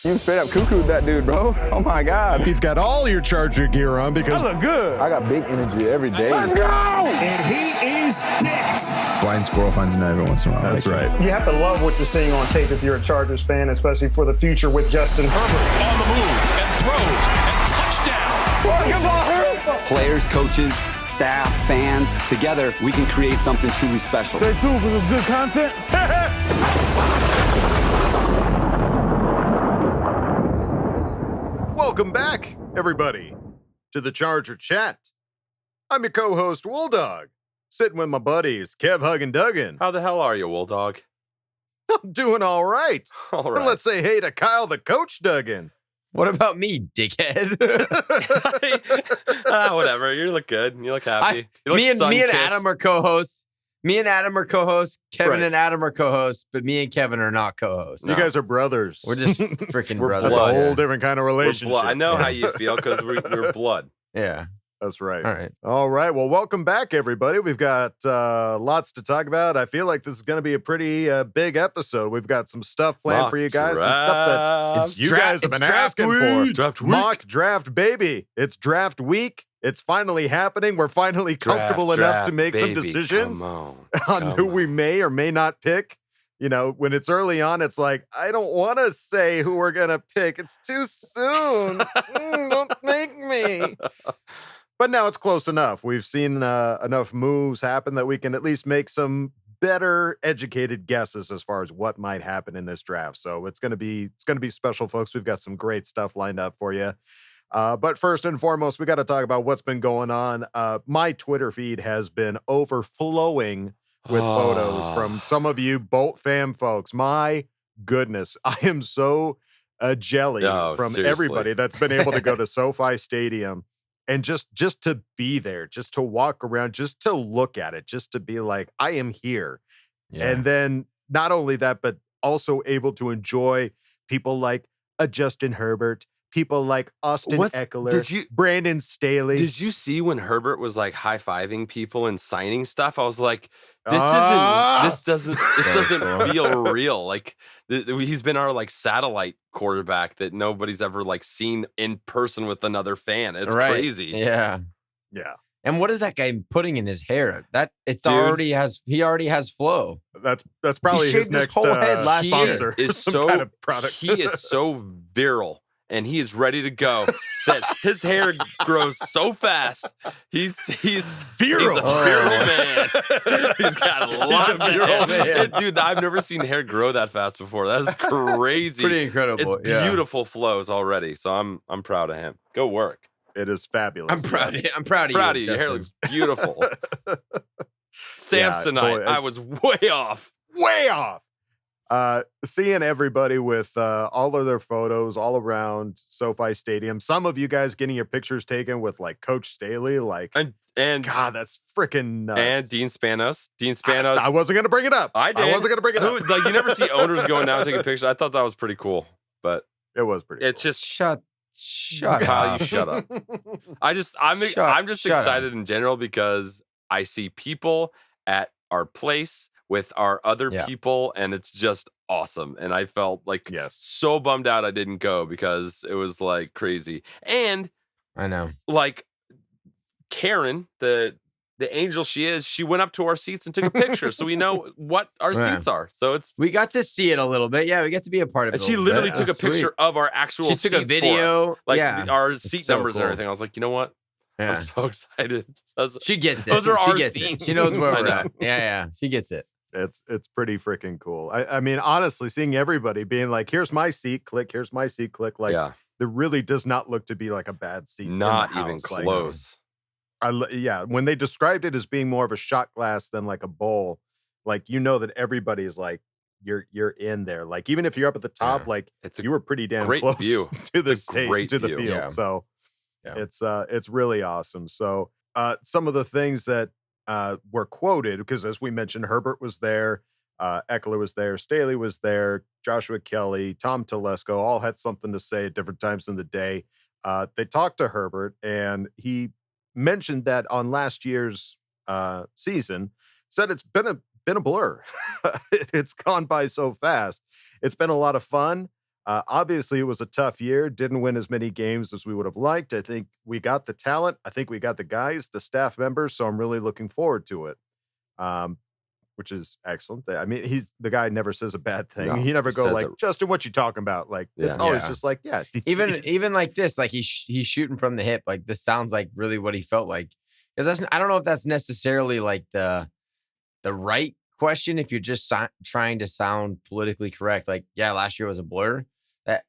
You straight up cuckooed that dude, bro. Oh my God. You've got all your Charger gear on because I look good. I got big energy every day. Let's go! And he is dicked. Blind squirrel finds a nut every once in a while. That's right. You have to love what you're seeing on tape if you're a Chargers fan, especially for the future with Justin Herbert. On the move and throws and touchdown. Players, coaches, staff, fans, together we can create something truly special. Stay tuned for some good content. Welcome back, everybody, to the Charger Chat. I'm your co-host, Wolldog, sitting with my buddies, Kev, Hug, and Duggan. How the hell are you, Wolldog? I'm doing all right. All right. And let's say hey to Kyle, the coach, Duggan. What about me, dickhead? Whatever. You look good. You look happy. Me and Adam are co-hosts. Me and Adam are co-hosts. Kevin and Adam are co-hosts, but me and Kevin are not co-hosts. You guys are brothers. We're just freaking brothers. That's a blood. whole different kind of relationship. I know how you feel because we're blood. Yeah. That's right. All right. All right. Well, welcome back, everybody. We've got lots to talk about. I feel like this is going to be a pretty big episode. We've got some stuff planned for you guys. Some stuff that you guys have been asking for. Draft week. Mock draft, baby. It's draft week. It's finally happening. We're finally comfortable enough to make some decisions on who we may or may not pick. You know, when it's early on, it's like, I don't want to say who we're going to pick. It's too soon. Don't make me. But now it's close enough. We've seen enough moves happen that we can at least make some better educated guesses as far as what might happen in this draft. So it's going to be special, folks. We've got some great stuff lined up for you. But first and foremost, we got to talk about what's been going on. My Twitter feed has been overflowing with photos from some of you Boltfam folks. My goodness, I am so jelly from seriously. everybody that's been able to go to SoFi Stadium. And just to be there, just to walk around, just to look at it, just to be like, I am here. Yeah. And then not only that, but also able to enjoy people like a Justin Herbert, people like Austin Eckler, Brandon Staley. Did you see when Herbert was like high-fiving people and signing stuff? I was like, this doesn't feel real. Like he's been our like satellite quarterback that nobody's ever like seen in person with another fan. It's crazy. Yeah. Yeah. And what is that guy putting in his hair? He already has flow. That's probably his next sponsor. Is some so kind of product. He is so virile. And he is ready to go. That his hair grows so fast. He's virile. He's a virile man. He's got lots of hair. Man. Dude, I've never seen hair grow that fast before. That's crazy. Pretty incredible. It's beautiful flows already. So I'm proud of him. Go work. It is fabulous. I'm proud of you. Proud of you. Your hair looks beautiful. Samsonite. I was way off. Way off. Seeing everybody with all of their photos all around SoFi Stadium. Some of you guys getting your pictures taken with like Coach Staley, like and God, that's freaking nuts. And Dean Spanos. I wasn't gonna bring it up. I did. I wasn't gonna bring it up. Like you never see owners going down taking pictures. I thought that was pretty cool, but it was pretty. It's cool. just shut Kyle, up. You shut up. I'm just excited in general because I see people at our place with our other people, and it's just awesome. And I felt like so bummed out I didn't go because it was like crazy. And I know, like Karen, the angel she is, she went up to our seats and took a picture, so we know what our seats are. So we got to see it a little bit. Yeah, we get to be a part of it. And she literally took a picture of our actual. She took a video, like our seat numbers and everything. I was like, you know what? Yeah. I'm so excited. She gets it. Those are our seats. She knows where we're at. Yeah. She gets it. It's pretty freaking cool. I mean, honestly, seeing everybody being like, here's my seat, click, here's my seat, click. Like, there really does not look to be like a bad seat. Not even close. When they described it as being more of a shot glass than like a bowl, like, you know that everybody is like, you're in there. Like, even if you're up at the top, like you were pretty damn close view. to the stage, to the field. Yeah. So it's really awesome. So some of the things that were quoted, because as we mentioned, Herbert was there, Eckler was there, Staley was there, Joshua Kelly, Tom Telesco, all had something to say at different times in the day. They talked to Herbert, and he mentioned that on last year's season, said it's been a blur. It's gone by so fast. It's been a lot of fun. Obviously, it was a tough year. Didn't win as many games as we would have liked. I think we got the talent. I think we got the guys, the staff members. So I'm really looking forward to it, which is excellent. I mean, the guy never says a bad thing. No, he never go like, Justin, what you talking about? Like, it's always just like, yeah. Even like this, like he's shooting from the hip. Like this sounds like really what he felt like. Because I don't know if that's necessarily like the right question if you're just trying to sound politically correct. Like, yeah, last year was a blur.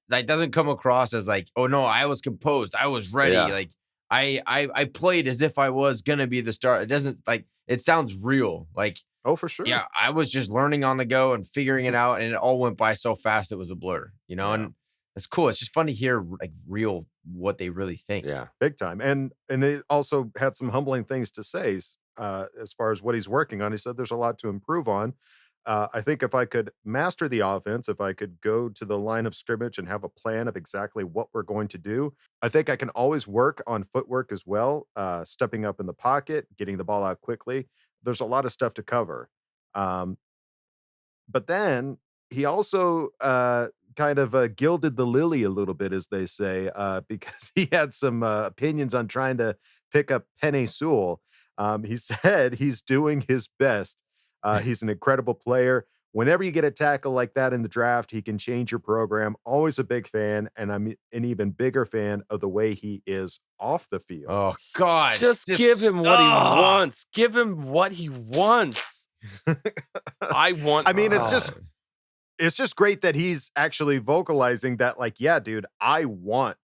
That doesn't come across as like, oh no, I was composed, I was ready. Yeah. Like I played as if I was gonna be the star. It doesn't like it sounds real. Like, oh, for sure. Yeah, I was just learning on the go and figuring it out, and it all went by so fast it was a blur, you know. Yeah. And it's cool. It's just fun to hear like real what they really think. Yeah, big time. And they also had some humbling things to say as far as what he's working on. He said there's a lot to improve on. I think if I could master the offense, if I could go to the line of scrimmage and have a plan of exactly what we're going to do, I think I can always work on footwork as well, stepping up in the pocket, getting the ball out quickly. There's a lot of stuff to cover. But then he also kind of gilded the lily a little bit, as they say, because he had some opinions on trying to pick up Penei Sewell. He said he's doing his best. He's an incredible player. Whenever you get a tackle like that in the draft, he can change your program. Always a big fan, and I'm an even bigger fan of the way he is off the field. Oh, God. Just give him what he wants. Give him what he wants. I mean, it's just great that he's actually vocalizing that, like, yeah, dude, I want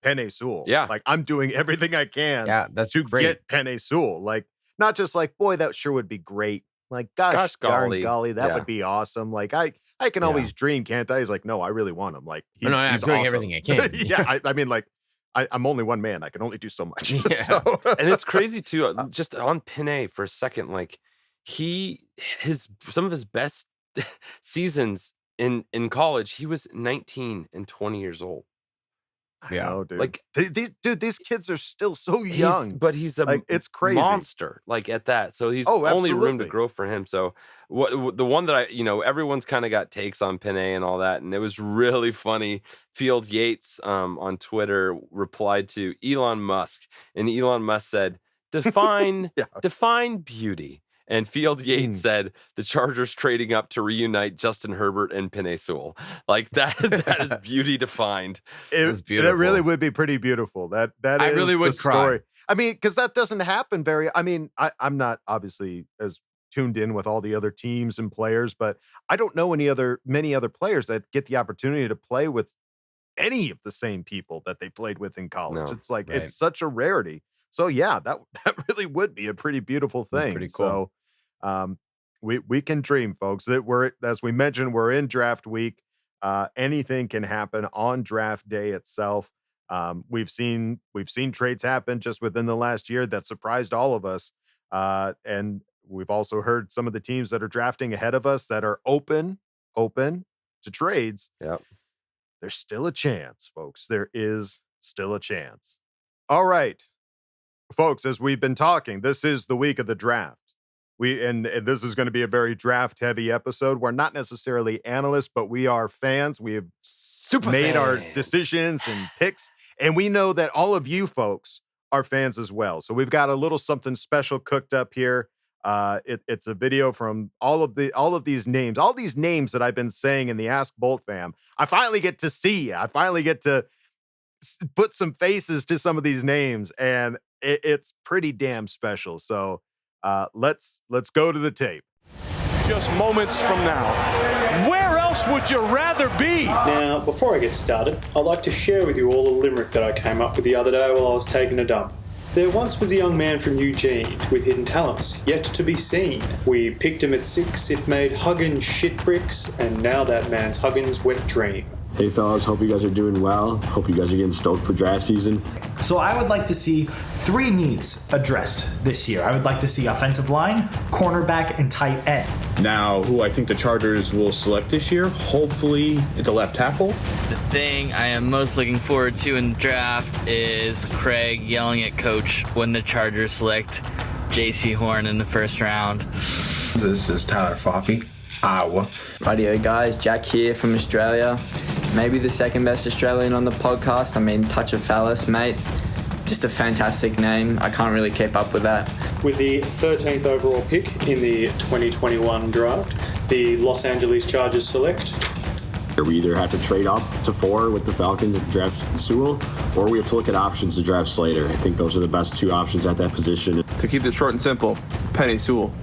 Penei Sewell. Yeah. Like, I'm doing everything I can to get Penei Sewell. Like, not just like, boy, that sure would be great. Like, gosh darn golly, that would be awesome. Like, I can always dream, can't I? He's like, no, I really want him. Like, he's I'm doing everything I can. I mean, like, I'm only one man. I can only do so much. Yeah. And it's crazy, too. Just on Penei for a second, like, some of his best seasons in college, he was 19 and 20 years old. Yeah, know, dude. Like these kids are still so young, but he's it's crazy monster. Like at that, so he's only room to grow for him. So the one that everyone's kind of got takes on Penei and all that, and it was really funny. Field Yates on Twitter replied to Elon Musk, and Elon Musk said, "Define beauty." And Field Yates said the Chargers trading up to reunite Justin Herbert and Penei Sewell. Like that is beauty defined. It really would be pretty beautiful. That I really would cry. I mean, because that doesn't happen I'm not obviously as tuned in with all the other teams and players, but I don't know many other players that get the opportunity to play with any of the same people that they played with in college. No, it's like it's such a rarity. So yeah, that really would be a pretty beautiful thing. Pretty cool. So we can dream, folks. That as we mentioned, we're in draft week. Anything can happen on draft day itself. We've seen trades happen just within the last year that surprised all of us. And we've also heard some of the teams that are drafting ahead of us that are open to trades. Yep. There's still a chance, folks. There is still a chance. All right. Folks, as we've been talking, this is the week of the draft. And this is going to be a very draft-heavy episode. We're not necessarily analysts, but we are fans. We have made our decisions and picks, and we know that all of you folks are fans as well. So we've got a little something special cooked up here. It's a video from all of these names that I've been saying in the Ask Boltfam. I finally get to see. I finally get to put some faces to some of these names, and it's pretty damn special. So let's go to the tape. Just moments from now. Where else would you rather be? Now, before I get started, I'd like to share with you all a limerick that I came up with the other day while I was taking a dump. There once was a young man from Eugene with hidden talents yet to be seen. We picked him at 6, it made Huggins shit bricks, and now that man's Huggins' wet dream. Hey fellas, hope you guys are doing well. Hope you guys are getting stoked for draft season. So I would like to see 3 needs addressed this year. I would like to see offensive line, cornerback, and tight end. Now, who I think the Chargers will select this year, hopefully it's a left tackle. The thing I am most looking forward to in the draft is Craig yelling at Coach when the Chargers select J.C. Horn in the first round. This is Tyler Sofi, Iowa. Radio guys, Jack here from Australia. maybe the second best Australian on the podcast. I mean, Touch of Phallus, mate. Just a fantastic name. I can't really keep up with that. With the 13th overall pick in the 2021 draft, the Los Angeles Chargers select. We either have to trade up to 4 with the Falcons and draft Sewell, or we have to look at options to draft Slater. I think those are the best 2 options at that position. To keep it short and simple, Penei Sewell.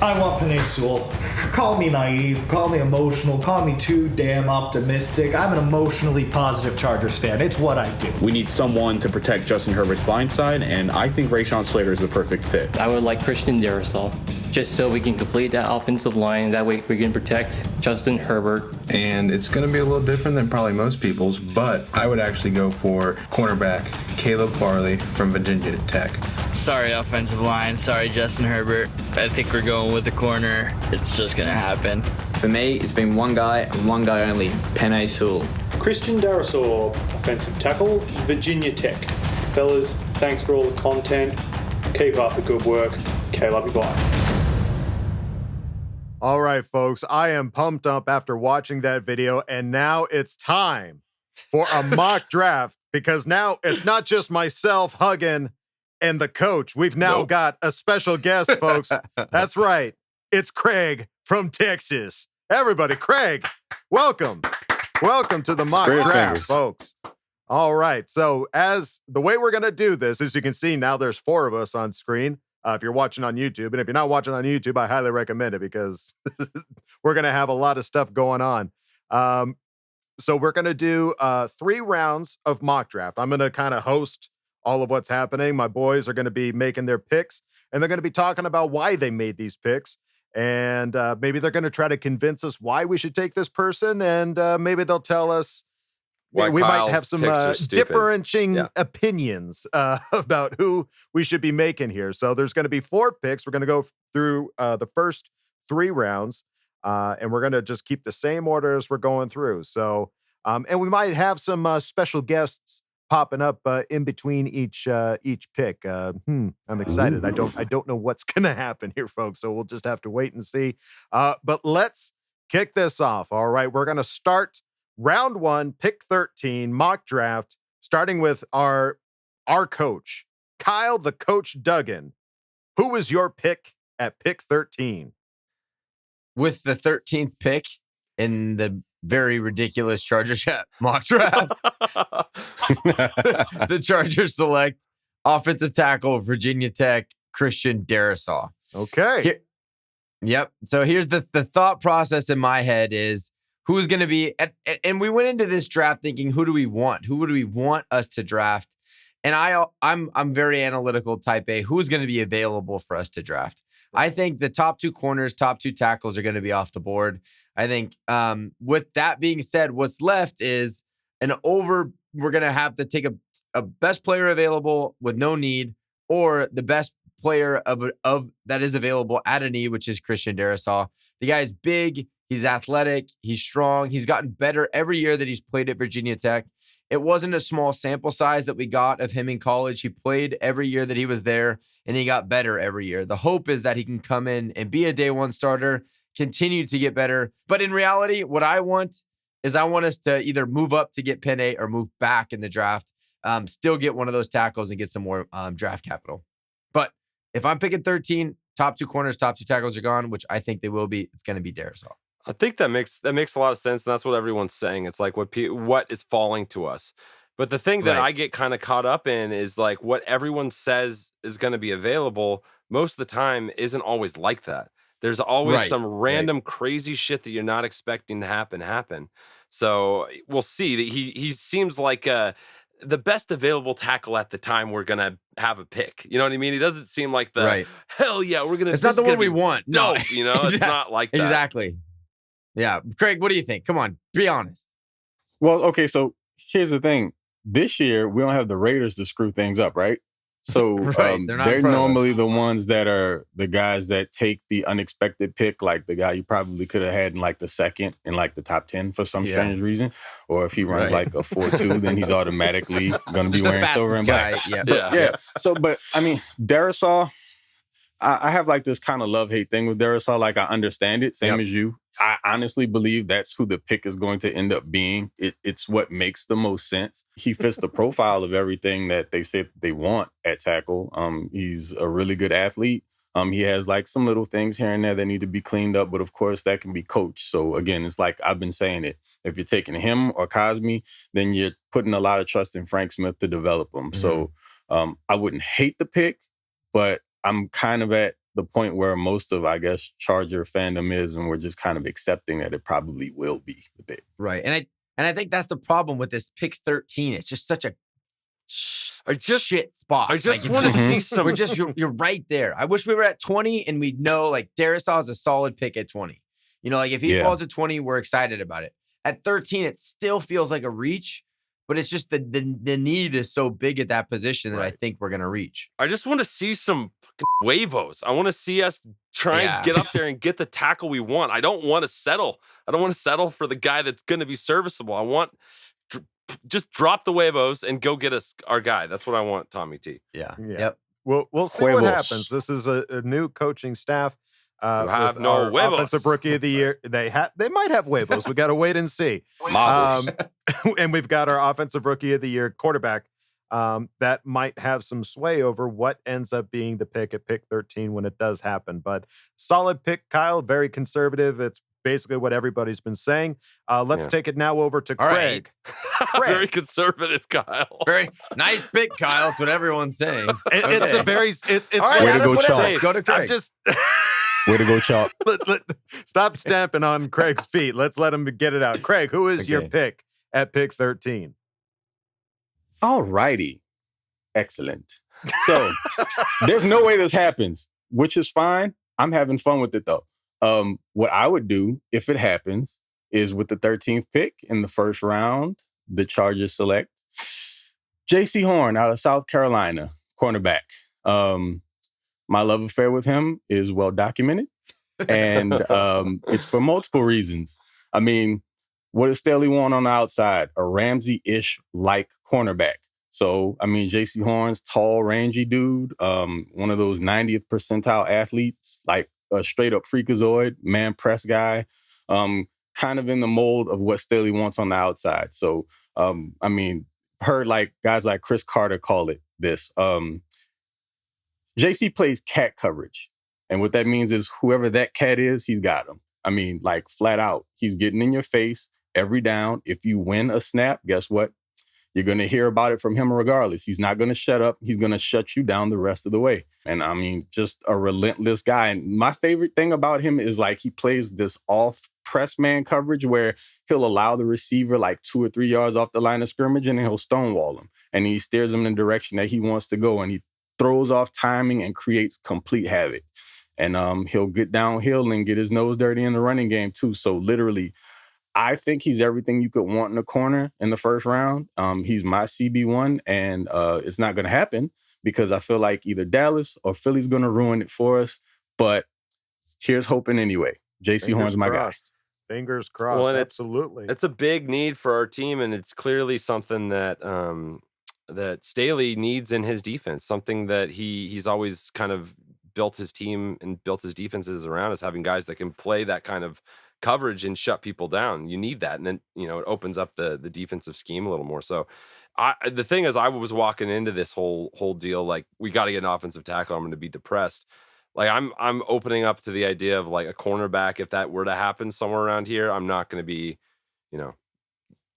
I want Penei Sewell. Call me naive, call me emotional, call me too damn optimistic. I'm an emotionally positive Chargers fan. It's what I do. We need someone to protect Justin Herbert's blind side, and I think Rashawn Slater is the perfect fit. I would like Christian Darrisaw, just so we can complete that offensive line. That way we can protect Justin Herbert. And it's going to be a little different than probably most people's, but I would actually go for cornerback Caleb Farley from Virginia Tech. Sorry, offensive line. Sorry, Justin Herbert. I think we're going with the corner. It's just going to happen. For me, it's been one guy and one guy only, Penei Sewell. Christian Darrisaw, offensive tackle, Virginia Tech. Fellas, thanks for all the content. Keep up the good work. Okay, love you, bye. All right, folks, I am pumped up after watching that video, and now it's time for a mock draft, because now it's not just myself hugging and the coach. We've now got a special guest, folks. That's right. It's Craig from Texas. Everybody, Craig, welcome. Welcome to the mock draft, folks. All right. So as the way we're going to do this, as you can see, now there's 4 of us on screen. If you're watching on YouTube, and if you're not watching on YouTube, I highly recommend it, because we're going to have a lot of stuff going on. So we're going to do 3 rounds of mock draft. I'm going to kind of host all of what's happening. My boys are going to be making their picks, and they're going to be talking about why they made these picks. And maybe they're going to try to convince us why we should take this person. And maybe they'll tell us why we Kyle's might have some differentiating opinions about who we should be making here. So there's going to be 4 picks. We're going to go through the first 3 rounds, and we're going to just keep the same order as we're going through. So, and we might have some special guests popping up in between each pick. I'm excited. Ooh. I don't know what's going to happen here, folks. So we'll just have to wait and see. But let's kick this off. All right, we're going to start round 1, pick 13, mock draft, starting with our coach, Kyle the Coach Duggan. Who was your pick at pick 13? With the 13th pick in the very ridiculous Chargers mock draft, the Chargers select offensive tackle, Virginia Tech, Christian Darrisaw. Okay. Yep. So here's the thought process in my head is, who's going to be, and we went into this draft thinking, who do we want? Who would we want us to draft? And I'm very analytical, type A. Who's going to be available for us to draft? I think the top 2 corners, top 2 tackles are going to be off the board. I think with that being said, what's left is we're going to have to take a best player available with no need, or the best player of that is available at a need, which is Christian Darrisaw. The guy's big. He's athletic. He's strong. He's gotten better every year that he's played at Virginia Tech. It wasn't a small sample size that we got of him in college. He played every year that he was there, and he got better every year. The hope is that he can come in and be a day 1 starter, continue to get better. But in reality, what I want is I want us to either move up to get Penei or move back in the draft, still get one of those tackles and get some more draft capital. But if I'm picking 13, top 2 corners, top 2 tackles are gone, which I think they will be, it's going to be Darrisaw. I think that makes a lot of sense, and that's what everyone's saying. It's like what is falling to us. But the thing that I get kind of caught up in is like what everyone says is going to be available most of the time isn't always like that. There's always some random crazy shit that you're not expecting to happen. So we'll see. That he seems like the best available tackle at the time we're going to have a pick. You know what I mean? He doesn't seem like the hell yeah, we're going to. It's not the one we want. No, you know, it's not like that. Exactly. Yeah. Craig, what do you think? Come on, be honest. Well, okay, so here's the thing. This year, we don't have the Raiders to screw things up, right? So they're normally the ones that are the guys that take the unexpected pick, like the guy you probably could have had in like the second in like the top 10 for some strange reason. Or if he runs like a 4.2, then he's automatically going to be wearing silver and black. Yeah. So, but I mean, Darrisaw, I have like this kind of love-hate thing with Darrisaw. Like, I understand it, same as you. I honestly believe that's who the pick is going to end up being. It's what makes the most sense. He fits the profile of everything that they say they want at tackle. He's a really good athlete. He has like some little things here and there that need to be cleaned up, but of course that can be coached. So again, it's like I've been saying it. If you're taking him or Cosme, then you're putting a lot of trust in Frank Smith to develop him. Mm-hmm. So I wouldn't hate the pick, but I'm kind of at the point where most of, I guess, Charger fandom is, and we're just kind of accepting that it probably will be the pick. Right. And I think that's the problem with this pick 13. It's just such a shit spot. I just want to see some. You're right there. I wish we were at 20 and we'd know like Darrisaw is a solid pick at 20. You know, like if he falls at 20, we're excited about it. At 13, it still feels like a reach, but it's just the need is so big at that position that I think we're gonna reach. I just want to see some fucking huevos. I want to see us try and get up there and get the tackle we want. I don't want to settle. I don't want to settle for the guy that's going to be serviceable. I want just drop the huevos and go get us our guy. That's what I want, Tommy T. Yeah. Yep. We'll see what happens. This is a new coaching staff. Have no huevos. Offensive rookie of the year. They might have huevos. We got to wait and see. And we've got our offensive rookie of the year quarterback that might have some sway over what ends up being the pick at pick 13 when it does happen. But solid pick, Kyle. Very conservative. It's basically what everybody's been saying. Let's take it now over to Craig. Craig. Very conservative, Kyle. Very nice pick, Kyle. That's what everyone's saying. It's a very. It's all right, way to go, Chalk. Go to Craig. Way to go, Chalk. Stop stamping on Craig's feet. Let's let him get it out. Craig, who is your pick at pick 13? All righty. Excellent. So there's no way this happens, which is fine. I'm having fun with it, though. What I would do if it happens is with the 13th pick in the first round, the Chargers select J.C. Horn out of South Carolina, cornerback. My love affair with him is well documented, and it's for multiple reasons. I mean, what does Staley want on the outside? A Ramsey-ish like cornerback. So, I mean, J.C. Horn's tall, rangy dude, one of those 90th percentile athletes, like a straight-up freakazoid, man press guy, kind of in the mold of what Staley wants on the outside. So, I mean, heard like guys like Chris Carter call it this. JC plays cat coverage. And what that means is whoever that cat is, he's got him. I mean, like flat out, he's getting in your face every down. If you win a snap, guess what? You're going to hear about it from him regardless. He's not going to shut up. He's going to shut you down the rest of the way. And I mean, just a relentless guy. And my favorite thing about him is like he plays this off press man coverage where he'll allow the receiver like 2 or 3 yards off the line of scrimmage and then he'll stonewall him. And he steers him in the direction that he wants to go. And he throws off timing and creates complete havoc. And he'll get downhill and get his nose dirty in the running game too. So literally, I think he's everything you could want in a corner in the first round. He's my CB1, and it's not going to happen because I feel like either Dallas or Philly's going to ruin it for us. But here's hoping anyway. J.C. Horn's my guy. Fingers crossed. Well, absolutely. It's a big need for our team, and it's clearly something that that Staley needs in his defense. Something that he's always kind of built his team and built his defenses around, is having guys that can play that kind of coverage and shut people down. You need that, and then it opens up the defensive scheme a little more. So, the thing is, I was walking into this whole deal like we got to get an offensive tackle. I'm going to be depressed. Like I'm opening up to the idea of like a cornerback. If that were to happen somewhere around here, I'm not going to be,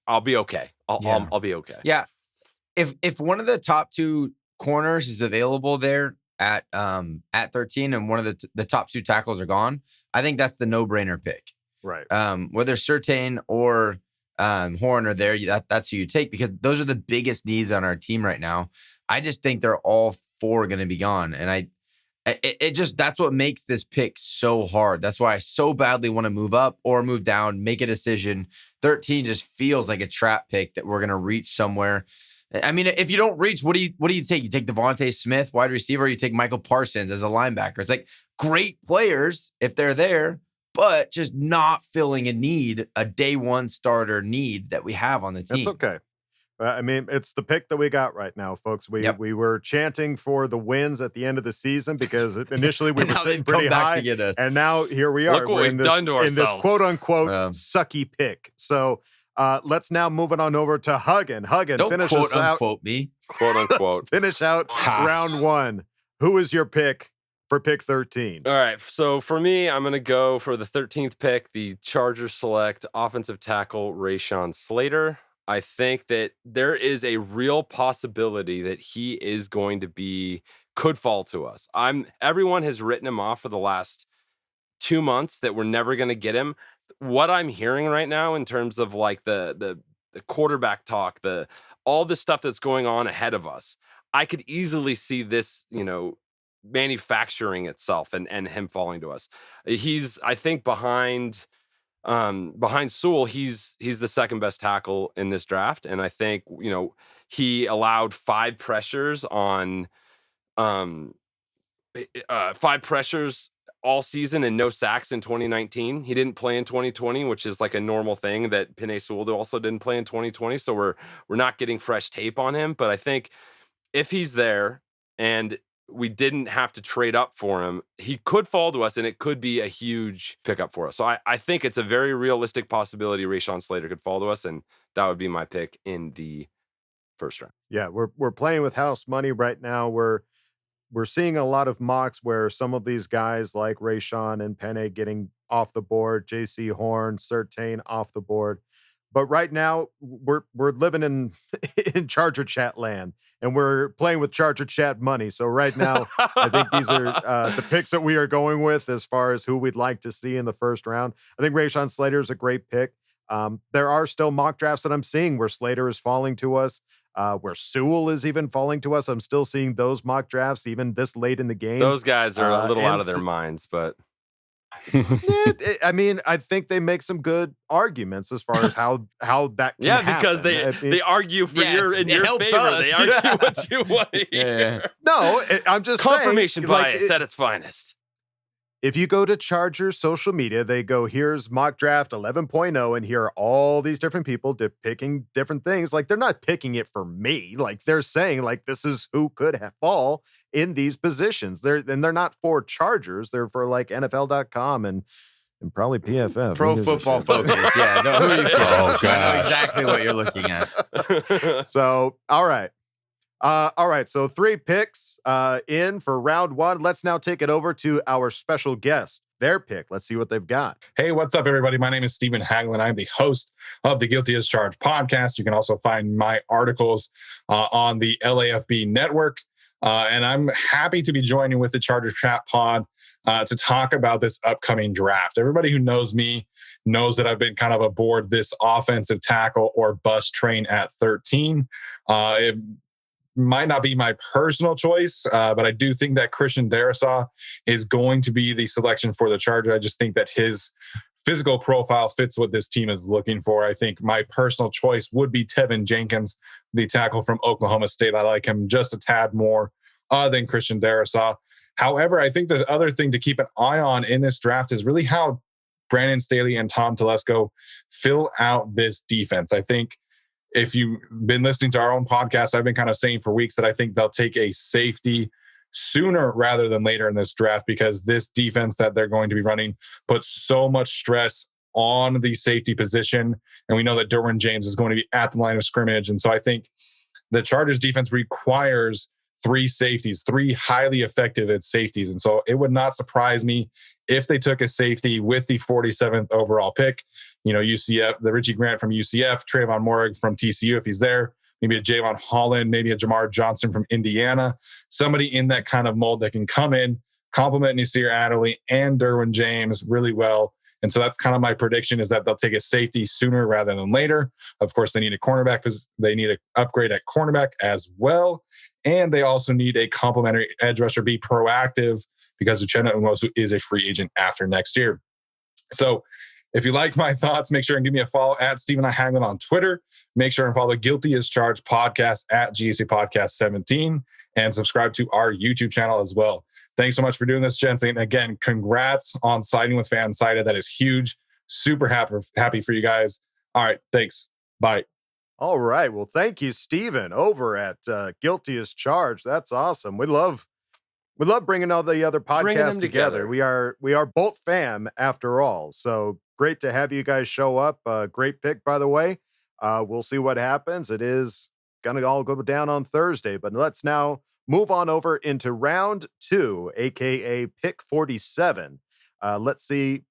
I'll be okay. I'll be okay. Yeah. If one of the top 2 corners is available there at 13 and one of the top 2 tackles are gone, I think that's the no-brainer pick. Right. Whether Surtain or Horn are there, that's who you take because those are the biggest needs on our team right now. I just think they're all 4 going to be gone. And that's what makes this pick so hard. That's why I so badly want to move up or move down, make a decision. 13 just feels like a trap pick that we're going to reach somewhere. I mean, if you don't reach, what do you take? You take Devontae Smith, wide receiver, or you take Michael Parsons as a linebacker. It's like great players if they're there, but just not filling a day one starter need that we have on the team. That's okay. I mean, it's the pick that we got right now, folks. We were chanting for the wins at the end of the season because initially we were sitting pretty high, and now here we are. Look what we've done to ourselves. In this quote-unquote sucky pick. So let's now move it on over to Huggin. Huggin, finish us out. Quote me. Quote-unquote. Finish out round one. Who is your pick for pick 13? All right, so for me, I'm going to go for the 13th pick, the Chargers select offensive tackle Rashawn Slater. I think that there is a real possibility that he is going to could fall to us. Everyone has written him off for the last 2 months that we're never going to get him. What I'm hearing right now in terms of like the quarterback talk, all the stuff that's going on ahead of us, I could easily see this, manufacturing itself and him falling to us. He's, I think, behind Sewell, he's the second best tackle in this draft, and I think he allowed 5 pressures on 5 pressures all season and no sacks in 2019. He didn't play in 2020, which is like a normal thing that Penei Sewell also didn't play in 2020. So we're not getting fresh tape on him, but I think if he's there and we didn't have to trade up for him, he could fall to us, and it could be a huge pickup for us. So I think it's a very realistic possibility Rashawn Slater could fall to us, and that would be my pick in the first round. Yeah, we're playing with house money right now. We're seeing a lot of mocks where some of these guys like Rashawn and Penei getting off the board, J.C. Horn, Surtain off the board. But right now, we're living in Charger Chat land, and we're playing with Charger Chat money. So right now, I think these are the picks that we are going with as far as who we'd like to see in the first round. I think Rashawn Slater is a great pick. There are still mock drafts that I'm seeing where Slater is falling to us, where Sewell is even falling to us. I'm still seeing those mock drafts even this late in the game. Those guys are a little out of their minds, but... I mean, I think they make some good arguments as far as how that can because happen. they argue for your favor. Us. They argue what you want to hear. No, I'm just confirmation saying, bias at its finest. If you go to Chargers social media, they go, here's mock draft 11.0, and here are all these different people picking different things. Like, they're not picking it for me. Like, they're saying, like, this is who could fall in these positions. They're not for Chargers. They're for, like, NFL.com and probably PFF. Pro Football Focus. Yeah, no, who are you God. I know exactly what you're looking at. So, all right. So 3 picks in for round 1. Let's now take it over to our special guest. Their pick. Let's see what they've got. Hey, what's up, everybody? My name is Stephen Haglin. I'm the host of the Guilty as Charged podcast. You can also find my articles on the LAFB network. And I'm happy to be joining with the Chargers Chat Pod to talk about this upcoming draft. Everybody who knows me knows that I've been kind of aboard this offensive tackle or bust train at 13. It might not be my personal choice, but I do think that Christian Darrisaw is going to be the selection for the Chargers. I just think that his physical profile fits what this team is looking for. I think my personal choice would be Tevin Jenkins, the tackle from Oklahoma State. I like him just a tad more than Christian Darrisaw. However, I think the other thing to keep an eye on in this draft is really how Brandon Staley and Tom Telesco fill out this defense. I think if you've been listening to our own podcast, I've been kind of saying for weeks that I think they'll take a safety sooner rather than later in this draft, because this defense that they're going to be running puts so much stress on the safety position. And we know that Derwin James is going to be at the line of scrimmage. And so I think the Chargers defense requires 3 safeties, 3 highly effective at safeties. And so it would not surprise me if they took a safety with the 47th overall pick. You know, UCF, the Richie Grant from UCF, Trayvon Moehrig from TCU if he's there, maybe a Javon Holland, maybe a Jamar Johnson from Indiana, somebody in that kind of mold that can come in, complement Nasir Adderley and Derwin James really well. And so that's kind of my prediction, is that they'll take a safety sooner rather than later. Of course, they need a cornerback because they need an upgrade at cornerback as well. And they also need a complementary edge rusher, be proactive, because Uchenna Nwosu is a free agent after next year. So if you like my thoughts, make sure and give me a follow at Stephen I. Haglin on Twitter. Make sure and follow Guilty as Charged podcast at GSA Podcast 17 and subscribe to our YouTube channel as well. Thanks so much for doing this, gents. And again, congrats on signing with FanSided. That is huge. Super happy for you guys. All right. Thanks. Bye. All right. Well, thank you, Steven, over at Guilty as Charged. That's awesome. We love bringing all the other podcasts together. We are Bolt fam after all. So great to have you guys show up. Great pick, by the way. We'll see what happens. It is going to all go down on Thursday, but let's now move on over into round 2, aka pick 47. Let's see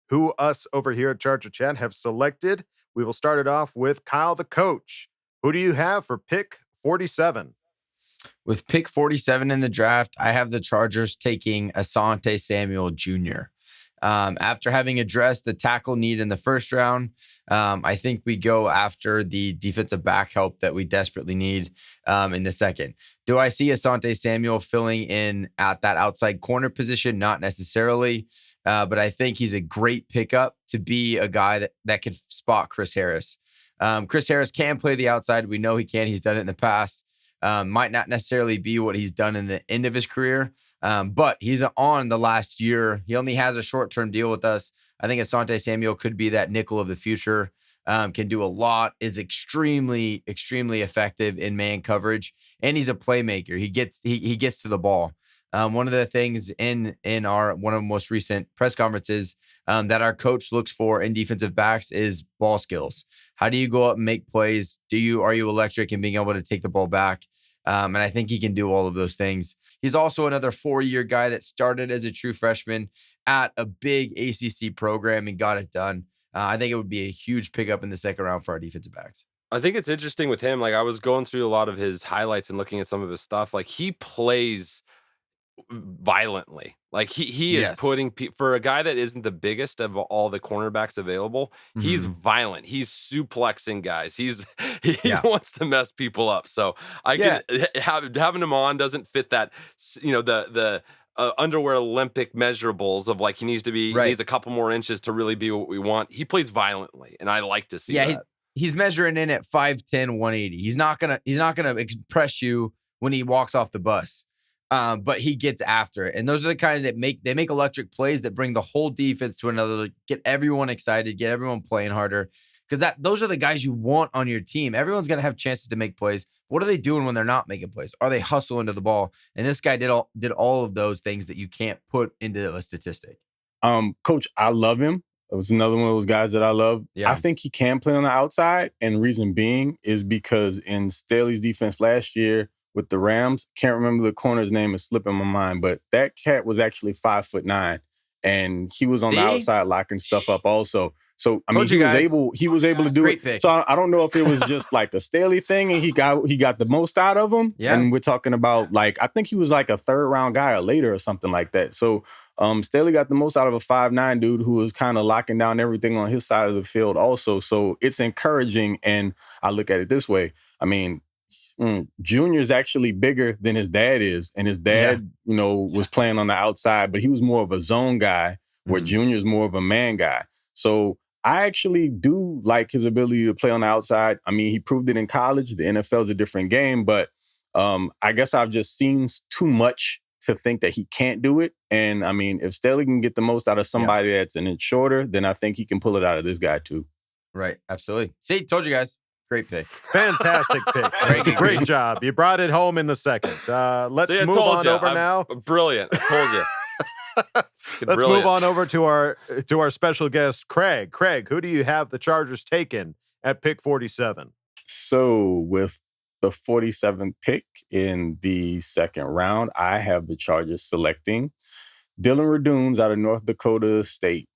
who us over here at Charger Chat have selected. We will start it off with Kyle the coach. Who do you have for pick 47? With pick 47 in the draft, I have the Chargers taking Asante Samuel Jr. After having addressed the tackle need in the first round, I think we go after the defensive back help that we desperately need in the second. Do I see Asante Samuel filling in at that outside corner position? Not necessarily, but I think he's a great pickup to be a guy that could spot Chris Harris. Chris Harris can play the outside. We know he can. He's done it in the past. Might not necessarily be what he's done in the end of his career, but he's on the last year. He only has a short-term deal with us. I think Asante Samuel could be that nickel of the future, can do a lot, is extremely, extremely effective in man coverage, and he's a playmaker. He gets to the ball. One of the things in our one of the most recent press conferences that our coach looks for in defensive backs is ball skills. How do you go up and make plays? Are you electric in being able to take the ball back? And I think he can do all of those things. He's also another 4-year guy that started as a true freshman at a big ACC program and got it done. I think it would be a huge pickup in the second round for our defensive backs. I think it's interesting with him. Like, I was going through a lot of his highlights and looking at some of his stuff. Like, he plays violently. Like, he is putting for a guy that isn't the biggest of all the cornerbacks available. He's violent. He's suplexing guys. He wants to mess people up. So I get having him on doesn't fit that, the underwear Olympic measurables of like he needs a couple more inches to really be what we want. He plays violently, and I like to see that. He's measuring in at 5'10", 180. He's not gonna impress you when he walks off the bus. But he gets after it. And those are the kinds that make electric plays that bring the whole defense to another, get everyone excited, get everyone playing harder. Because those are the guys you want on your team. Everyone's going to have chances to make plays. What are they doing when they're not making plays? Are they hustling to the ball? And this guy did all of those things that you can't put into a statistic. Coach, I love him. It was another one of those guys that I love. Yeah. I think he can play on the outside. And the reason being is because in Staley's defense last year, with the Rams, can't remember the corner's name, is slipping my mind, but that cat was actually 5'9", and he was on the outside locking stuff up also. So I mean, he was able to do it. So I don't know if it was just like a Staley thing, and he got the most out of him. Yeah. And we're talking about like I think he was like a 3rd round guy or later or something like that. So Staley got the most out of a 5'9" dude who was kind of locking down everything on his side of the field also. So it's encouraging, and I look at it this way. I mean, Junior is actually bigger than his dad is, and his dad, was playing on the outside, but he was more of a zone guy, where Junior is more of a man guy. So I actually do like his ability to play on the outside. I mean, he proved it in college. The NFL is a different game, but I guess I've just seen too much to think that he can't do it. And I mean, if Staley can get the most out of somebody that's an inch shorter, then I think he can pull it out of this guy too. Right, absolutely. See, told you guys. Great pick. Fantastic pick. Great job. You brought it home in the second. Let's move on over now. Brilliant. I told you. Let's move on over to our special guest, Craig. Craig, who do you have the Chargers taken at pick 47? So with the 47th pick in the second round, I have the Chargers selecting Dylan Radoons out of North Dakota State.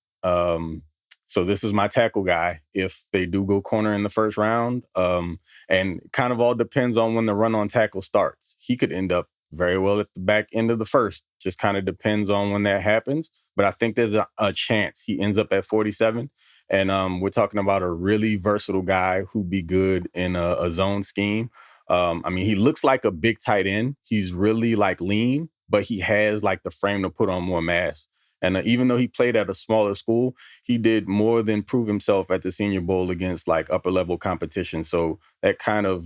So this is my tackle guy if they do go corner in the first round. And kind of all depends on when the run on tackle starts. He could end up very well at the back end of the first. Just kind of depends on when that happens. But I think there's a chance he ends up at 47. And we're talking about a really versatile guy who'd be good in a zone scheme. I mean, he looks like a big tight end. He's really like lean, but he has like the frame to put on more mass. And even though he played at a smaller school, he did more than prove himself at the Senior Bowl against like upper level competition. So that kind of,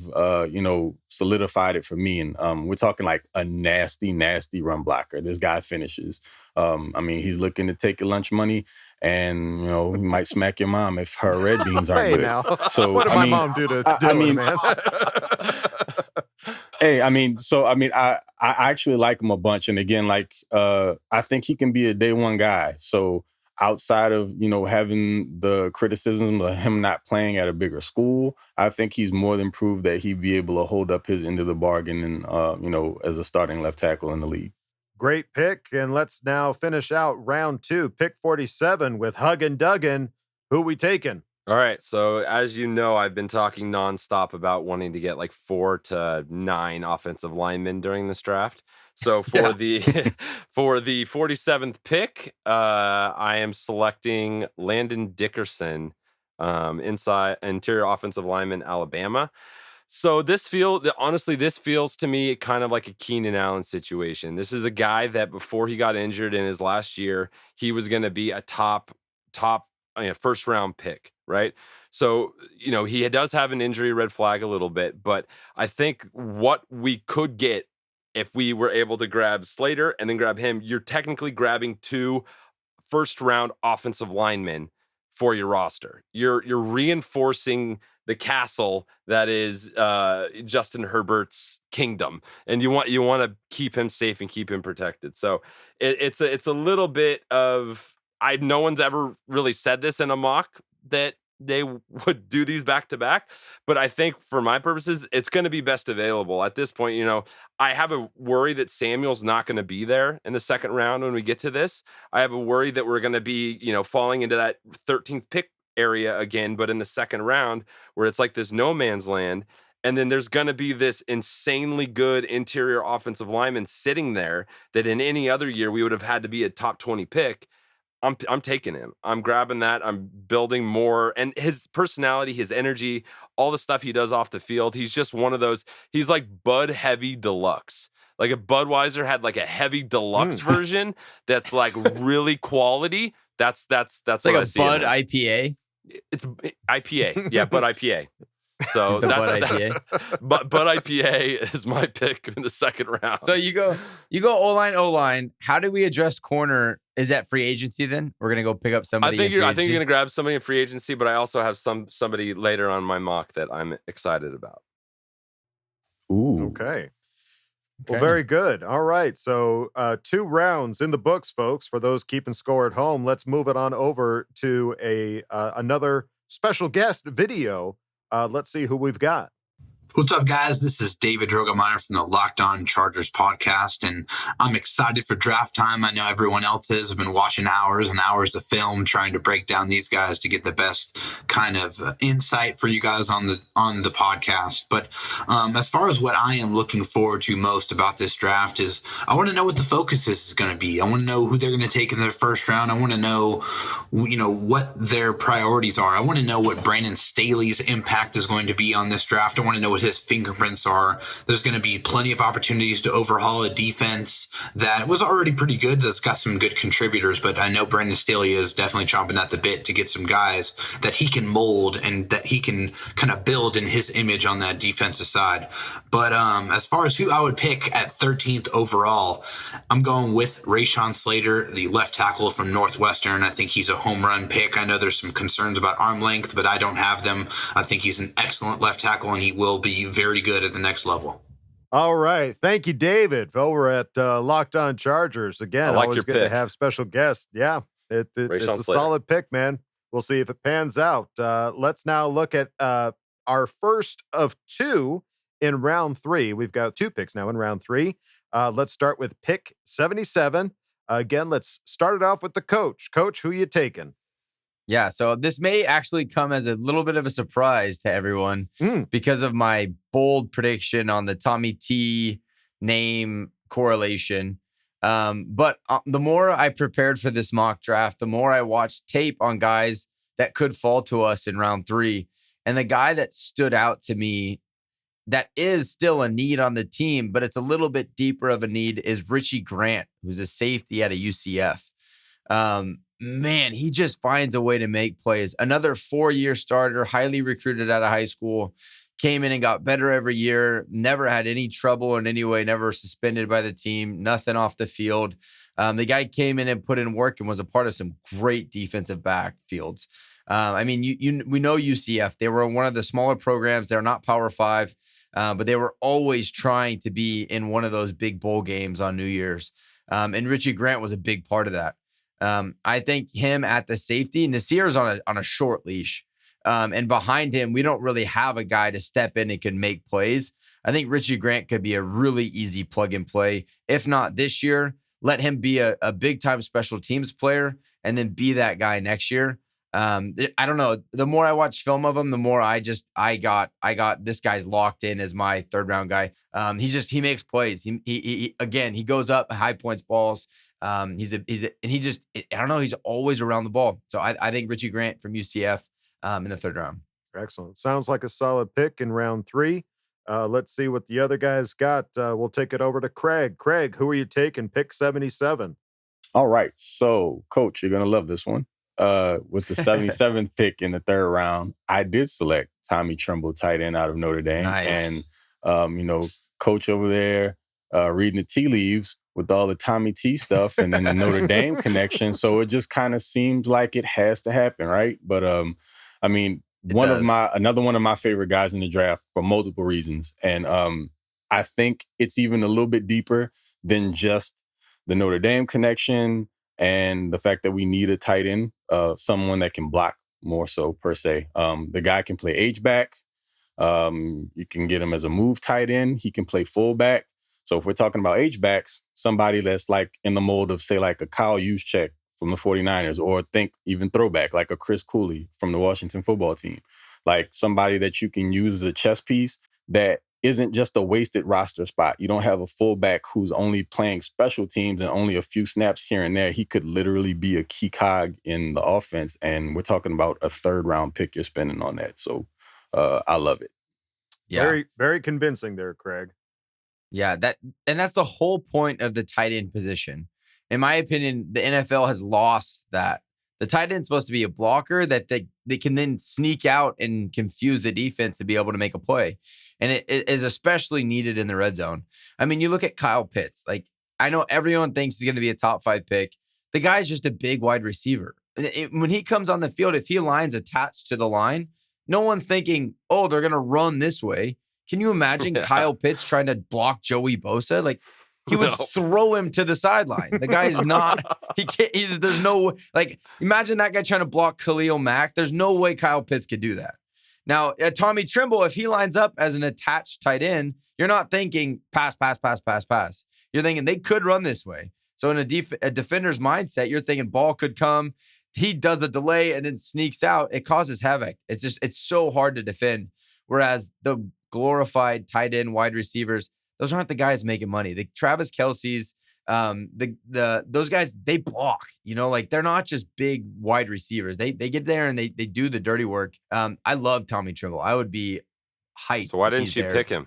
solidified it for me. And we're talking like a nasty, nasty run blocker. This guy finishes. I mean, he's looking to take your lunch money And, he might smack your mom if her red beans aren't good. Now. So what did my mom do to Dylan, man? I actually like him a bunch. And again, I think he can be a day one guy. So outside of, having the criticism of him not playing at a bigger school, I think he's more than proved that he'd be able to hold up his end of the bargain and, as a starting left tackle in the league. Great pick. And let's now finish out round 2, pick 47 with Huggin Duggan. Who we taking? All right. So as you know, I've been talking nonstop about wanting to get 4 to 9 offensive linemen during this draft. So for the 47th pick, I am selecting Landon Dickerson, interior offensive lineman, Alabama. So this feels to me kind of like a Keenan Allen situation. This is a guy that before he got injured in his last year, he was going to be a top first round pick, right? So, he does have an injury red flag a little bit, but I think what we could get if we were able to grab Slater and then grab him, you're technically grabbing 2 first round offensive linemen for your roster. You're reinforcing the castle that is Justin Herbert's kingdom, and you want to keep him safe and keep him protected. So it's a little bit of no one's ever really said this in a mock that they would do these back to back, but I think for my purposes, it's going to be best available at this point. I have a worry that Samuel's not going to be there in the second round when we get to this. I have a worry that we're going to be, falling into that 13th pick area again, but in the second round where it's like this no man's land. And then there's going to be this insanely good interior offensive lineman sitting there that in any other year we would have had to be a top 20 pick. I'm taking him. I'm grabbing that. I'm building more. And his personality, his energy, all the stuff he does off the field, he's just one of those. He's like Bud Heavy Deluxe. Like if Budweiser had a heavy deluxe version that's really quality, that's like what I see. Bud IPA? It's IPA. Yeah, Bud IPA. So Bud IPA is my pick in the second round. So you go O-line. How do we address corner? Is that free agency then? We're gonna go pick up somebody. I think you're gonna grab somebody in free agency, but I also have somebody later on my mock that I'm excited about. Ooh. Okay. Well, very good. All right. So 2 rounds in the books, folks. For those keeping score at home, let's move it on over to another special guest video. Let's see who we've got. What's up, guys? This is David Drogemeyer from the Locked On Chargers podcast, and I'm excited for draft time. I know everyone else is. I've been watching hours and hours of film trying to break down these guys to get the best kind of insight for you guys on the podcast. But as far as what I am looking forward to most about this draft is I want to know what the focus is going to be. I want to know who they're going to take in their first round. I want to know, what their priorities are. I want to know what Brandon Staley's impact is going to be on this draft. I want to know what his fingerprints are. There's going to be plenty of opportunities to overhaul a defense that was already pretty good, that's got some good contributors, but I know Brandon Staley is definitely chomping at the bit to get some guys that he can mold and that he can kind of build in his image on that defensive side. But as far as who I would pick at 13th overall, I'm going with Rashawn Slater, the left tackle from Northwestern. I think he's a home run pick. I know there's some concerns about arm length, but I don't have them. I think he's an excellent left tackle, and he will be very good at the next level. All right. Thank you, David, over at Locked On Chargers. Again, always good to have special guests. Yeah, it's a solid pick, man. We'll see if it pans out. Let's now look at our first of 2 in round 3. We've got 2 picks now in round 3. Let's start with pick 77. Again, let's start it off with the coach. Coach, who you taking? Yeah, so this may actually come as a little bit of a surprise to everyone because of my bold prediction on the Tommy T name correlation. But the more I prepared for this mock draft, the more I watched tape on guys that could fall to us in round 3. And the guy that stood out to me that is still a need on the team, but it's a little bit deeper of a need, is Richie Grant, who's a safety at a UCF. Man, he just finds a way to make plays. Another 4-year starter, highly recruited out of high school, came in and got better every year, never had any trouble in any way, never suspended by the team, nothing off the field. The guy came in and put in work and was a part of some great defensive backfields. I mean, we know UCF. They were one of the smaller programs. They're not Power 5, but they were always trying to be in one of those big bowl games on New Year's. And Richie Grant was a big part of that. I think him at the safety, Nasir's on a short leash. And behind him, we don't really have a guy to step in and can make plays. I think Richie Grant could be a really easy plug and play. If not this year, let him be a big time special teams player and then be that guy next year. I don't know. The more I watch film of him, the more I got this guy's locked in as my 3rd round guy. He makes plays. He goes up high points balls. I don't know. He's always around the ball. So I think Richie Grant from UCF in the 3rd round. Excellent. Sounds like a solid pick in round 3. Let's see what the other guys got. We'll take it over to Craig. Craig, who are you taking? Pick 77. All right. So, Coach, you're going to love this one. With the 77th pick in the 3rd round, I did select Tommy Tremble, tight end out of Notre Dame. Nice. And, Coach over there reading the tea leaves with all the Tommy T stuff and then the Notre Dame connection. So it just kind of seems like it has to happen, right? But, I mean, another one of my favorite guys in the draft for multiple reasons. And I think it's even a little bit deeper than just the Notre Dame connection and the fact that we need a tight end, someone that can block more so per se. The guy can play H-back. You can get him as a move tight end. He can play fullback. So if we're talking about H-backs, somebody that's like in the mold of, say, like a Kyle Juszczyk from the 49ers, or think even throwback, like a Chris Cooley from the Washington football team. Like somebody that you can use as a chess piece that isn't just a wasted roster spot. You don't have a fullback who's only playing special teams and only a few snaps here and there. He could literally be a key cog in the offense. And we're talking about a 3rd round pick you're spending on that. So I love it. Yeah. Very, very convincing there, Craig. Yeah, that's the whole point of the tight end position. In my opinion, the NFL has lost that. The tight end's supposed to be a blocker that they can then sneak out and confuse the defense to be able to make a play. And it is especially needed in the red zone. I mean, you look at Kyle Pitts. Like, I know everyone thinks he's going to be a top 5 pick. The guy's just a big wide receiver. When he comes on the field, if he lines attached to the line, no one's thinking, oh, they're going to run this way. Can you imagine Kyle Pitts trying to block Joey Bosa? Like, he would throw him to the sideline. The guy is not, he can't, there's no, like, imagine that guy trying to block Khalil Mack. There's no way Kyle Pitts could do that. Now, Tommy Tremble, if he lines up as an attached tight end, you're not thinking pass. You're thinking they could run this way. So in a defender's mindset, you're thinking ball could come. He does a delay and then sneaks out. It causes havoc. It's so hard to defend. Whereas the glorified tight end wide receivers, those aren't the guys making money. The Travis Kelce's, those guys, they block, like they're not just big wide receivers. They get there and they do the dirty work. I love Tommy Tremble. I would be hyped. So why didn't you pick him?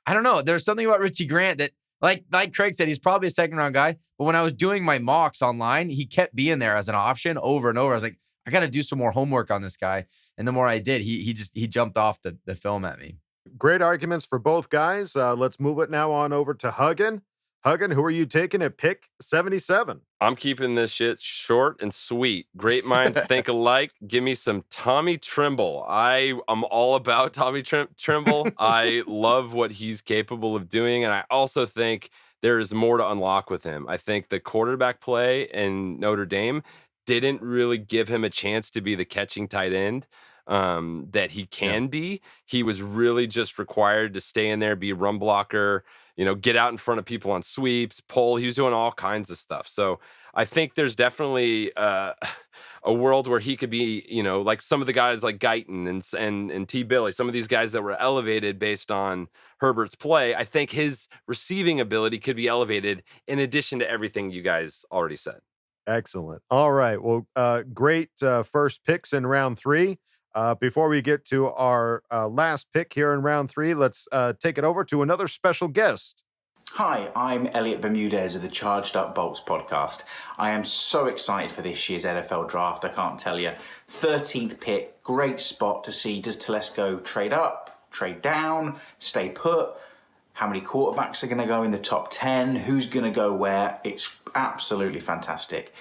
I don't know. There's something about Richie Grant that, like Craig said, he's probably a 2nd round guy. But when I was doing my mocks online, he kept being there as an option over and over. I was like, I got to do some more homework on this guy. And the more I did, he jumped off the film at me. Great arguments for both guys. Let's move it now on over to Huggin. Huggin, who are you taking at pick 77? I'm keeping this shit short and sweet. Great minds think alike. Give me some Tommy Tremble. I'm all about Tommy Tremble. I love what he's capable of doing. And I also think there is more to unlock with him. I think the quarterback play in Notre Dame didn't really give him a chance to be the catching tight end that he can be. He was really just required to stay in there, be a run blocker, get out in front of people on sweeps, pull. He was doing all kinds of stuff. So I think there's definitely a world where he could be, like some of the guys like Guyton and T. Billy, some of these guys that were elevated based on Herbert's play. I think his receiving ability could be elevated in addition to everything you guys already said. Excellent. All right. Well, great first picks in round 3. Before we get to our last pick here in round 3, let's take it over to another special guest. Hi, I'm Elliot Bermudez of the Charged Up Bolts podcast. I am so excited for this year's NFL draft, I can't tell you. 13th pick, great spot to see, does Telesco trade up, trade down, stay put? How many quarterbacks are going to go in the top 10? Who's going to go where? It's absolutely fantastic.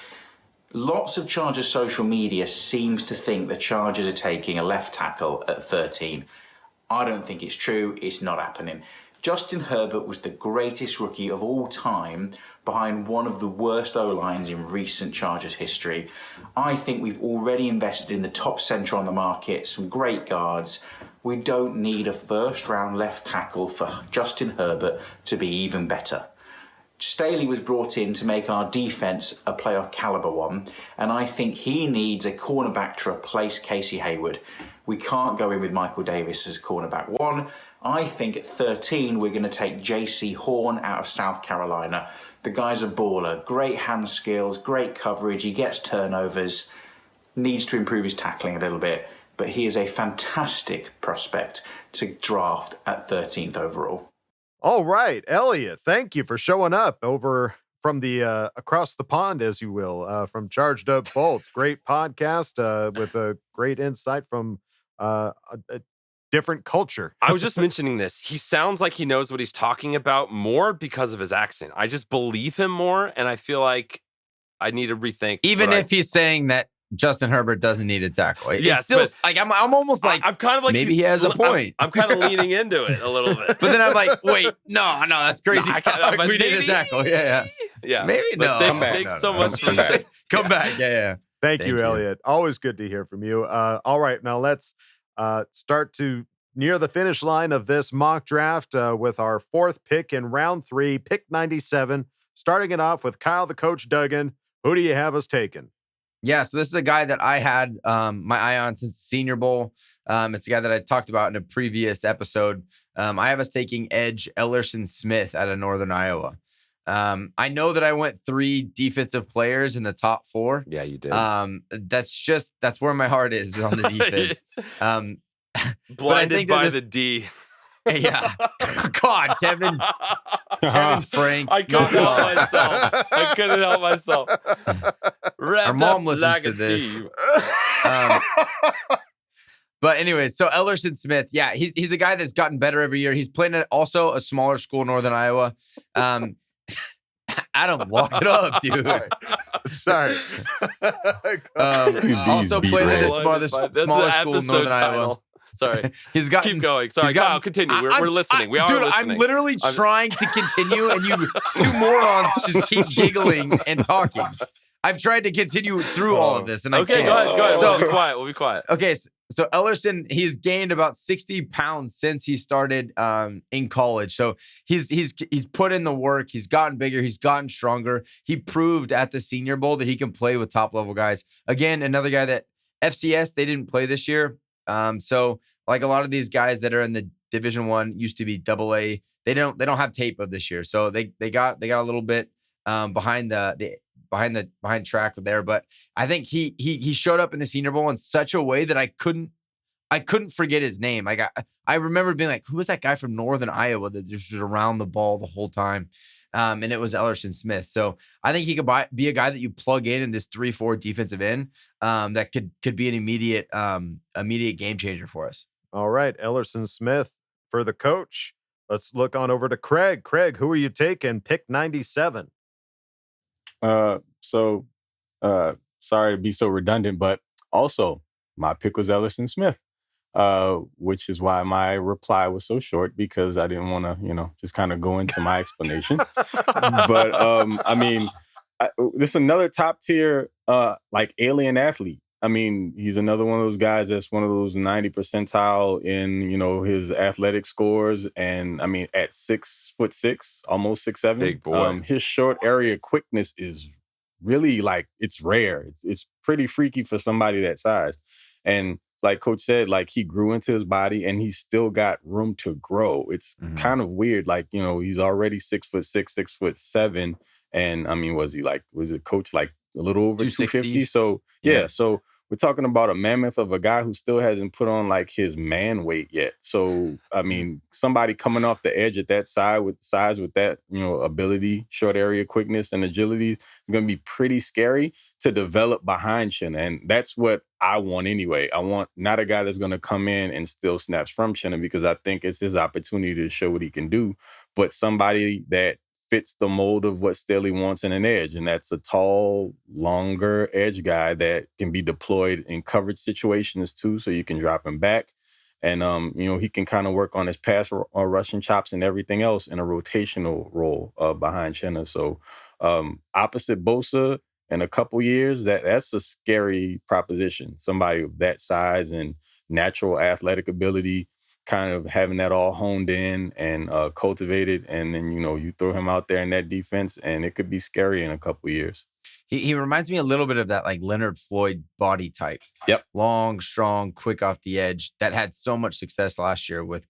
Lots of Chargers social media seems to think the Chargers are taking a left tackle at 13. I don't think it's true. It's not happening. Justin Herbert was the greatest rookie of all time behind one of the worst O-lines in recent Chargers history. I think we've already invested in the top center on the market, some great guards. We don't need a first-round left tackle for Justin Herbert to be even better. Staley was brought in to make our defense a playoff caliber one, and I think he needs a cornerback to replace Casey Hayward. We can't go in with Michael Davis as cornerback 1. I think at 13, we're going to take J.C. Horn out of South Carolina. The guy's a baller, great hand skills, great coverage, he gets turnovers, needs to improve his tackling a little bit, but he is a fantastic prospect to draft at 13th overall. All right, Elliot, thank you for showing up over from the across the pond, as you will, from Charged Up Bolts. Great podcast with a great insight from a different culture. I was just mentioning this. He sounds like he knows what he's talking about more because of his accent. I just believe him more, and I feel like I need to rethink. Even if he's saying that Justin Herbert doesn't need a tackle. Yes, still, like I'm almost like I'm kind of like maybe he has a point. I'm kind of leaning into it a little bit, but then I'm like, wait, no, that's crazy. We need a tackle. Yeah. Maybe no. Thanks so much for saying. Come back. Yeah. Thank you, Elliot. Always good to hear from you. All right, now let's start to near the finish line of this mock draft with our 4th pick in round 3, pick 97. Starting it off with Kyle the Coach Duggan. Who do you have us taking? Yeah, so this is a guy that I had my eye on since the Senior Bowl. It's a guy that I talked about in a previous episode. I have us taking edge Ellison Smith out of Northern Iowa. I know that I went 3 defensive players in the top 4. Yeah, you did. That's where my heart is on the defense. Blinded by the D. Yeah. God, Kevin Frank. I couldn't help myself. Our mom listens to this. But anyway, so Ellison Smith, yeah, he's a guy that's gotten better every year. He's playing at also a smaller school, Northern Iowa. Adam, walk it up, dude. Sorry. Also played at a smaller school, Northern Iowa. Sorry. Keep going. Sorry, Kyle, continue. We're listening. We are listening. I'm literally trying to continue, and you 2 morons just keep giggling and talking. I've tried to continue through all of this, and I can't. Go ahead. So, we'll be quiet. Okay, so Ellison, he's gained about 60 pounds since he started in college. So he's put in the work. He's gotten bigger. He's gotten stronger. He proved at the Senior Bowl that he can play with top-level guys. Again, another guy that FCS, they didn't play this year. So like a lot of these guys that are in the Division I used to be AA, they don't have tape of this year. So they got a little bit behind track there. But I think he showed up in the Senior Bowl in such a way that I couldn't forget his name. I remember being like, who was that guy from Northern Iowa that just was around the ball the whole time? And it was Ellison Smith. So I think he could be a guy that you plug in this 3-4 defensive end that could be an immediate game changer for us. All right, Ellison Smith for the coach. Let's look on over to Craig. Craig, who are you taking? Pick 97. Sorry to be so redundant, but also my pick was Ellison Smith, which is why my reply was so short, because I didn't want to, just kind of go into my explanation. But this is another top tier, alien athlete. I mean, he's another one of those guys that's one of those 90 percentile in, his athletic scores. And I mean, at 6'6", almost 6'7", big boy. His short area quickness is really it's rare. It's pretty freaky for somebody that size. And like Coach said, he grew into his body and he's still got room to grow. It's kind of weird. He's already 6'6", 6'7". And I mean, was it Coach a little over 250? So yeah. So we're talking about a mammoth of a guy who still hasn't put on his man weight yet. So, I mean, somebody coming off the edge at that size with that, ability, short area quickness and agility is going to be pretty scary to develop behind you. And that's what I want anyway. I want not a guy that's going to come in and steal snaps from Chenna, because I think it's his opportunity to show what he can do, but somebody that fits the mold of what Staley wants in an edge. And that's a tall, longer edge guy that can be deployed in coverage situations too, so you can drop him back. And, he can kind of work on his pass rushing chops and everything else in a rotational role behind Chenna. So opposite Bosa in a couple years, that's a scary proposition. Somebody of that size and natural athletic ability, kind of having that all honed in and cultivated. And then, you throw him out there in that defense and it could be scary in a couple years. He reminds me a little bit of that like Leonard Floyd body type. Yep. Long, strong, quick off the edge that had so much success last year with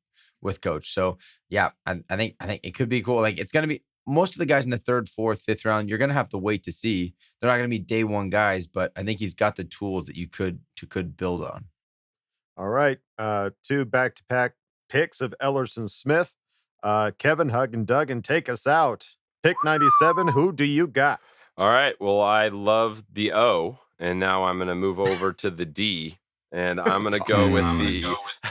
Coach. So yeah, I think it could be cool. Like it's going to be most of the guys in the 3rd, 4th, 5th round. You're going to have to wait to see. They're not going to be day one guys, but I think he's got the tools that you could build on. All right. 2 back-to-back picks of Ellison Smith. Kevin, Hug, and Duggan, take us out. Pick 97. Who do you got? All right. Well, I love the O, and now I'm going to move over to the D, and I'm going to go with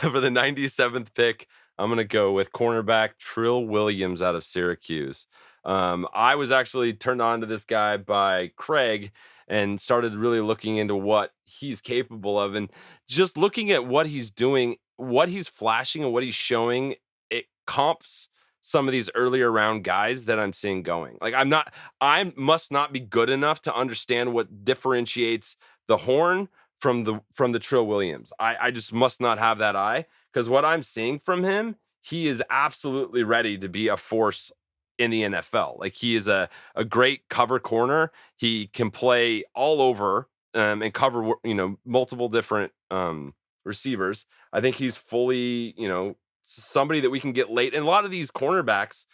for the 97th pick, I'm going to go with cornerback Trill Williams out of Syracuse. I was actually turned on to this guy by Craig and started really looking into what he's capable of, and just looking at what he's doing, what he's flashing and what he's showing, it comps some of these earlier round guys that I'm seeing going. Like I must not be good enough to understand what differentiates the Horn from the Trill Williams. I just must not have that eye, because what I'm seeing from him, he is absolutely ready to be a force in the NFL. Like he is a great cover corner. He can play all over and cover, multiple different receivers. I think he's fully, somebody that we can get late. And a lot of these cornerbacks,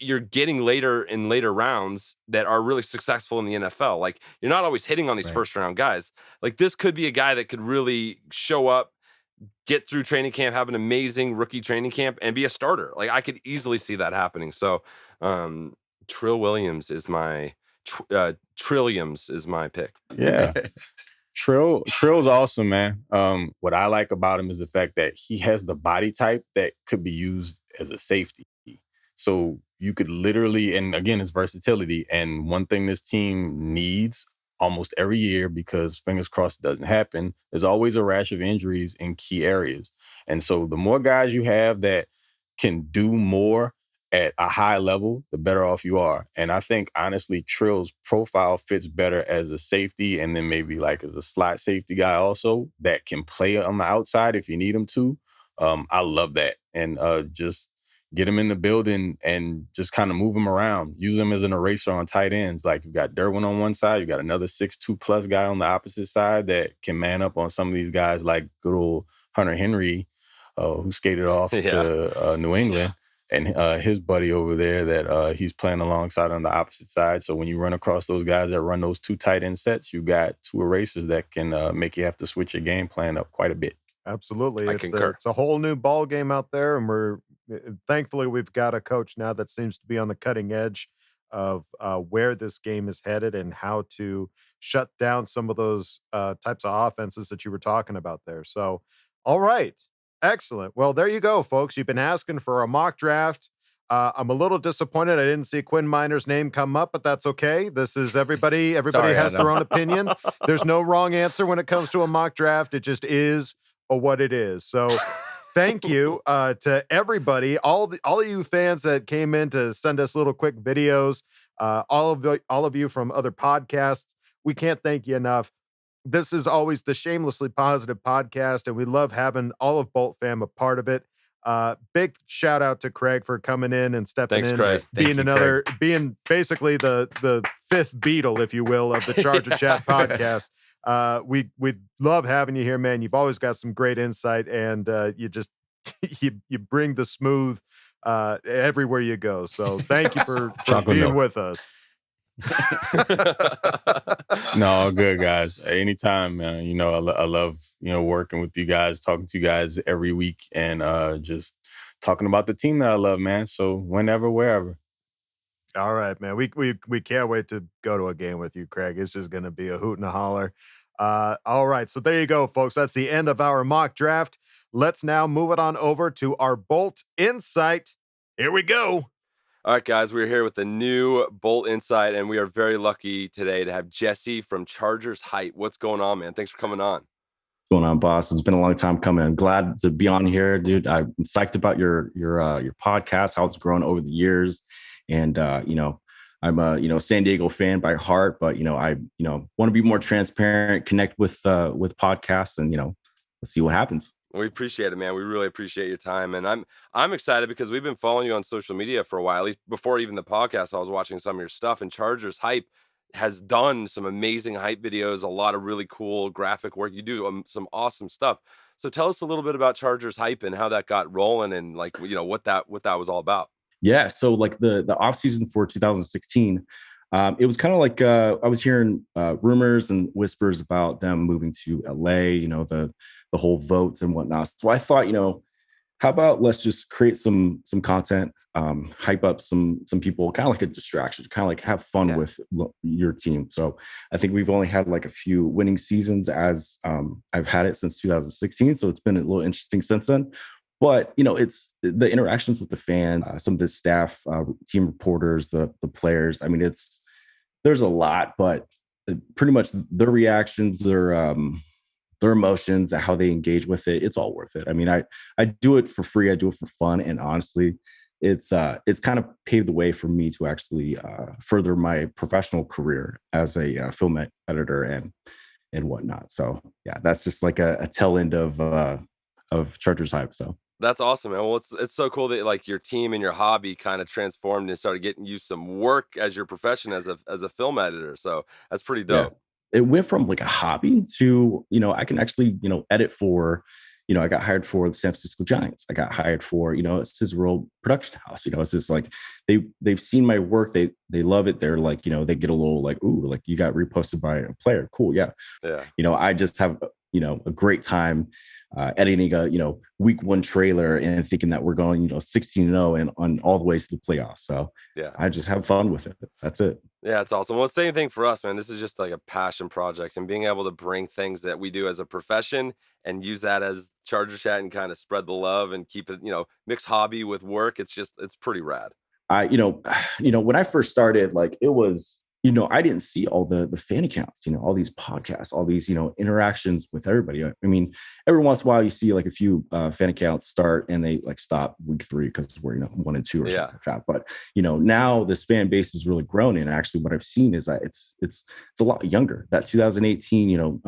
you're getting later in later rounds that are really successful in the NFL. Like you're not always hitting on these first round guys. Like this could be a guy that could really show up, get through training camp, have an amazing rookie training camp, and be a starter. Like I could easily see that happening. So Trill Williams is my Trilliums is my pick. Yeah. Trill's awesome, man. What I like about him is the fact that he has the body type that could be used as a safety. So you could literally, and again, his versatility. And one thing this team needs almost every year, because fingers crossed it doesn't happen, there's always a rash of injuries in key areas. And so the more guys you have that can do more at a high level, the better off you are. And I think, honestly, Trill's profile fits better as a safety, and then maybe like as a slot safety guy also that can play on the outside if you need him to. I love that. And just get him in the building and just kind of move him around. Use him as an eraser on tight ends. Like you've got Derwin on one side, you got another 6'2+ guy on the opposite side that can man up on some of these guys like good old Hunter Henry, who skated off to New England. And his buddy over there that he's playing alongside on the opposite side. So when you run across those guys that run those 2 tight end sets, you got 2 erasers that can make you have to switch your game plan up quite a bit. Absolutely. I concur. It's a whole new ball game out there. And thankfully, we've got a coach now that seems to be on the cutting edge of where this game is headed and how to shut down some of those types of offenses that you were talking about there. So, all right. Excellent. Well, there you go, folks. You've been asking for a mock draft. I'm a little disappointed I didn't see Quinn Miners' name come up, but that's okay. This is everybody. Everybody has their own opinion. There's no wrong answer when it comes to a mock draft. It just is what it is. So thank you to everybody, all of you fans that came in to send us little quick videos, all of you from other podcasts. We can't thank you enough. This is always the Shamelessly Positive podcast, and we love having all of Bolt Fam a part of it. Big shout out to Craig for coming in and stepping in, Craig. being basically the fifth Beatle, if you will, of the Charger Chat podcast. We love having you here, man. You've always got some great insight, and you bring the smooth everywhere you go. So thank you for being with us. No, good guys. Anytime, man. I love working with you guys, talking to you guys every week, and just talking about the team that I love, man. So whenever, wherever. All right, man. We can't wait to go to a game with you, Craig. It's just going to be a hoot and a holler. All right, so there you go, folks. That's the end of our mock draft. Let's now move it on over to our Bolt Insight. Here we go. All right, guys, we're here with the new Bolt Insight, and we are very lucky today to have Jesse from Chargers Hype. What's going on, man? Thanks for coming on. What's going on, boss? It's been a long time coming. I'm glad to be on here, dude. I'm psyched about your podcast, how it's grown over the years, and I'm a San Diego fan by heart, but I want to be more transparent, connect with podcasts, and let's see what happens. We appreciate it, man. We really appreciate your time. And I'm excited because we've been following you on social media for a while. At least before even the podcast, I was watching some of your stuff. And Chargers Hype has done some amazing hype videos, a lot of really cool graphic work. You do some awesome stuff. So tell us a little bit about Chargers Hype and how that got rolling and what that was all about. Yeah. So like the off season for 2016, it was kind of like I was hearing rumors and whispers about them moving to LA, the whole votes and whatnot. So I thought, how about let's just create some content, hype up some people, kind of like a distraction, kind of like have fun with your team. So I think we've only had like a few winning seasons as I've had it since 2016. So it's been a little interesting since then. But, it's the interactions with the fan, some of the staff, team reporters, the players. I mean, there's a lot, but pretty much their reactions, their emotions, how they engage with it, it's all worth it. I mean, I do it for free. I do it for fun. And honestly, it's kind of paved the way for me to actually further my professional career as a film editor and whatnot. So yeah, that's just like a tail end of Chargers Hype. So that's awesome, man. Well, it's so cool that like your team and your hobby kind of transformed and started getting you some work as your profession as a film editor. So that's pretty dope. Yeah. It went from like a hobby to, I can actually, edit for, I got hired for the San Francisco Giants. I got hired for, a Scissor Roll production house. It's just like they've seen my work. They love it. They're like, they get a little like, ooh, like you got reposted by a player. Cool. Yeah. Yeah. I just have, a great time editing a, week one trailer and thinking that we're going, 16-0 and on all the way to the playoffs. So yeah, I just have fun with it. That's it. Yeah, it's awesome. Well, same thing for us, man. This is just like a passion project, and being able to bring things that we do as a profession and use that as Charger Chat and kind of spread the love and keep it, mix hobby with work. It's pretty rad. When I first started, like it was, I didn't see all the fan accounts, all these podcasts, all these, interactions with everybody. I mean, every once in a while you see like a few fan accounts start and they like stop week 3 because we're, 1 and 2 or something like that. But, now this fan base has really grown. And actually what I've seen is that it's a lot younger. That 2018,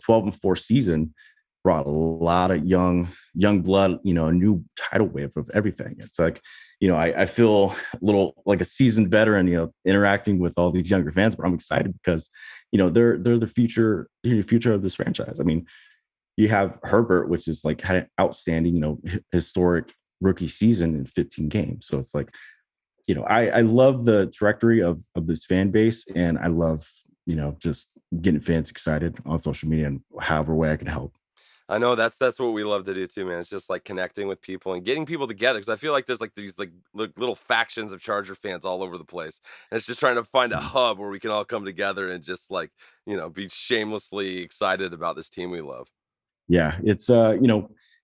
12-4 season brought a lot of young blood, a new tidal wave of everything. It's like, I feel a little like a seasoned veteran, interacting with all these younger fans, but I'm excited because, they're the future of this franchise. I mean, you have Herbert, which is like had an outstanding, historic rookie season in 15 games. So it's like, I love the trajectory of this fan base, and I love, just getting fans excited on social media and however way I can help. I know that's what we love to do too, man. It's just like connecting with people and getting people together, because I feel like there's like these like little factions of Charger fans all over the place, and it's just trying to find a hub where we can all come together and just like be shamelessly excited about this team we love. Yeah, it's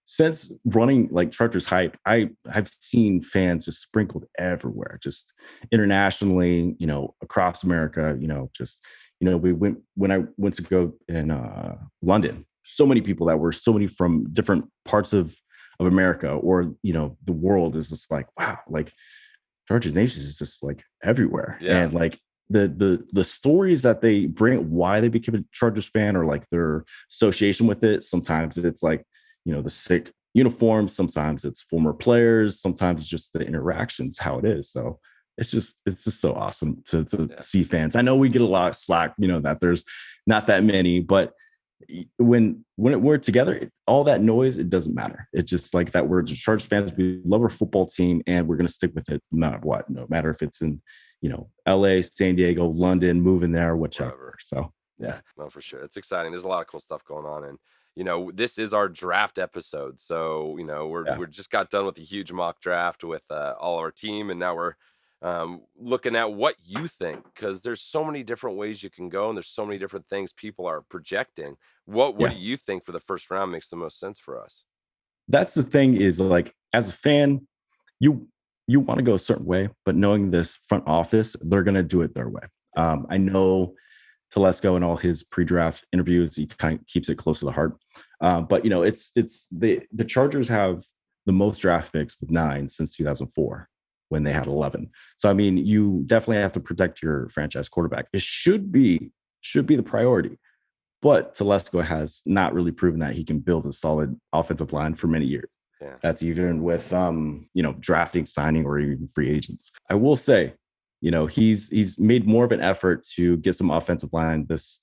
since running like Chargers Hype, I've seen fans just sprinkled everywhere, just internationally, across America. When I went to go in London. So many people that were so many from different parts of America or, the world is just like, wow, like Charger Nation is just like everywhere. Yeah. And like the stories that they bring, why they became a Chargers fan, or like their association with it. Sometimes it's like, the sick uniforms. Sometimes it's former players. Sometimes it's just the interactions, how it is. So it's just so awesome to see fans. I know we get a lot of slack, that there's not that many, but when we're together, all that noise, it doesn't matter. It's just like that we're just Chargers fans. We love our football team, and we're going to stick with it no matter what. No matter if it's in, LA, San Diego, London, moving there, whichever. So yeah, no, for sure. It's exciting. There's a lot of cool stuff going on. And, this is our draft episode. So, we're just got done with a huge mock draft with all our team. And now we're looking at what you think, because there's so many different ways you can go, and there's so many different things people are projecting. What do you think for the first round makes the most sense for us? That's the thing is, like, as a fan, you want to go a certain way, but knowing this front office, they're going to do it their way. I know Telesco and all his pre-draft interviews, he kind of keeps it close to the heart. But it's the Chargers have the most draft picks with 9 since 2004 when they had 11. So I mean, you definitely have to protect your franchise quarterback. It should be the priority. But Telesco has not really proven that he can build a solid offensive line for many years. Yeah. That's even with drafting, signing, or even free agents. I will say, he's made more of an effort to get some offensive line this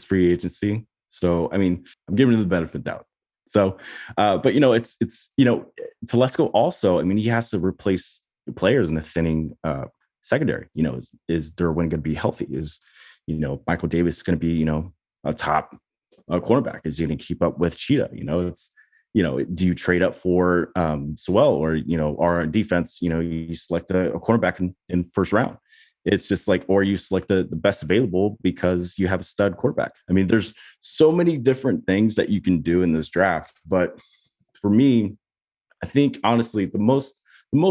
free agency. So I mean, I'm giving him the benefit of the doubt. So, but it's Telesco also. I mean, he has to replace players in the thinning secondary. Is Derwin going to be healthy? Is Michael Davis going to be a top cornerback? Is he going to keep up with Cheetah? Do you trade up for Sewell or our defense? You select a cornerback in first round. It's just like, or you select the best available because you have a stud quarterback. I mean, there's so many different things that you can do in this draft. But for me, I think honestly, the most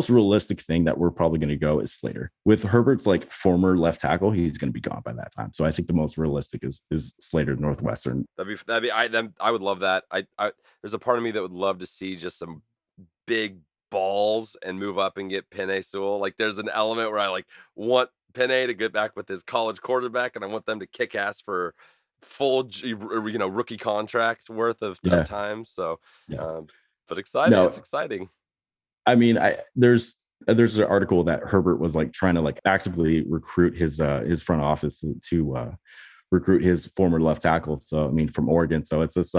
realistic thing that we're probably going to go is Slater. With Herbert's like former left tackle, he's going to be gone by that time. So I think the most realistic is Slater Northwestern. I would love that. I there's a part of me that would love to see just some big balls and move up and get Penei Sewell. Like there's an element where I want Penei to get back with his college quarterback, and I want them to kick ass for full rookie contract worth of time. So, but exciting. No, it's exciting. I mean, there's an article that Herbert was trying to actively recruit his front office to recruit his former left tackle. So I mean, from Oregon. So it's just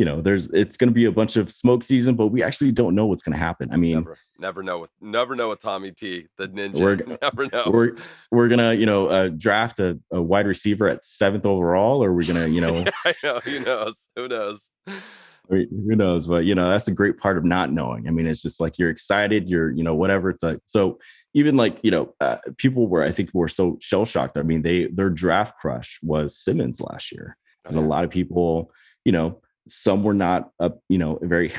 it's going to be a bunch of smoke season, but we actually don't know what's going to happen. I mean, never know with Tommy T, the ninja. Never know. We're gonna draft a wide receiver at 7th overall, or we're gonna I know. Who knows? Who knows? But that's the great part of not knowing. I mean, it's just you're excited, you're whatever. It's so even people were so shell shocked. I mean, their draft crush was Simmons last year, and a lot of people, some were not very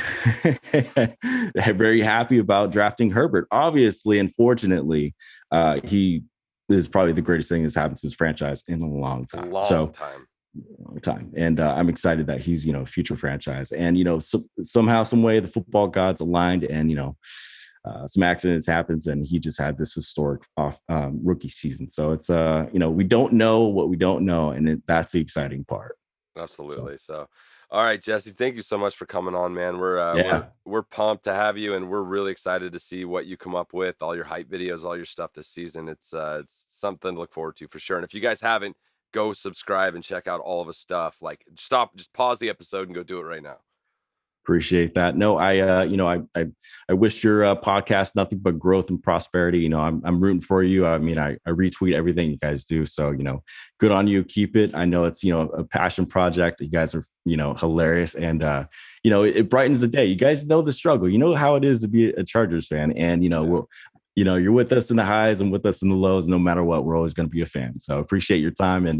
very happy about drafting Herbert. Obviously, unfortunately, he is probably the greatest thing that's happened to his franchise in a long time. Long time. And I'm excited that he's future franchise, and somehow, some way, the football gods aligned, and some accidents happens, and he just had this historic rookie season. So it's we don't know what we don't know, and that's the exciting part. Absolutely. So all right, Jesse, thank you so much for coming on, man. We're pumped to have you, and we're really excited to see what you come up with, all your hype videos, all your stuff this season. It's something to look forward to for sure. And if you guys haven't, go subscribe and check out all of his stuff. Just pause the episode and go do it right now. Appreciate that. No, I wish your podcast nothing but growth and prosperity. I'm rooting for you. I mean, I retweet everything you guys do. So, good on you. Keep it. I know it's, a passion project. You guys are, hilarious. And, it brightens the day. You guys know the struggle. You know how it is to be a Chargers fan. And, you're with us in the highs and with us in the lows. No matter what, we're always going to be a fan. So appreciate your time, and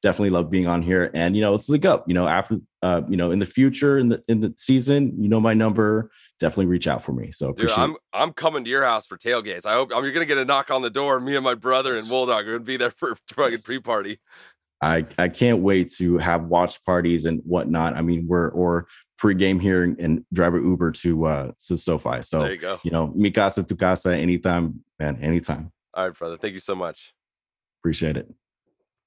definitely love being on here. And let's link up. After in the future, in the season, my number. Definitely reach out for me. So dude, I'm coming to your house for tailgates. I hope you're going to get a knock on the door. Me and my brother and Bulldog are going to be there for fucking pre-party. I can't wait to have watch parties and whatnot. I mean, or pre-game here and drive an Uber to Sofi. So there you go. Mi casa, tu casa, anytime, man, anytime. All right, brother. Thank you so much. Appreciate it.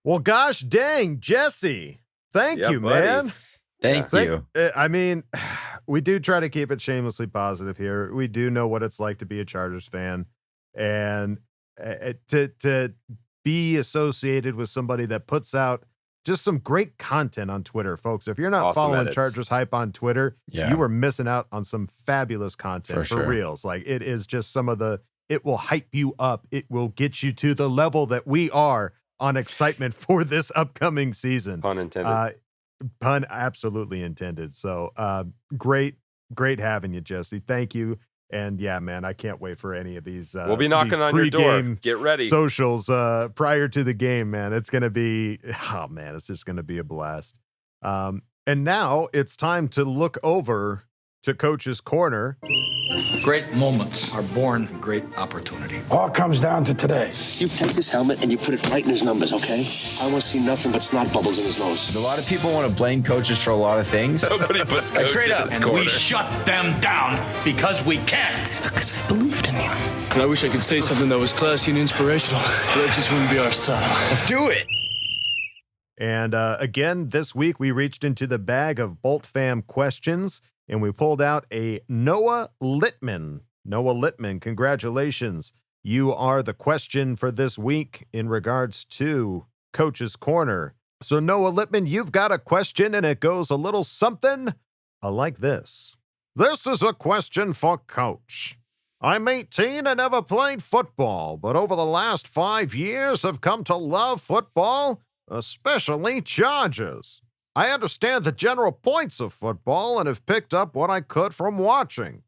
Well, gosh dang, Jesse. Thank you, buddy. man. Thank you. I mean, we do try to keep it shamelessly positive here. We do know what it's like to be a Chargers fan, and to be associated with somebody that puts out just some great content on Twitter, folks. If you're not following Chargers Hype on Twitter, you are missing out on some fabulous content for reals. It is just it will hype you up. It will get you to the level that we are on excitement for this upcoming season. Pun intended. Pun absolutely intended. So great having you, Jesse. Thank you. And yeah, man, I can't wait for any of these. We'll be knocking on your door. Get ready. Socials prior to the game, man. It's going to be, oh man, it's just going to be a blast. And now it's time to look over to Coach's Corner. Great moments are born from great opportunity. All comes down to today. You take this helmet and you put it right in his numbers, okay? I want to see nothing but snot bubbles in his nose. A lot of people want to blame coaches for a lot of things. Nobody puts coaches Trade up, in his and corner. we shut them down because we can't. Because I believed in you. And I wish I could say something that was classy and inspirational, but that just wouldn't be our style. Let's do it. And again, this week we reached into the bag of Boltfam questions and we pulled out a Noah Littman. Noah Littman, congratulations. You are the question for this week in regards to Coach's Corner. So Noah Littman, you've got a question and it goes a little something like this. This is a question for Coach. I'm 18 and never played football, but over the last 5 years have come to love football, especially Chargers. I understand the general points of football and have picked up what I could from watching.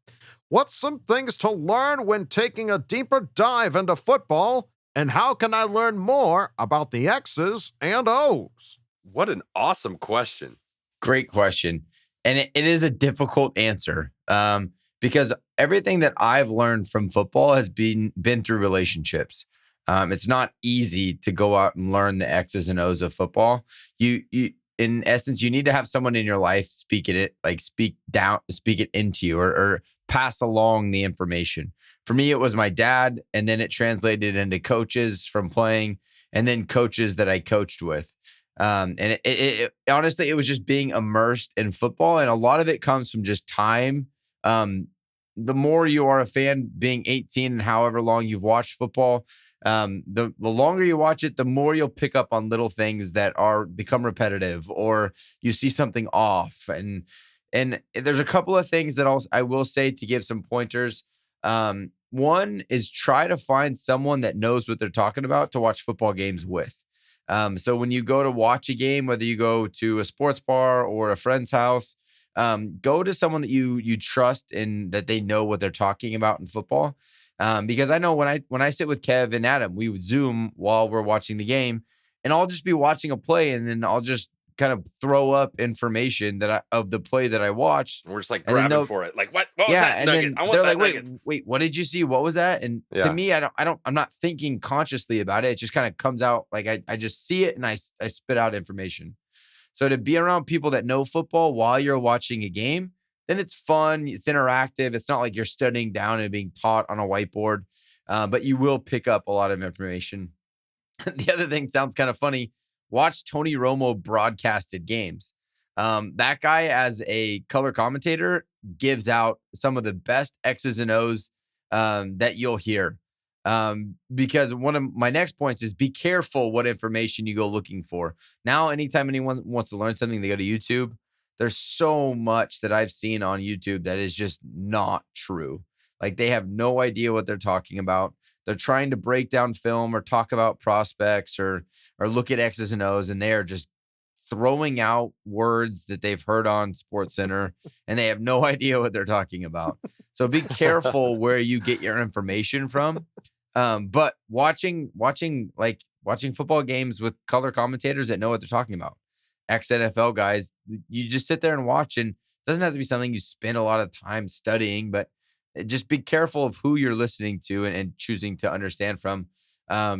What's some things to learn when taking a deeper dive into football, and how can I learn more about the X's and O's? What an awesome question. Great question. And it is a difficult answer because everything that I've learned from football has been through relationships. It's not easy to go out and learn the X's and O's of football. You in essence, you need to have someone in your life speak it into you or pass along the information. For me, it was my dad, and then it translated into coaches from playing, and then coaches that I coached with. And it honestly, it was just being immersed in football, and a lot of it comes from just time. The more you are a fan, being 18 and however long you've watched football, the longer you watch it, the more you'll pick up on little things that become repetitive, or you see something off. And there's a couple of things that I will say to give some pointers. One is try to find someone that knows what they're talking about to watch football games with. So when you go to watch a game, whether you go to a sports bar or a friend's house, go to someone that you trust and that they know what they're talking about in football. Because I know when I sit with Kev and Adam, we would Zoom while we're watching the game, and I'll just be watching a play, and then I'll just kind of throw up information of the play that I watched. And we're just like grabbing for it. Like, what was that and nugget? then I want they're that like, nugget. wait, what did you see? What was that? And to me, I'm not thinking consciously about it. It just kind of comes out like I just see it and I spit out information. So to be around people that know football while you're watching a game, then it's fun. It's interactive. It's not like you're studying down and being taught on a whiteboard, but you will pick up a lot of information. The other thing sounds kind of funny. Watch Tony Romo broadcasted games. That guy, as a color commentator, gives out some of the best X's and O's that you'll hear. Because one of my next points is be careful what information you go looking for. Now, anytime anyone wants to learn something, they go to YouTube. There's so much that I've seen on YouTube that is just not true. Like, they have no idea what they're talking about. They're trying to break down film or talk about prospects or look at X's and O's, and they are just throwing out words that they've heard on SportsCenter, and they have no idea what they're talking about. So be careful where you get your information from. But watching football games with color commentators that know what they're talking about, ex-NFL guys, you just sit there and watch, and it doesn't have to be something you spend a lot of time studying, but just be careful of who you're listening to and choosing to understand from,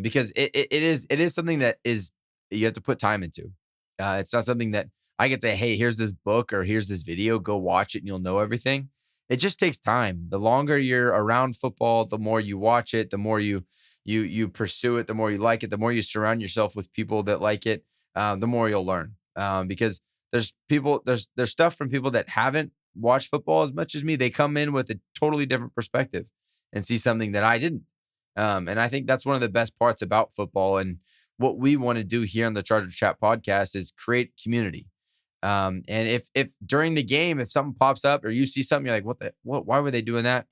because it is something that is you have to put time into. It's not something that I could say, hey, here's this book or here's this video, go watch it and you'll know everything. It just takes time. The longer you're around football, the more you watch it, the more you pursue it, the more you like it, the more you surround yourself with people that like it, the more you'll learn. Because there's stuff from people that haven't watched football as much as me. They come in with a totally different perspective and see something that I didn't. And I think that's one of the best parts about football. And what we want to do here on the Charger Chat podcast is create community. And if during the game, if something pops up or you see something, you're like, why were they doing that?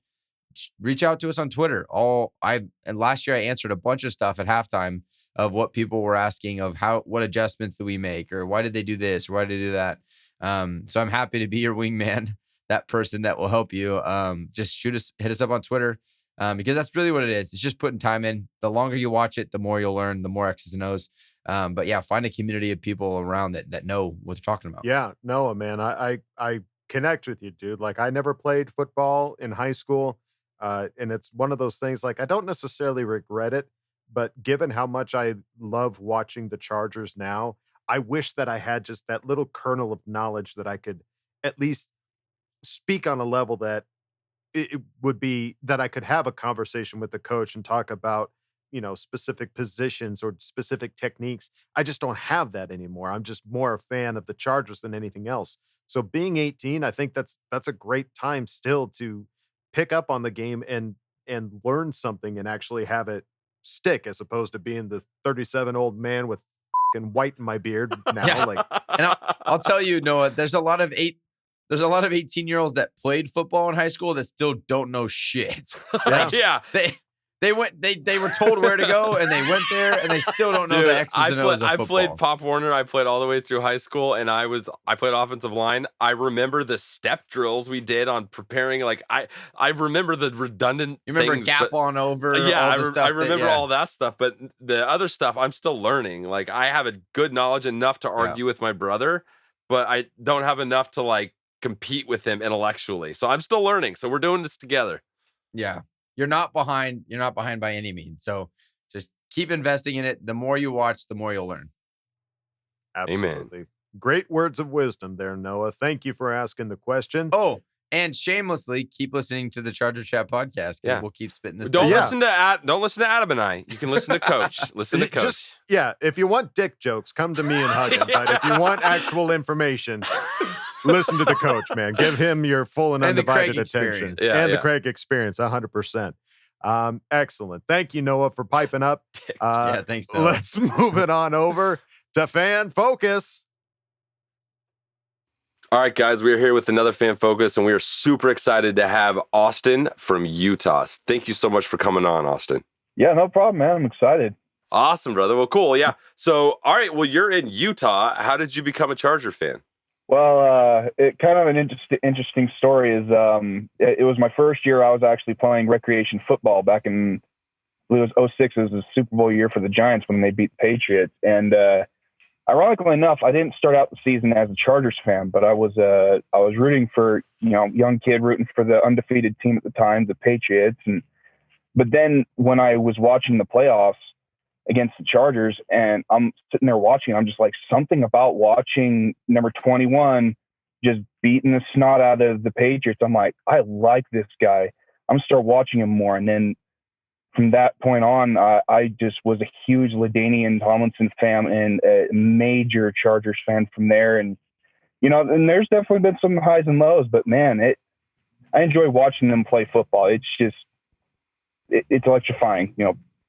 Reach out to us on Twitter. And last year I answered a bunch of stuff at halftime of what people were asking of what adjustments do we make, or why did they do this, or why did they do that? So I'm happy to be your wingman that person that will help you, just hit us up on Twitter, because that's really what it is. It's just putting time in. The longer you watch it, the more you'll learn, the more X's and O's. But yeah, find a community of people around that know what they're talking about. Yeah, Noah, man, I connect with you, dude. Like, I never played football in high school, and it's one of those things. Like, I don't necessarily regret it, but given how much I love watching the Chargers now, I wish that I had just that little kernel of knowledge that I could at least speak on a level that it would be that I could have a conversation with the coach and talk about, specific positions or specific techniques. I just don't have that anymore. I'm just more a fan of the Chargers than anything else. So being 18, I think that's a great time still to pick up on the game and learn something and actually have it stick, as opposed to being the 37-old man with fucking white in my beard now. Yeah. Like, and I'll tell you, Noah, there's a lot of 18-year-olds that played football in high school that still don't know shit. Yeah. They were told where to go, and they went there, and they still don't know the X's and O's of football. I played Pop Warner. I played all the way through high school, and I played offensive line. I remember the step drills we did on preparing. Like, I remember the redundant. You remember things, gap on over? Yeah, I remember all that stuff. But the other stuff, I'm still learning. Like, I have a good knowledge enough to argue with my brother, but I don't have enough to like compete with him intellectually. So I'm still learning. So we're doing this together. Yeah. You're not behind by any means. So just keep investing in it. The more you watch, the more you'll learn. Absolutely. Amen. Great words of wisdom there, Noah. Thank you for asking the question. Oh, and shamelessly keep listening to the Charger Chat podcast. Yeah. We'll keep spitting this. Don't listen to Adam and I. You can listen to Coach. Listen to Coach. If you want dick jokes, come to me and hug him. But if you want actual information, listen to the coach, man. Give him your full and undivided attention. The Craig experience, 100%. Excellent. Thank you, Noah, for piping up. Thanks, Noah. Let's move it on over to Fan Focus. All right, guys, we are here with another Fan Focus, and we are super excited to have Austin from Utah. Thank you so much for coming on, Austin. Yeah, no problem, man. I'm excited. Awesome, brother. Well, cool. Yeah. So, all right. Well, you're in Utah. How did you become a Charger fan? Well, it kind of an interesting story is it was my first year I was actually playing recreation football back in, I believe it was 2006. It was the Super Bowl year for the Giants when they beat the Patriots. And ironically enough, I didn't start out the season as a Chargers fan, but I was rooting for, young kid rooting for the undefeated team at the time, the Patriots. But then when I was watching the playoffs against the Chargers, and I'm sitting there watching, I'm just like, something about watching number 21 just beating the snot out of the Patriots. I'm like, I like this guy. I'm gonna start watching him more. And then from that point on, I just was a huge LaDainian Tomlinson fan and a major Chargers fan from there. And, and there's definitely been some highs and lows, but man, I enjoy watching them play football. It's just, it's electrifying,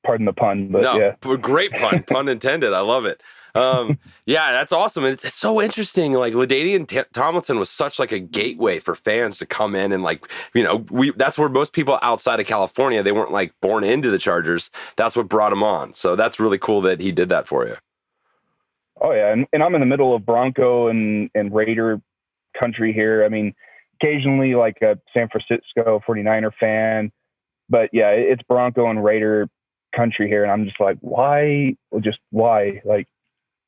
pardon the pun, but great pun intended. I love it. That's awesome. And it's so interesting. Like, LaDainian Tomlinson was such like a gateway for fans to come in and that's where most people outside of California, they weren't like born into the Chargers. That's what brought them on. So that's really cool that he did that for you. Oh yeah. And I'm in the middle of Bronco and Raider country here. I mean, occasionally like a San Francisco 49er fan, but yeah, it's Bronco and Raider country here, and I'm just like, why? Like,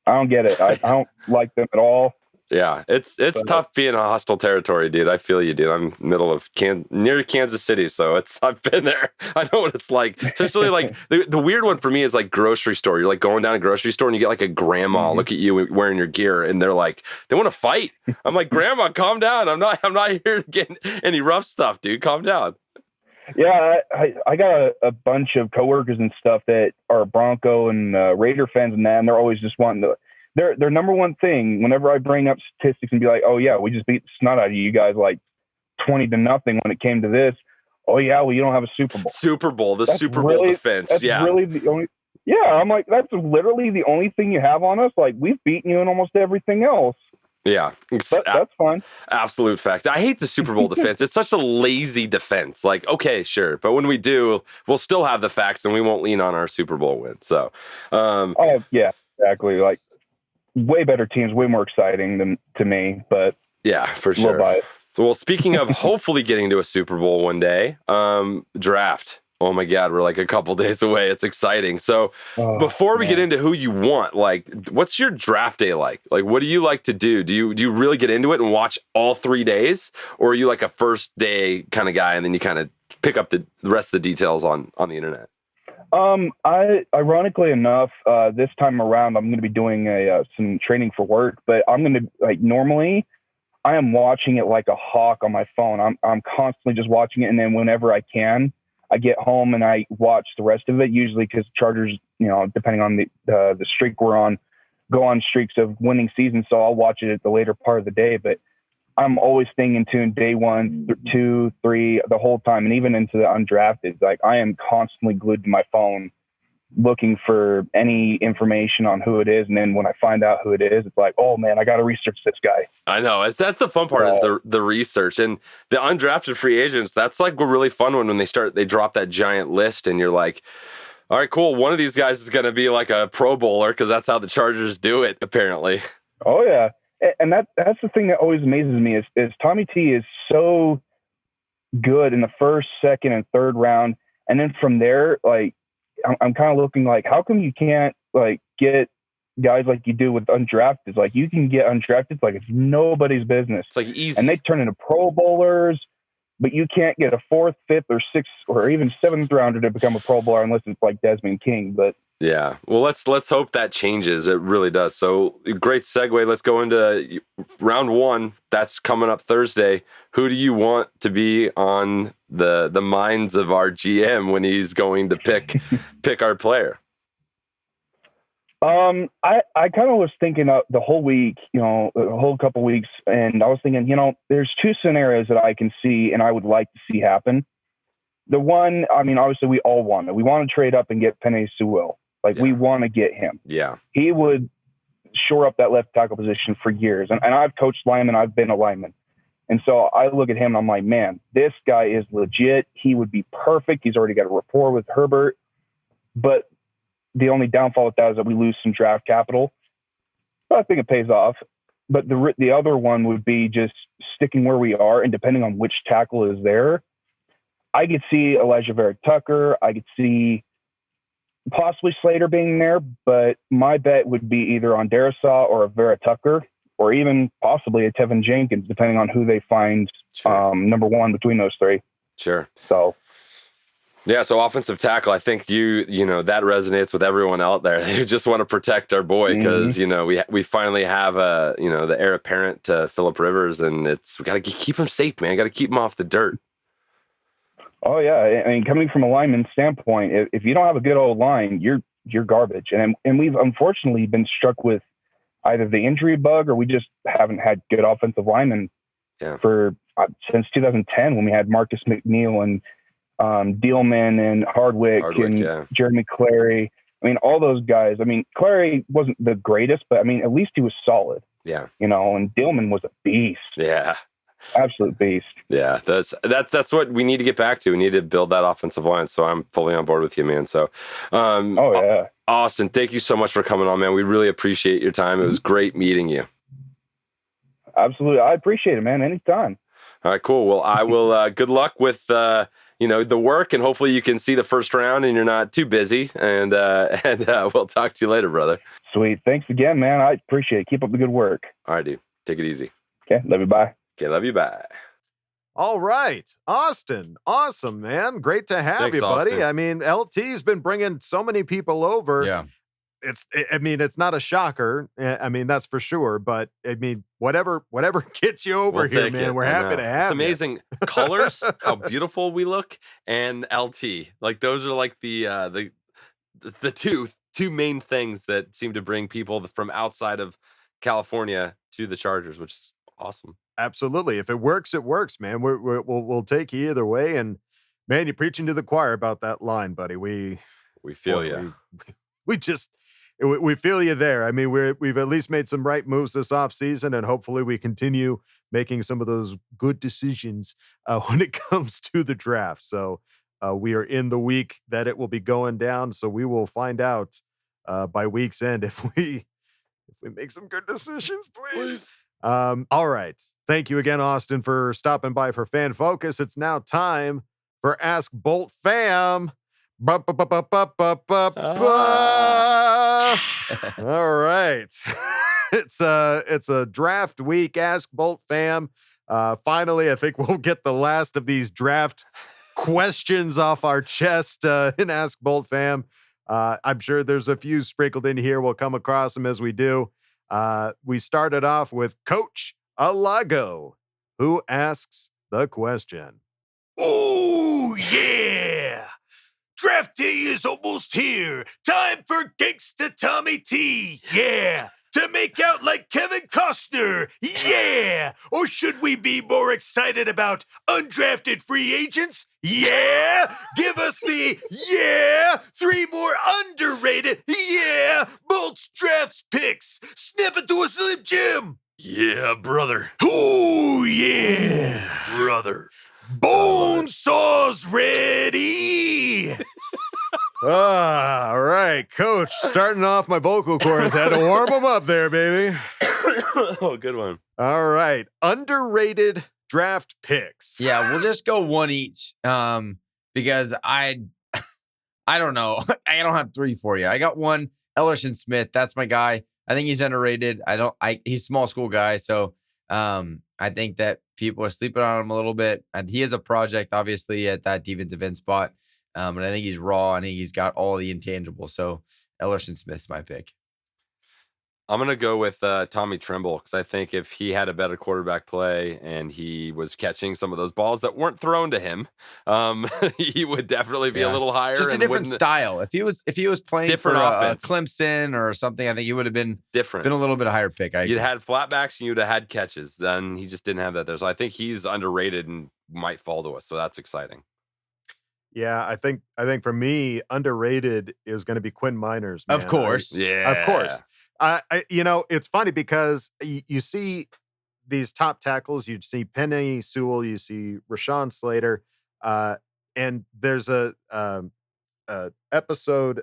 I don't get it. I don't like them at all. Yeah, it's tough being a hostile territory, dude. I feel you, dude. I'm middle of near Kansas City, so I've been there. I know what it's like. Especially like the weird one for me is like grocery store. You're like going down a grocery store and you get like a grandma look at you wearing your gear, and they're like, they want to fight. I'm like, Grandma, calm down. I'm not here to get any rough stuff, dude. Calm down. Yeah, I got a bunch of coworkers and stuff that are Bronco and Raider fans and that, and they're always just wanting to. Their number one thing whenever I bring up statistics and be like, oh yeah, we just beat the snot out of you guys like 20-0 when it came to this. Oh yeah, well you don't have a Super Bowl. Super Bowl defense. That's really the only. Yeah, I'm like, that's literally the only thing you have on us. Like, we've beaten you in almost everything else. Yeah, that's fine. Absolute fact. I hate the Super Bowl defense. It's such a lazy defense. Like, okay, sure, but when we do, we'll still have the facts and we won't lean on our Super Bowl win. So, yeah, exactly. Like, way better teams, way more exciting than to me. But yeah, for sure. Well, speaking of hopefully getting to a Super Bowl one day, draft. Oh my God, we're like a couple days away. It's exciting. So before we get into who you want, like, what's your draft day like? Like, what do you like to do? Do you really get into it and watch all 3 days? Or are you like a first day kind of guy and then you kind of pick up the rest of the details on the internet? I ironically enough, this time around, I'm going to be doing some training for work, but I'm going to normally I am watching it like a hawk on my phone. I'm constantly just watching it. And then whenever I can, I get home and I watch the rest of it, usually because Chargers, depending on the streak we're on, go on streaks of winning seasons. So I'll watch it at the later part of the day, but I'm always staying in tune day 1, 2, 3, the whole time. And even into the undrafted, like I am constantly glued to my phone looking for any information on who it is. And then when I find out who it is, it's like, oh man, I got to research this guy. I know. That's the fun part is the research and the undrafted free agents. That's like a really fun one when they drop that giant list and you're like, all right, cool. One of these guys is going to be like a Pro Bowler because that's how the Chargers do it, apparently. Oh yeah. And that's the thing that always amazes me is Tommy T is so good in the first, second, and third round. And then from there, like, I'm kind of looking like, how come you can't like get guys like you do with undrafted? Like you can get undrafted like it's nobody's business. It's like easy. And they turn into Pro Bowlers, but you can't get a 4th, 5th, or 6th, or even 7th rounder to become a Pro Bowler unless it's like Desmond King. But yeah, well, let's hope that changes. It really does. So great segue. Let's go into round 1. That's coming up Thursday. Who do you want to be on the minds of our GM when he's going to pick our player? I kind of was thinking the whole week, the whole couple weeks, and I was thinking, there's 2 scenarios that I can see and I would like to see happen. The one, I mean, obviously we all want it. We want to trade up and get Penei Sewell. Like we want to get him. Yeah. He would shore up that left tackle position for years. And I've coached linemen. I've been a lineman. And so I look at him and I'm like, man, this guy is legit. He would be perfect. He's already got a rapport with Herbert. But the only downfall with that is that we lose some draft capital. But I think it pays off. But the other one would be just sticking where we are. And depending on which tackle is there, I could see Elijah Vera-Tucker. I could see possibly Slater being there, but my bet would be either on Darisaw or a Vera-Tucker, or even possibly a Tevin Jenkins, depending on who they find number 1 between those 3. Sure. So, yeah. So offensive tackle, I think you know that resonates with everyone out there. They just want to protect our boy because we finally have the heir apparent to Phillip Rivers, and we got to keep him safe, man. Got to keep him off the dirt. Oh yeah, I mean, coming from a lineman standpoint, if you don't have a good old line, you're garbage. And we've unfortunately been struck with either the injury bug or we just haven't had good offensive linemen for since 2010 when we had Marcus McNeil and Dealman and Hardwick and Jeremy Clary. I mean, all those guys. I mean, Clary wasn't the greatest, but I mean, at least he was solid. Yeah, and Dealman was a beast. Yeah. Absolute beast. Yeah, that's what we need to get back to. We need to build that offensive line. So I'm fully on board with you, man. So, Austin, thank you so much for coming on, man. We really appreciate your time. It was great meeting you. Absolutely, I appreciate it, man. Anytime. All right, cool. Well, I will. Good luck with the work, and hopefully you can see the first round and you're not too busy. And we'll talk to you later, brother. Sweet. Thanks again, man. I appreciate it. Keep up the good work. All right, dude. Take it easy. Okay. Love you. Bye. Okay, love you. Bye. All right. Austin. Awesome, man. Great to have you, buddy. Austin. I mean, LT's been bringing so many people over. Yeah. It's not a shocker. I mean, that's for sure. But I mean, whatever gets you over here, man, we're happy to have It's amazing colors, how beautiful we look, and LT. Like those are like the two main things that seem to bring people from outside of California to the Chargers, which is awesome. Absolutely. If it works, it works, man. We'll take you either way. And man, you're preaching to the choir about that line, buddy. We feel you. We feel you there. I mean, we've at least made some right moves this offseason, and hopefully we continue making some of those good decisions when it comes to the draft. So we are in the week that it will be going down. So we will find out by week's end if we make some good decisions, please. All right. Thank you again, Austin, for stopping by for Fan Focus. It's now time for Ask Boltfam. All right. It's a draft week. Ask Boltfam. Finally, I think we'll get the last of these draft questions off our chest in Ask Boltfam. I'm sure there's a few sprinkled in here. We'll come across them as we do. We started off with Coach Alago, who asks the question. Oh, yeah! Draft day is almost here. Time for Gangsta Tommy T. Yeah! To make out like Kevin Costner. Yeah! Or should we be more excited about undrafted free agents? Yeah! Give us the, yeah! 3 more underrated, yeah! Bolts drafts picks. Snap it to a Slim Jim. Yeah, brother. Oh, yeah! Brother. Bone saws ready! All right, Coach. Starting off my vocal cords. Had to warm them up there, baby. Oh, good one. All right. Underrated draft picks. Yeah, we'll just go one each. Because I don't know. I don't have 3 for you. I got one, Ellison Smith. That's my guy. I think he's underrated. He's a small school guy, so I think that people are sleeping on him a little bit. And he is a project, obviously, at that defensive end spot. And I think he's raw. I think he's got all the intangibles. So Ellison Smith's my pick. I'm going to go with Tommy Tremble because I think if he had a better quarterback play and he was catching some of those balls that weren't thrown to him, he would definitely be a little higher. Just a different style. If he was playing different for offense, Clemson or something, I think he would have been different. Been a little bit higher pick. You'd had flatbacks and you'd have had catches. Then he just didn't have that there. So I think he's underrated and might fall to us. So that's exciting. Yeah, I think for me, underrated is going to be Quinn Miners. Man. Of course. Of course. It's funny because you see these top tackles. You see Penei Sewell. You see Rashawn Slater. And there's a episode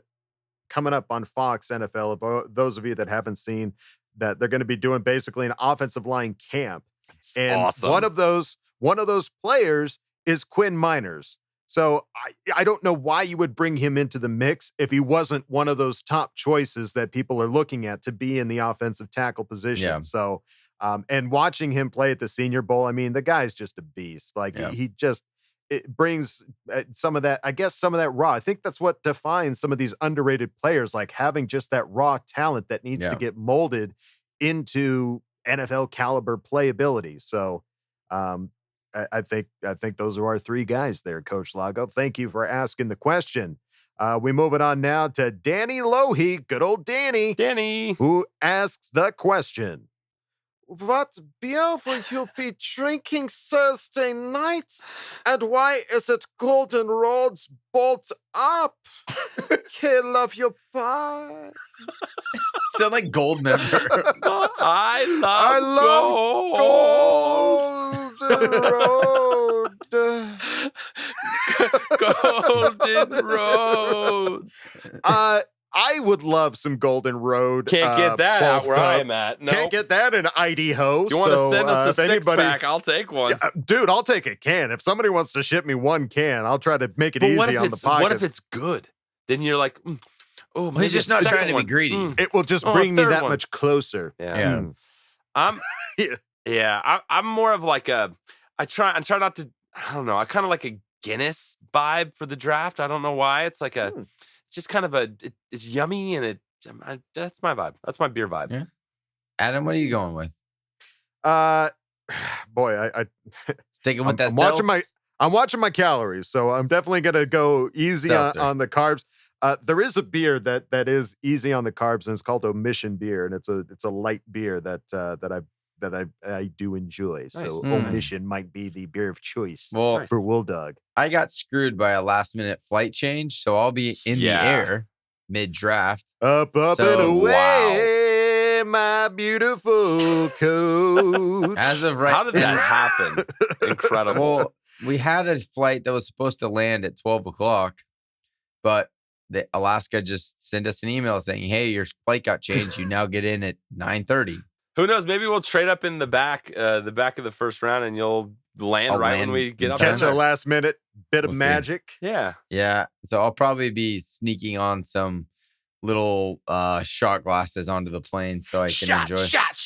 coming up on Fox NFL. Of those of you that haven't seen that, they're going to be doing basically an offensive line camp. That's and awesome. one of those players is Quinn Miners. So I don't know why you would bring him into the mix if he wasn't one of those top choices that people are looking at to be in the offensive tackle position. Yeah. So, and watching him play at the Senior Bowl, I mean, the guy's just a beast. Like it brings some of that raw. I think that's what defines some of these underrated players, like having just that raw talent that needs to get molded into NFL caliber playability. So, I think those are our 3 guys there, Coach Lago. Thank you for asking the question. We move it on now to Danny Lohi, good old Danny, who asks the question. What beer will you be drinking Thursday night? And why is it Golden Road's Bolt Up? Love your pie. Sound like Gold member. I love Golden Road. Golden Road. I would love some Golden Road. Can't get that out where I am at. No. Can't get that in Idaho. You want to send us a 6-pack? I'll take one. Dude, I'll take a can. If somebody wants to ship me 1 can, I'll try to make it easy on the pocket. What if it's good? Then you're like, oh, he's just not trying to be greedy. It will just bring me that much closer. Yeah. I'm more of like I try not to, I don't know. I kind of like a Guinness vibe for the draft. I don't know why. It's like it's just kind of it's yummy and that's my vibe. That's my beer vibe. Yeah. Adam, what are you going with? Boy, I sticking with that. I'm watching my calories, so I'm definitely gonna go easy on the carbs. There is a beer that is easy on the carbs, and it's called Omission beer, and it's a light beer that I do enjoy. Nice. So Omission might be the beer of choice for Will Dog. I got screwed by a last-minute flight change, so I'll be in the air mid-draft. Up and away, my beautiful coach. As of right, how did that happen? Incredible. Well, we had a flight that was supposed to land at 12 o'clock, but Alaska just sent us an email saying, "Hey, your flight got changed. You now get in at 9:30." Who knows? Maybe we'll trade up in the back of the first round, and you'll land when we get up. Catch a last minute bit of magic. Yeah. Yeah. So I'll probably be sneaking on some little shot glasses onto the plane so I can enjoy. Shot.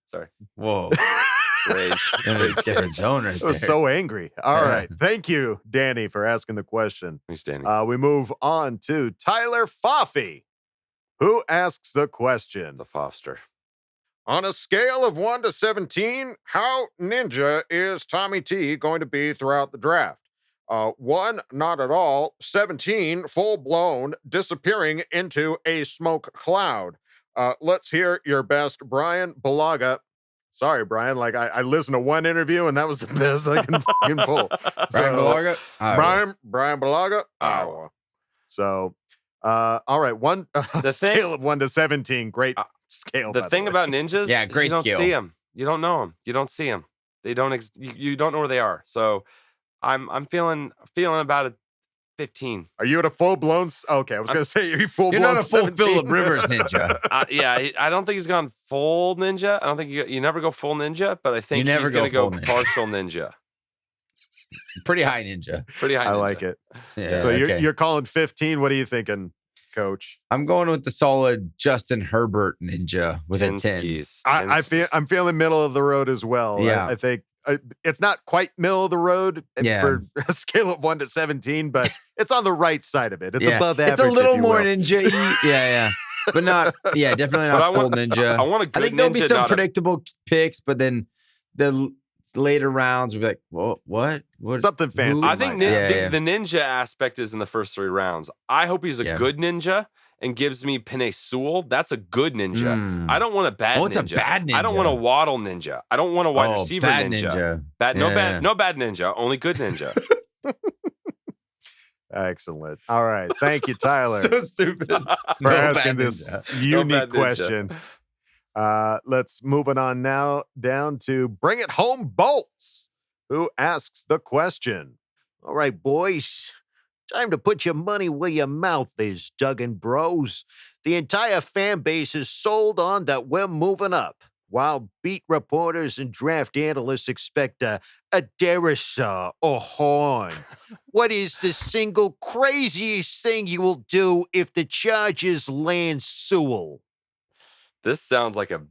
Sorry. Whoa. Rage. Different zone right I was there. so angry. All right. Thank you, Danny, for asking the question. Thanks, Danny. We move on to Tyler Fofi, who asks the question. The Foster. On a scale of 1 to 17, how ninja is Tommy T going to be throughout the draft? 1, not at all. 17, full-blown, disappearing into a smoke cloud. Let's hear your best, Brian Balaga. Sorry, Brian. Like, I listened to one interview, and that was the best I can fucking pull. Brian Balaga? Brian Balaga? Iowa. So, all right. Scale of 1 to 17. Great scale. The thing about ninjas, yeah, great you don't skill. see them. You don't know them. You don't see them. They don't. You don't know where they are. So, I'm feeling about a 15. Are you at a full blown? Okay, I was gonna say you're full blown. You're not a full 17. Phillip Rivers ninja. Yeah, I don't think he's gone full ninja. I don't think you never go full ninja, but I think he's going to go partial ninja. Pretty high ninja. Pretty high ninja. I like it. Yeah, so you're calling 15. What are you thinking, Coach? I'm going with the solid Justin Herbert ninja with a 10. I'm feeling middle of the road as well. Yeah. I think it's not quite middle of the road for a scale of 1 to 17, but it's on the right side of it. It's above average. It's a little more ninja. Yeah. But not, definitely not full ninja. I want a good I think there'll be ninja, some predictable picks, but then the later rounds will be like, what? Something fancy. I think the ninja aspect is in the first 3 rounds. I hope he's a good ninja and gives me Penei Sewell. That's a good ninja. I don't want a bad ninja. It's a bad ninja. I don't want a waddle ninja. I don't want a wide receiver ninja. No bad ninja, only good ninja. Excellent. All right. Thank you, Tyler. So stupid. For asking this unique question. Let's move it on now down to Bring It Home Bolts, who asks the question. All right, boys. Time to put your money where your mouth is, Duggan Bros. The entire fan base is sold on that we're moving up, while beat reporters and draft analysts expect a Derrissa or Horn. What is the single craziest thing you will do if the Chargers land Sewell? This sounds like a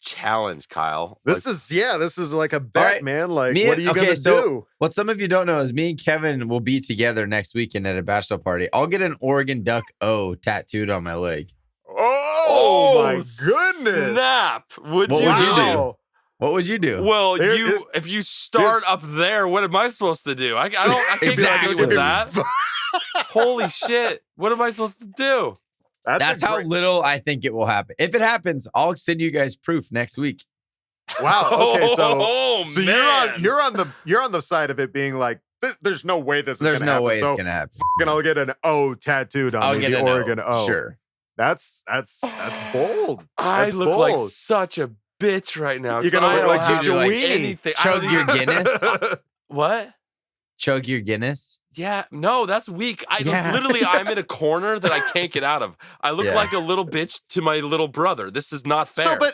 challenge, Kyle. This is like a bet, right, man. Like, what are you going to do? What some of you don't know is me and Kevin will be together next weekend at a bachelor party. I'll get an Oregon Duck O tattooed on my leg. Oh my goodness. Snap. What would you do? What would you do? Well, if you start up there, what am I supposed to do? I can't exactly with that. Holy shit. What am I supposed to do? That's how little I think it will happen. If it happens, I'll send you guys proof next week. Wow. Okay. So you're on the side of it being like, there's no way this is going to happen. There's no way it's going to happen. I'll get an O tattooed on the Oregon O. Sure. That's bold. I look like such a bitch right now. You're gonna look like such a weenie. Chug your Guinness. What? Chug your Guinness. Yeah, no, that's weak. Literally, I'm in a corner that I can't get out of. I look like a little bitch to my little brother. This is not fair. So,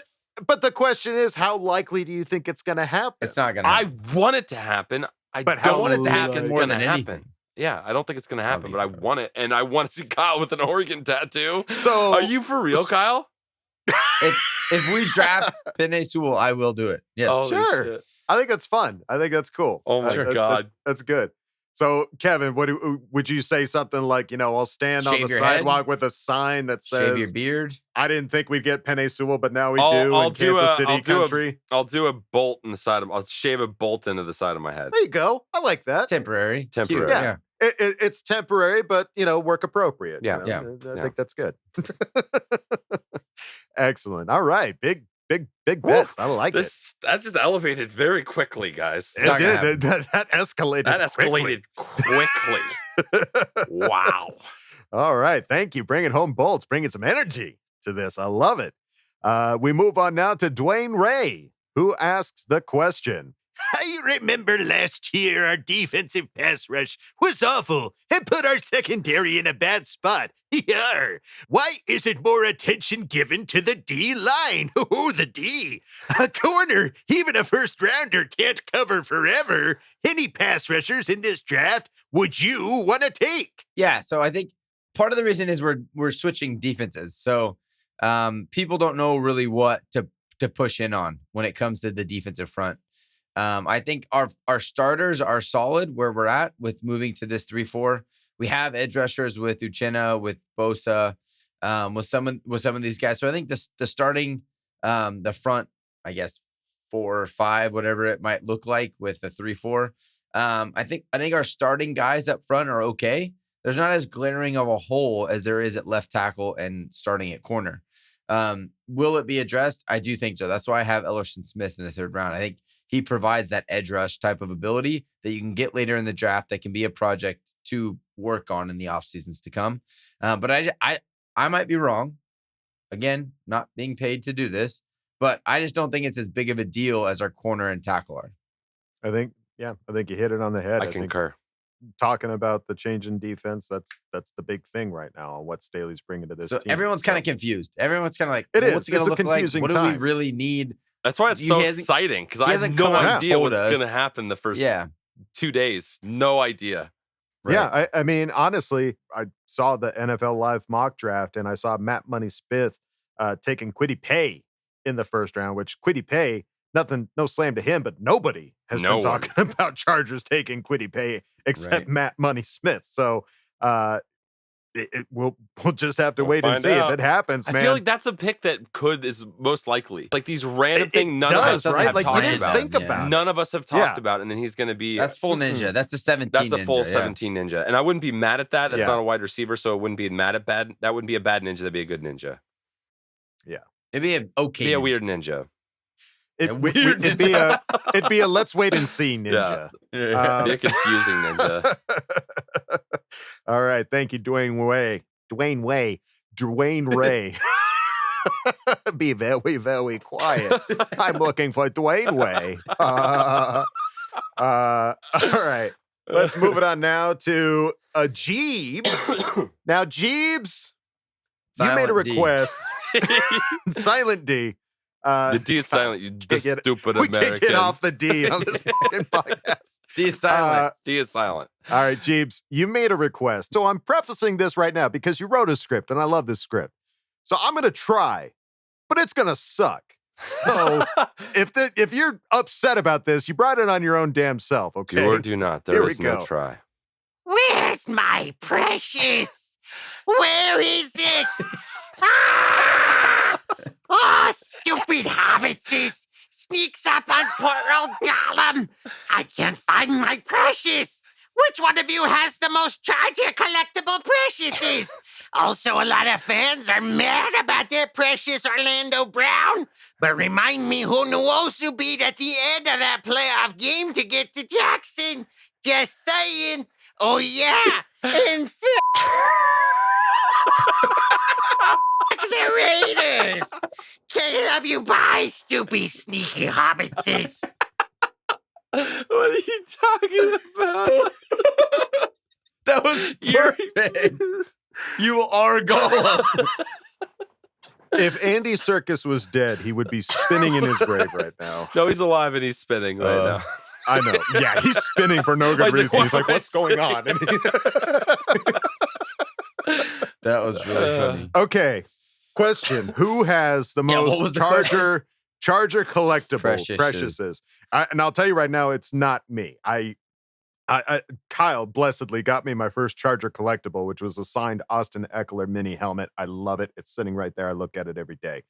but the question is, how likely do you think it's going to happen? It's not going to happen. I want it to happen. I want it to happen more than anything. Yeah, I don't think it's going to happen, but I want it. And I want to see Kyle with an Oregon tattoo. So, are you for real, Kyle? If we draft Penei Sewell, I will do it. Yes. Holy sure. Shit. I think that's fun. I think that's cool. Oh my God. That's good. So, Kevin, would you say something like, I'll stand on the sidewalk with a sign that says, shave your beard? I didn't think we'd get Penei Sewell, but now we do in Kansas City country. I'll do a bolt in the side of, I'll shave a bolt into the side of my head. There you go. I like that. Temporary. Yeah. It's temporary, but, work appropriate. Yeah. I think that's good. Excellent. All right. Big bets. I like it. That just elevated very quickly, guys. It did. That escalated. That escalated quickly. Wow. All right. Thank you. Bringing home bolts. Bringing some energy to this. I love it. We move on now to Dwayne Ray, who asks the question. I remember last year our defensive pass rush was awful and put our secondary in a bad spot. Yarr. Why isn't more attention given to the D line? Oh, the D. A corner, even a first rounder, can't cover forever. Any pass rushers in this draft would you want to take? Yeah, so I think part of the reason is we're switching defenses. So people don't know really what to push in on when it comes to the defensive front. I think our starters are solid where we're at with moving to this 3-4. We have edge rushers with Uchenna, with Bosa, with some of these guys. So I think the starting the front, I guess 4 or 5, whatever it might look like with the 3-4. I think our starting guys up front are okay. There's not as glaring of a hole as there is at left tackle and starting at corner. Will it be addressed? I do think so. That's why I have Ellison Smith in the 3rd round. I think he provides that edge rush type of ability that you can get later in the draft that can be a project to work on in the off seasons to come. But I might be wrong. Again, not being paid to do this, but I just don't think it's as big of a deal as our corner and tackle are. I think you hit it on the head. I concur. Talking about the change in defense, that's the big thing right now on what Staley's bringing to this team. Everyone's kind of confused. Everyone's kind of like, what's it going to look like? What do we time. really need? That's why it's so exciting, because I have no idea what's going to happen the first 2 days. No idea. Right. Yeah, I mean, honestly, I saw the NFL Live mock draft, and I saw Matt Money Smith taking Kwity Paye in the 1st round, which Kwity Paye, no slam to him, but nobody has been talking about Chargers taking Kwity Paye except Matt Money Smith. So we'll just have to wait and see if it happens, man. I feel like that's a pick that is most likely. Like these random things none of us have talked about. Think about. None of us have talked about, and then he's going to be... That's full ninja. That's a 17 That's a full 17 ninja. And I wouldn't be mad at that. That's not a wide receiver, so it wouldn't be mad at bad. That wouldn't be a bad ninja. That'd be a good ninja. Yeah. It'd be an okay It'd be a weird ninja. It'd be a let's wait and see ninja. Yeah. Be a confusing ninja. All right. Thank you, Dwayne Ray. Be very, very quiet. I'm looking for Dwayne Way. All right. Let's move it on now to Jeebs. Now, Jeebs, you made a request. Silent D. The D is silent, you stupid American. We can't get off the D on this fucking podcast. D is silent. D is silent. All right, Jeebs, you made a request. So I'm prefacing this right now because you wrote a script, and I love this script. So I'm going to try, but it's going to suck. So if you're upset about this, you brought it on your own damn self, okay? Do or do not. There is no try. Where's my precious? Where is it? Ah! Oh, stupid hobbitses! Sneaks up on poor old Gollum! I can't find my precious! Which one of you has the most Charger collectible preciouses? Also, a lot of fans are mad about their precious Orlando Brown. But remind me who Nwosu beat at the end of that playoff game to get to Jackson. Just saying. Oh, yeah. And the Raiders! Can't have you buy, stupid, sneaky hobbitses. What are you talking about? That was perfect. You are Gollum. If Andy Serkis was dead, he would be spinning in his grave right now. No, he's alive and he's spinning right now. I know. Yeah, he's spinning for no good reason. He's like, what's going on? And that was really funny. Okay. Question. Who has the most Charger collectible preciouses? And I'll tell you right now, it's not me. Kyle blessedly got me my first Charger collectible, which was a signed Austin Eckler mini helmet. I love it. It's sitting right there. I look at it every day.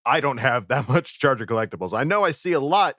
I don't have that much Charger collectibles. I know I see a lot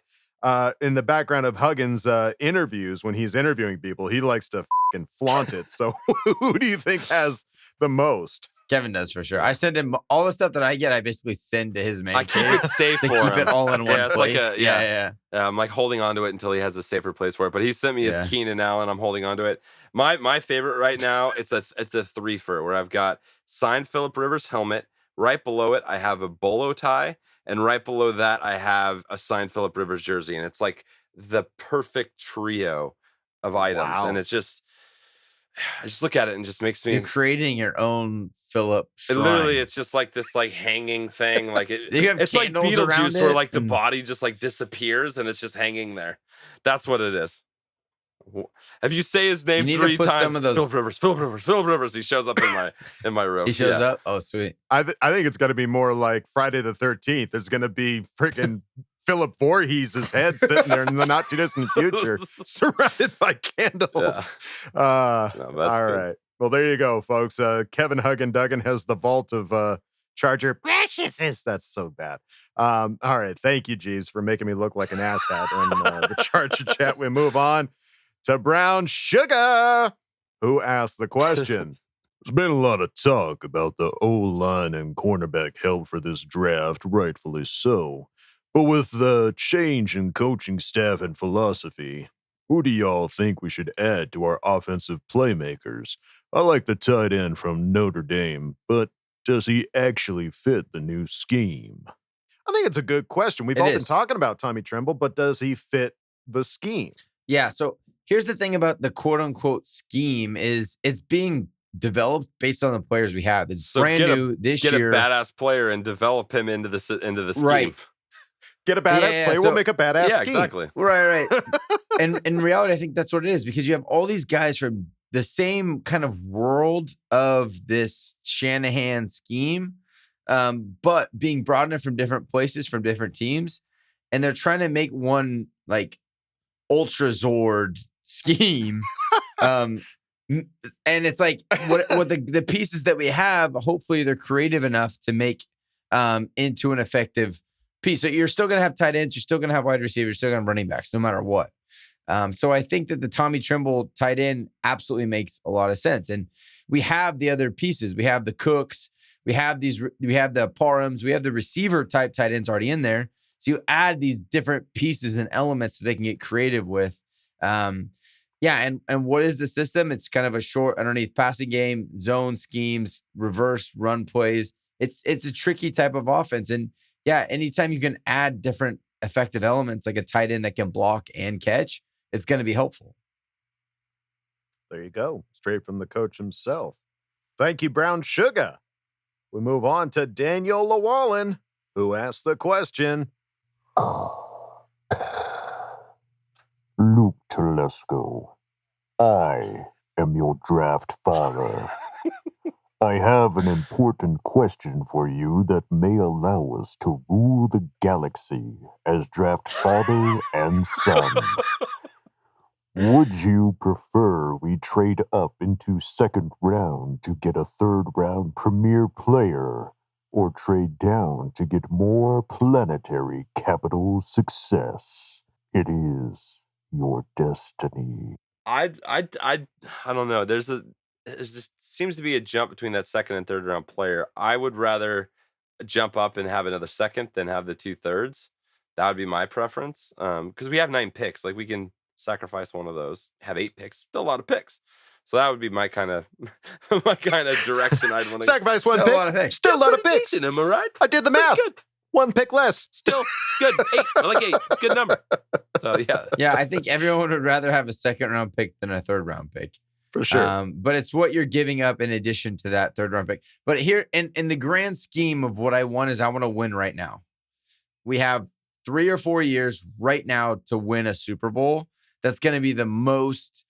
in the background of Huggins' interviews when he's interviewing people. He likes to fucking flaunt it. So who do you think has the most? Kevin does for sure. I send him all the stuff that I get. I basically send to his man. I keep it safe for him. Keep it all in one place. Like yeah. I'm like holding on to it until he has a safer place for it. But he sent me his Keenan Allen. I'm holding on to it. My favorite right now, it's a threefer where I've got signed Phillip Rivers helmet. Right below it, I have a bolo tie, and right below that, I have a signed Phillip Rivers jersey. And it's like the perfect trio of items. Wow. And it's just, I just look at it and it just makes me. You're creating your own Philip shrine. Literally, it's just like this like hanging thing. Like it's like candles around Beetlejuice, where it? like the body just like disappears and it's just hanging there. That's what it is. If you say his name You need 3 to put times, some of those- Philip Rivers, he shows up in my room. He shows Yeah. up. Oh, sweet. I think it's going to be more like Friday the 13th. There's going to be freaking Philip Voorhees' head sitting there in the not too distant future, surrounded by candles. Yeah. All good. right. Well, there you go, folks. Kevin Duggan has the vault of Charger preciousness. That's so bad. All right. Thank you, Jeeves, for making me look like an asshat in the Charger chat. We move on to Brown Sugar, who asked the question. There's been a lot of talk about the O-line and cornerback help for this draft, rightfully so. But with the change in coaching staff and philosophy, who do y'all think we should add to our offensive playmakers? I like the tight end from Notre Dame, but does he actually fit the new scheme? I think it's a good question. We've all been talking about Tommy Tremble, but does he fit the scheme? Yeah, so here's the thing about the quote-unquote scheme is it's being developed based on the players we have. It's brand new this year. Get a badass player and develop him into the scheme. Right. Get a badass player, we'll make a badass scheme. Exactly. Right. And in reality, I think that's what it is, because you have all these guys from the same kind of world of this Shanahan scheme, but being brought in from different places, from different teams, and they're trying to make one like Ultra Zord scheme. And it's like what the pieces that we have, hopefully they're creative enough to make into an effective piece. So you're still going to have tight ends, you're still going to have wide receivers, you're still going to have running backs, no matter what. So I think that the Tommy Tremble tight end absolutely makes a lot of sense. And we have the other pieces. We have the Cooks, we have the Parhams, we have the receiver type tight ends already in there. So you add these different pieces and elements that they can get creative with. And what is the system? It's kind of a short underneath passing game, zone schemes, reverse run plays. It's a tricky type of offense. And yeah, anytime you can add different effective elements like a tight end that can block and catch, it's going to be helpful. There you go. Straight from the coach himself. Thank you, Brown Sugar. We move on to Daniel Llewellyn, who asked the question. Luke Telesco, I am your draft father. I have an important question for you that may allow us to rule the galaxy as draft father and son. Would you prefer we trade up into second round to get a third round premier player, or trade down to get more planetary capital success? It is your destiny. I don't know. There just seems to be a jump between that second and third round player. I would rather jump up and have another second than have the 2/3. That would be my preference. Because we have 9 picks. Like, we can sacrifice one of those, have 8 picks, still a lot of picks. So that would be my kind of direction I'd want to sacrifice one pick. Still a lot of picks. Am I right? I did the math. Good. 1 pick less. Still good. 8. I like 8. Good number. So yeah. Yeah, I think everyone would rather have a second round pick than a third round pick. For sure. But it's what you're giving up in addition to that third round pick. But here in the grand scheme of what I want is I want to win right now. We have 3 or 4 years right now to win a Super Bowl. That's going to be the most,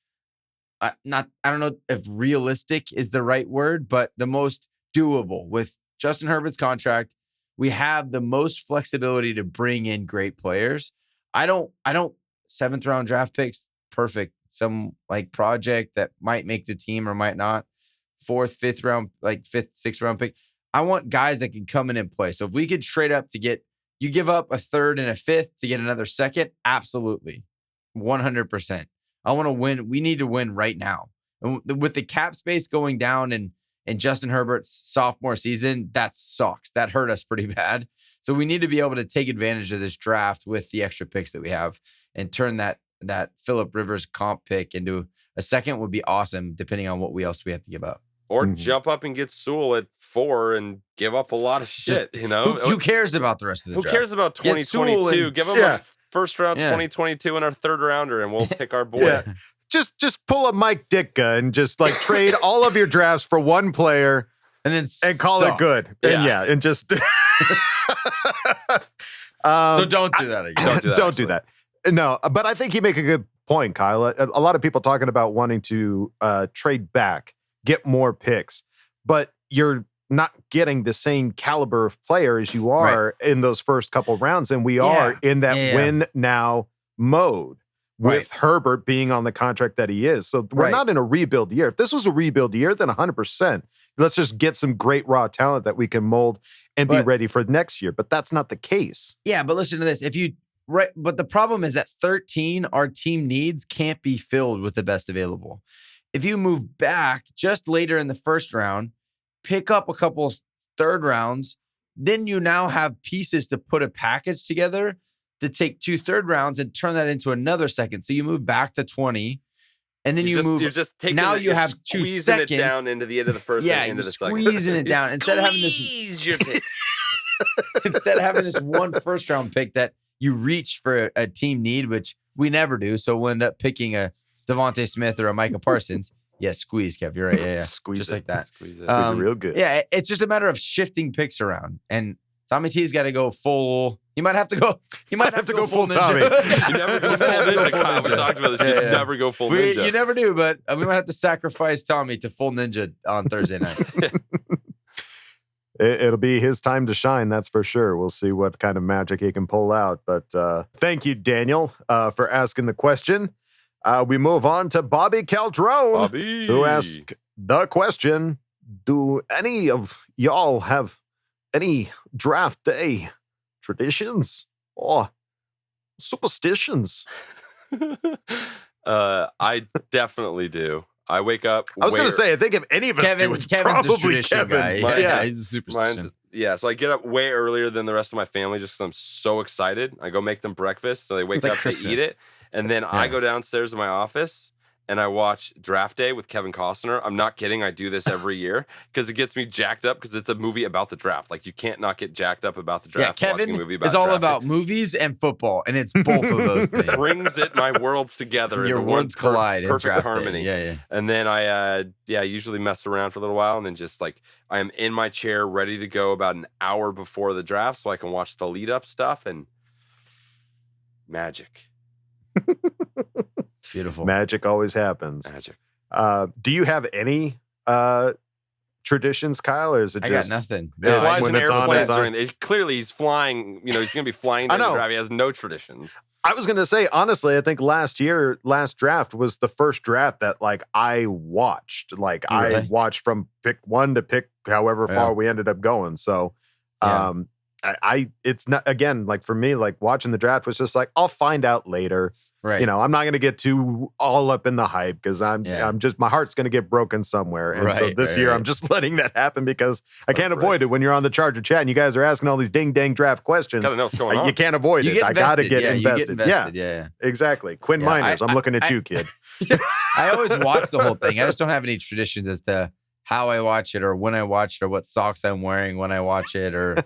I don't know if realistic is the right word, but the most doable. With Justin Herbert's contract, we have the most flexibility to bring in great players. I don't 7th round draft picks, perfect. Some like project that might make the team or might not. 4th, 5th round, like 5th, 6th round pick. I want guys that can come in and play. So if we could trade up to get, you give up a 3rd and a 5th to get another 2nd, absolutely. 100%. I want to win. We need to win right now. And with the cap space going down and Justin Herbert's sophomore season, that sucks. That hurt us pretty bad. So we need to be able to take advantage of this draft with the extra picks that we have and turn that Phillip Rivers comp pick into a 2nd would be awesome, depending on what else we have to give up. Or jump up and get Sewell at 4 and give up a lot of shit, you know? Who cares about the rest of the draft? Who cares about 2022? Give him a first round 2022 and our third rounder, and we'll pick our boy. Yeah. Just pull a Mike Ditka and just like trade all of your drafts for one player and call it good. And just so don't do that again. Don't do that. No, but I think you make a good point, Kyle. A lot of people talking about wanting to trade back, get more picks, but you're not getting the same caliber of player as you are in those first couple rounds, and we are in that win now mode. With Herbert being on the contract that he is. So we're not in a rebuild year. If this was a rebuild year, then 100%. Let's just get some great raw talent that we can mold and be ready for next year. But that's not the case. Yeah, but listen to this. But the problem is at 13, our team needs can't be filled with the best available. If you move back just later in the first round, pick up a couple third rounds, then you now have pieces to put a package together to take 2 third rounds and turn that into another second. So you move back to 20, and then you're just taking now you have 2 seconds it down into the end of the first. Yeah, into the second. Squeezing it down instead of having this one first round pick that you reach for a team need, which we never do. So we'll end up picking a Devontae Smith or a Micah Parsons. Yeah, squeeze, Kev. You're right. Yeah. Squeeze just it. Like that. Squeeze it real good. Yeah, it's just a matter of shifting picks around. And Tommy T's got to go full. You might have to go. You might have to go full Tommy. You never go full ninja, Kyle. We talked about this. You never go full ninja. You never do, but we might have to sacrifice Tommy to full ninja on Thursday night. It'll be his time to shine, that's for sure. We'll see what kind of magic he can pull out. But thank you, Daniel, for asking the question. We move on to Bobby Caldrone, who asked the question, do any of y'all have any draft day traditions or superstitions? I definitely do. I wake up. I was going to say, I think if any of us do, it's probably Kevin. He's a superstition. So I get up way earlier than the rest of my family just because I'm so excited. I go make them breakfast, so they wake up, they eat it, and then I go downstairs to my office and I watch Draft Day with Kevin Costner. I'm not kidding. I do this every year because it gets me jacked up because it's a movie about the draft. Like, you can't not get jacked up about the draft. Yeah, Kevin watching a movie about is all draft. about movies and football, and it's both of those things. Brings my worlds together. Your worlds collide. Perfect harmony. Day. Yeah. And then I usually mess around for a little while, and then just like I am in my chair ready to go about an hour before the draft so I can watch the lead up stuff and magic. Beautiful. Magic always happens. Magic. Do you have any traditions, Kyle, or is it just... I got nothing. He flies in airplanes during... Clearly, he's flying... he's going to be flying during the draft. He has no traditions. I was going to say, honestly, I think last draft was the first draft that, like, I watched. Like, really? I watched from pick 1 to pick however far we ended up going. So, it's not... Again, like, for me, like, watching the draft was just like, I'll find out later. Right. I'm not going to get too all up in the hype because I'm just, my heart's going to get broken somewhere. And so this year I'm just letting that happen because I can't avoid it when you're on the Charger chat and you guys are asking all these ding dang draft questions. Gotta know what's going on. You can't avoid it. I got to get invested. Yeah, exactly. Quinn Miners, I'm looking at you, kid. I always watch the whole thing. I just don't have any traditions as to how I watch it or when I watch it or what socks I'm wearing when I watch it or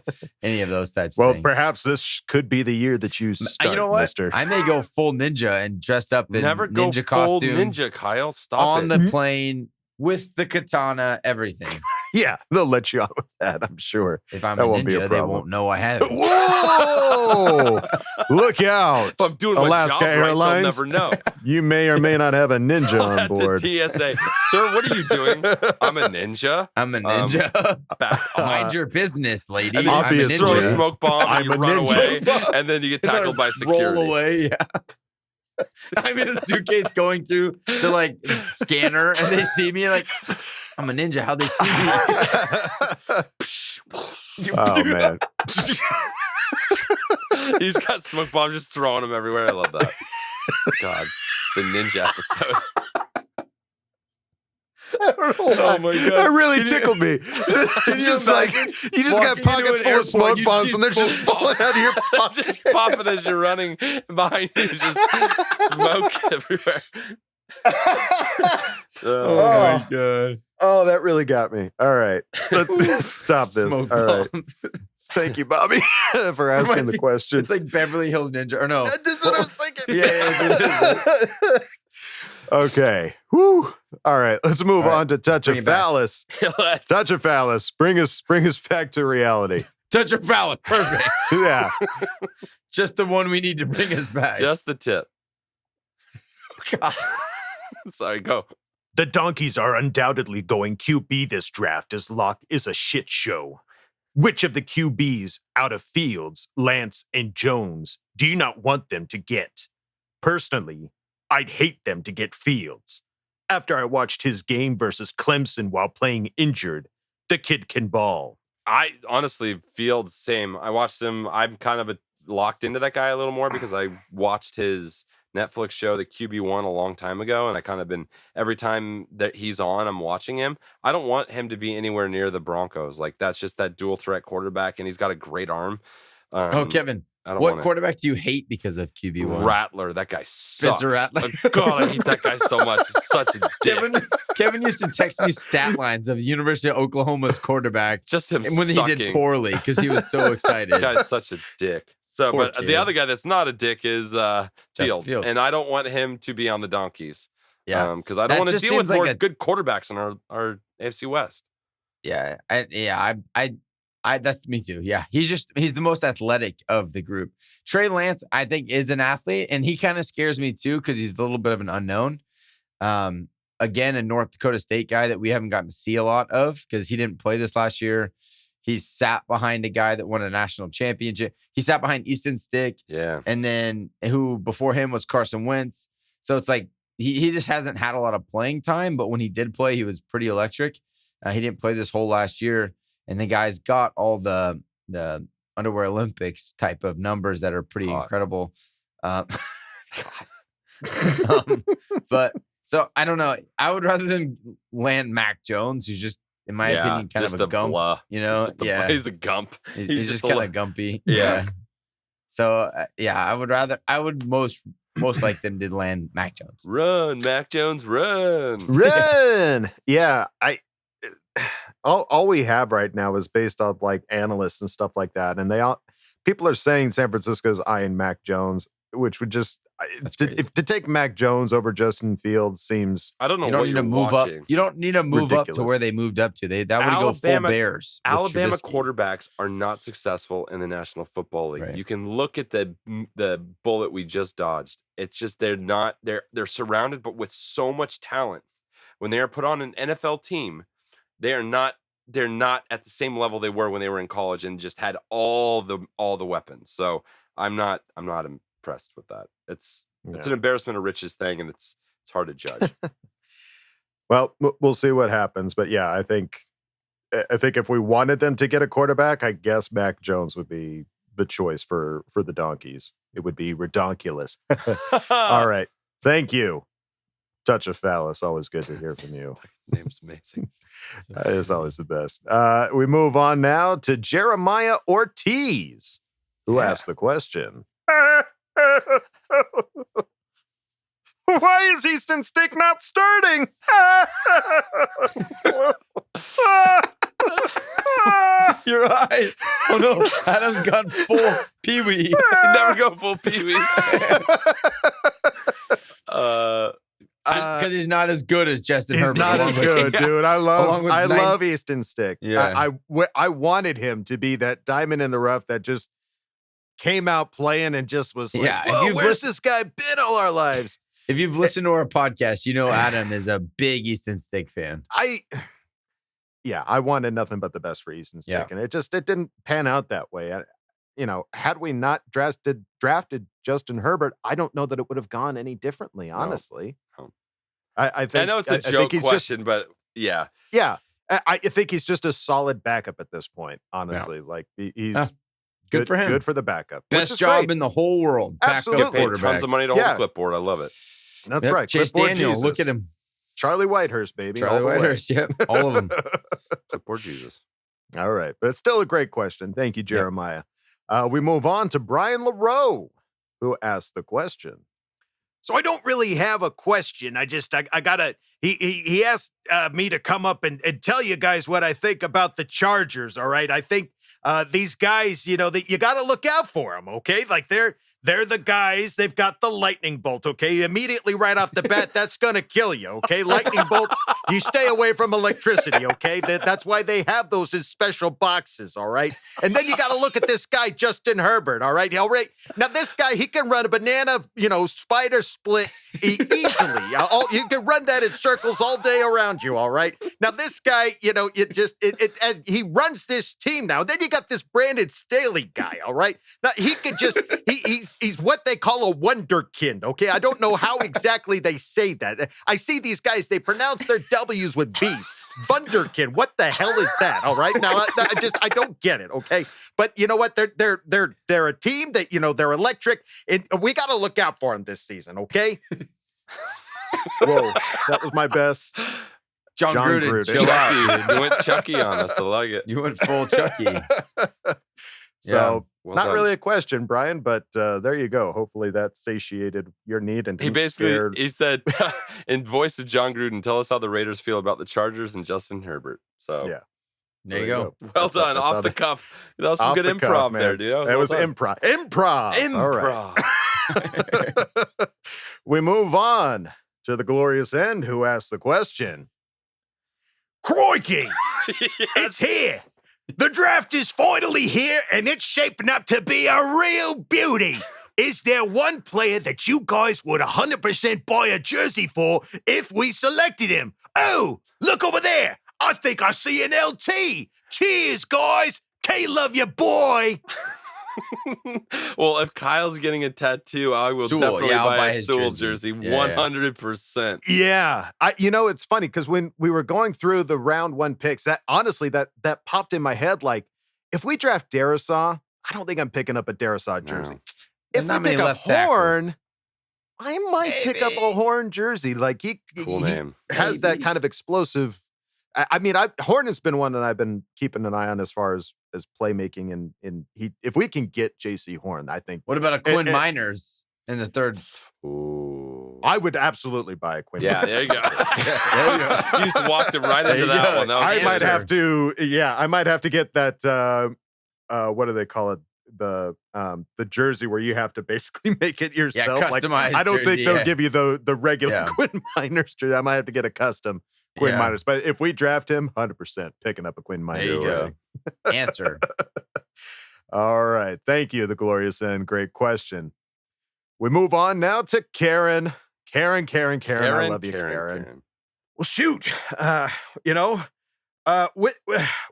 any of those types of things. Well, perhaps this could be the year that you start, you know what? mister. I may go full ninja and dress up in Never go ninja full costume. ninja, Kyle. Stop on the plane with the katana, everything. Yeah, they'll let you out with that, I'm sure. If I'm that a won't be a ninja, they problem. won't know I have it. Whoa! Look out. If I'm doing Alaska my job Airlines, right, they'll never know. You may or may not have a ninja on board. TSA. Sir, what are you doing? I'm a ninja. I'm a ninja. Mind your business, lady. And then Obviously. you throw a smoke bomb and you I'm a run ninja. away, and then you get tackled by security. Roll away, yeah. I'm in a suitcase going through the like scanner, and they see me like, I'm a ninja. How'd they see me? Oh man. He's got smoke bombs just throwing them everywhere. I love that. God, the ninja episode. I don't know why. Oh my God. That really tickled me. It's just like you just got pockets full of smoke bombs and they're just falling out of your pocket. Just popping as you're running behind you, just smoke everywhere. Oh my God. Oh, that really got me. All right. Let's stop this. Smoke All right. Thank you, Bobby, for asking the question. It's like Beverly Hills Ninja, or no? That's what I was thinking. Yeah. Okay. Whew. All right. Let's move on to Touch of Phallus. Touch of Phallus. Bring us back to reality. Touch of Phallus. Perfect. Yeah. Just the one we need to bring us back. Just the tip. God. Sorry, go. The Donkeys are undoubtedly going QB this draft as Locke is a shit show. Which of the QBs out of Fields, Lance, and Jones do you not want them to get? Personally, I'd hate them to get Fields. After I watched his game versus Clemson while playing injured, the kid can ball. I honestly, Fields, same. I watched him. I'm kind of locked into that guy a little more because I watched his Netflix show, The QB1, a long time ago. And I kind of been, every time that he's on, I'm watching him. I don't want him to be anywhere near the Broncos. Like, that's just that dual threat quarterback, and he's got a great arm. Kevin. What quarterback do you hate because of QB1? Rattler. That guy sucks. Spencer Rattler. Oh, God, I hate that guy so much. He's such a dick. Kevin used to text me stat lines of University of Oklahoma's quarterback. Just him when sucking. He did poorly because he was so excited. That guy's such a dick. So, Poor but kid. the other guy that's not a dick is Fields. And I don't want him to be on the Donkeys. Yeah. Because I don't want to deal with more good quarterbacks in our AFC West. Yeah. I that's me too. Yeah. He's the most athletic of the group. Trey Lance, I think, is an athlete, and he kind of scares me too because he's a little bit of an unknown. Again, a North Dakota State guy that we haven't gotten to see a lot of because he didn't play this last year. He sat behind a guy that won a national championship. He sat behind Easton Stick. Yeah. And then who before him was Carson Wentz. So it's like he just hasn't had a lot of playing time, but when he did play, he was pretty electric. He didn't play this whole last year. And the guy's got all the Underwear Olympics type of numbers that are pretty incredible. But so I don't know. I would rather than land Mac Jones, who's just, in my opinion, kind of a gump. Blah. You know, He's a gump. He's just kind of gumpy. Yeah. So I would most like them to land Mac Jones. Run, Mac Jones, run. Run. Yeah. All we have right now is based off like analysts and stuff like that. And people are saying San Francisco's eyeing Mac Jones, which would just, to take Mac Jones over Justin Fields seems, I don't know. You don't need to move up. You don't need to move up to where they moved up to. That would go full Bears. Alabama quarterbacks are not successful in the National Football League. Right. You can look at the bullet we just dodged. It's just they're surrounded, but with so much talent. When they are put on an NFL team, they're not at the same level they were when they were in college and just had all the weapons. So I'm not impressed with that. It's an embarrassment of riches thing, and it's hard to judge. Well, we'll see what happens, but yeah, I think if we wanted them to get a quarterback, I guess Mac Jones would be the choice for the Donkeys. It would be redonkulous. All right, thank you. Touch of Phallus, always good to hear from you. Name's amazing. It's always the best. We move on now to Jeremiah Ortiz, who asked the question. Why is Easton Stick not starting? Your eyes. Oh no, Adam's gone full Pee-wee. Never go full Pee-wee. Because he's not as good as Justin Herbert. He's not as good, dude. I love Easton Stick. Yeah. I wanted him to be that diamond in the rough that just came out playing and just was like, whoa, where's this guy been all our lives? If you've listened to our podcast, you know Adam is a big Easton Stick fan. I wanted nothing but the best for Easton Stick, and it didn't pan out that way. Had we not drafted Justin Herbert, I don't know that it would have gone any differently, honestly. No. I know it's a joke question, but yeah. Yeah. I think he's just a solid backup at this point, honestly. Yeah. Like he's good for him. Good for the backup. Best job in the whole world. Absolutely. Paid tons of money to hold a clipboard. I love it. That's right. Chase Clipboard Daniel, Jesus. look at him. Charlie Whitehurst, baby. Charlie Whitehurst, yep. All of them. Clipboard Jesus. All right. But it's still a great question. Thank you, Jeremiah. We move on to Brian LaRoe, who asked the question. So I don't really have a question. I gotta, he asked me to come up and tell you guys what I think about the Chargers. All right. I think these guys, you got to look out for them, okay? Like they're the guys, they've got the lightning bolt, okay? Immediately right off the bat, that's going to kill you, okay? Lightning bolts, you stay away from electricity, okay? That's why they have those in special boxes, all right? And then you got to look at this guy, Justin Herbert, all right? Now, this guy, he can run a banana, spider split easily. You can run that in circles all day around you, all right? Now, this guy, he runs this team now. Then you got this Brandon Staley guy, all right? Now, he could just, he's what they call a wonderkind, okay? I don't know how exactly they say that. I see these guys, they pronounce their W's with V's. Wunderkind, what the hell is that? All right, now I don't get it. Okay, but you know what? They're a team that they're electric, and we got to look out for them this season. Okay. Whoa, that was my best. John Gruden. Chill out. You went Chucky on us. I like it. You went full Chucky. So, not really a question, Brian, but there you go. Hopefully that satiated your need. And he said, in voice of John Gruden, tell us how the Raiders feel about the Chargers and Justin Herbert. So yeah, there you go. Well done, off the cuff. That was some good improv there, dude. It was improv. Improv. All right. We move on to the glorious end. Who asked the question? Crikey! It's here. The draft is finally here, and it's shaping up to be a real beauty. Is there one player that you guys would 100% buy a jersey for if we selected him? Oh, look over there. I think I see an LT. Cheers, guys. K love you, boy. Well, if Kyle's getting a tattoo, I will definitely buy a Sewell jersey. 100%. Yeah. It's funny because when we were going through the round 1 picks, that popped in my head. Like, if we draft Darrisaw, I don't think I'm picking up a Darrisaw jersey. No. If we pick up Horn, I might pick up a Horn jersey. Like, he has that kind of explosive. Horn has been one that I've been keeping an eye on as far as playmaking, and if we can get JC Horn, I think. What about a Quinn Miners in the third? Ooh, I would absolutely buy a Quinn. Yeah, Miners. there you go. You just walked him right into that one. I might have to. Yeah, I might have to get that. What do they call it? The jersey where you have to basically make it yourself. Yeah, customized. I don't think they'll give you the regular Quinn Miners jersey. I might have to get a custom Quinn Miners. But if we draft him, 100% picking up a Quinn Miners jersey. Answer. All right. Thank you, the glorious end. Great question. We move on now to Karen. Karen. I love you, Karen. Well, shoot.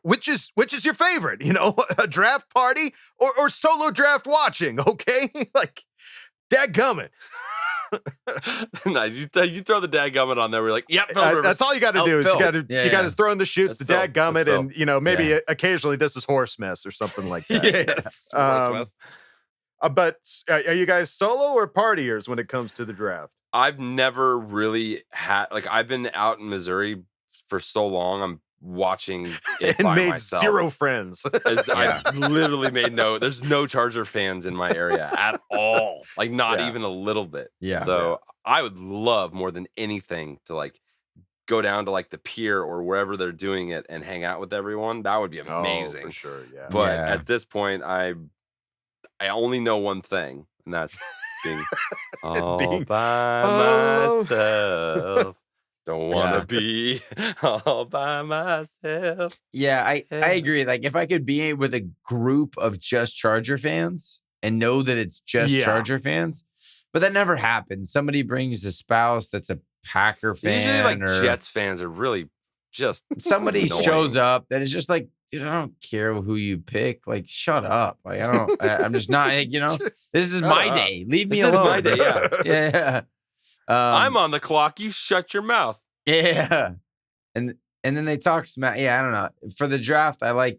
Which is your favorite? A draft party or solo draft watching? Okay, like, dadgummit. Nice. You throw the dadgummit on there. We're like, yep. That's all you got to do. Is you got to throw in the shoots, the dadgummit, and maybe occasionally this is horse mess or something like that. Yes. But are you guys solo or partiers when it comes to the draft? I've never really had I've been out in Missouri for so long. I'm watching it and by made myself. Zero friends. I've literally made there's no Charger fans in my area at all. Like, not even a little bit. Yeah. So I would love more than anything to go down to the pier or wherever they're doing it and hang out with everyone. That would be amazing. Oh, for sure. Yeah. But at this point, I only know one thing, and that's being all by myself. Don't want to be all by myself. Yeah, I agree. Like, if I could be with a group of just Charger fans and know that it's just Charger fans, but that never happens. Somebody brings a spouse that's a Packer fan. Usually, or Jets fans are really just somebody shows up that is just like, dude, I don't care who you pick. Like, shut up. Like, I'm just not, this is my day. Leave me alone. This is my day, yeah. I'm on the clock. You shut your mouth. Yeah. And then they talk smack. Yeah, I don't know. For the draft, I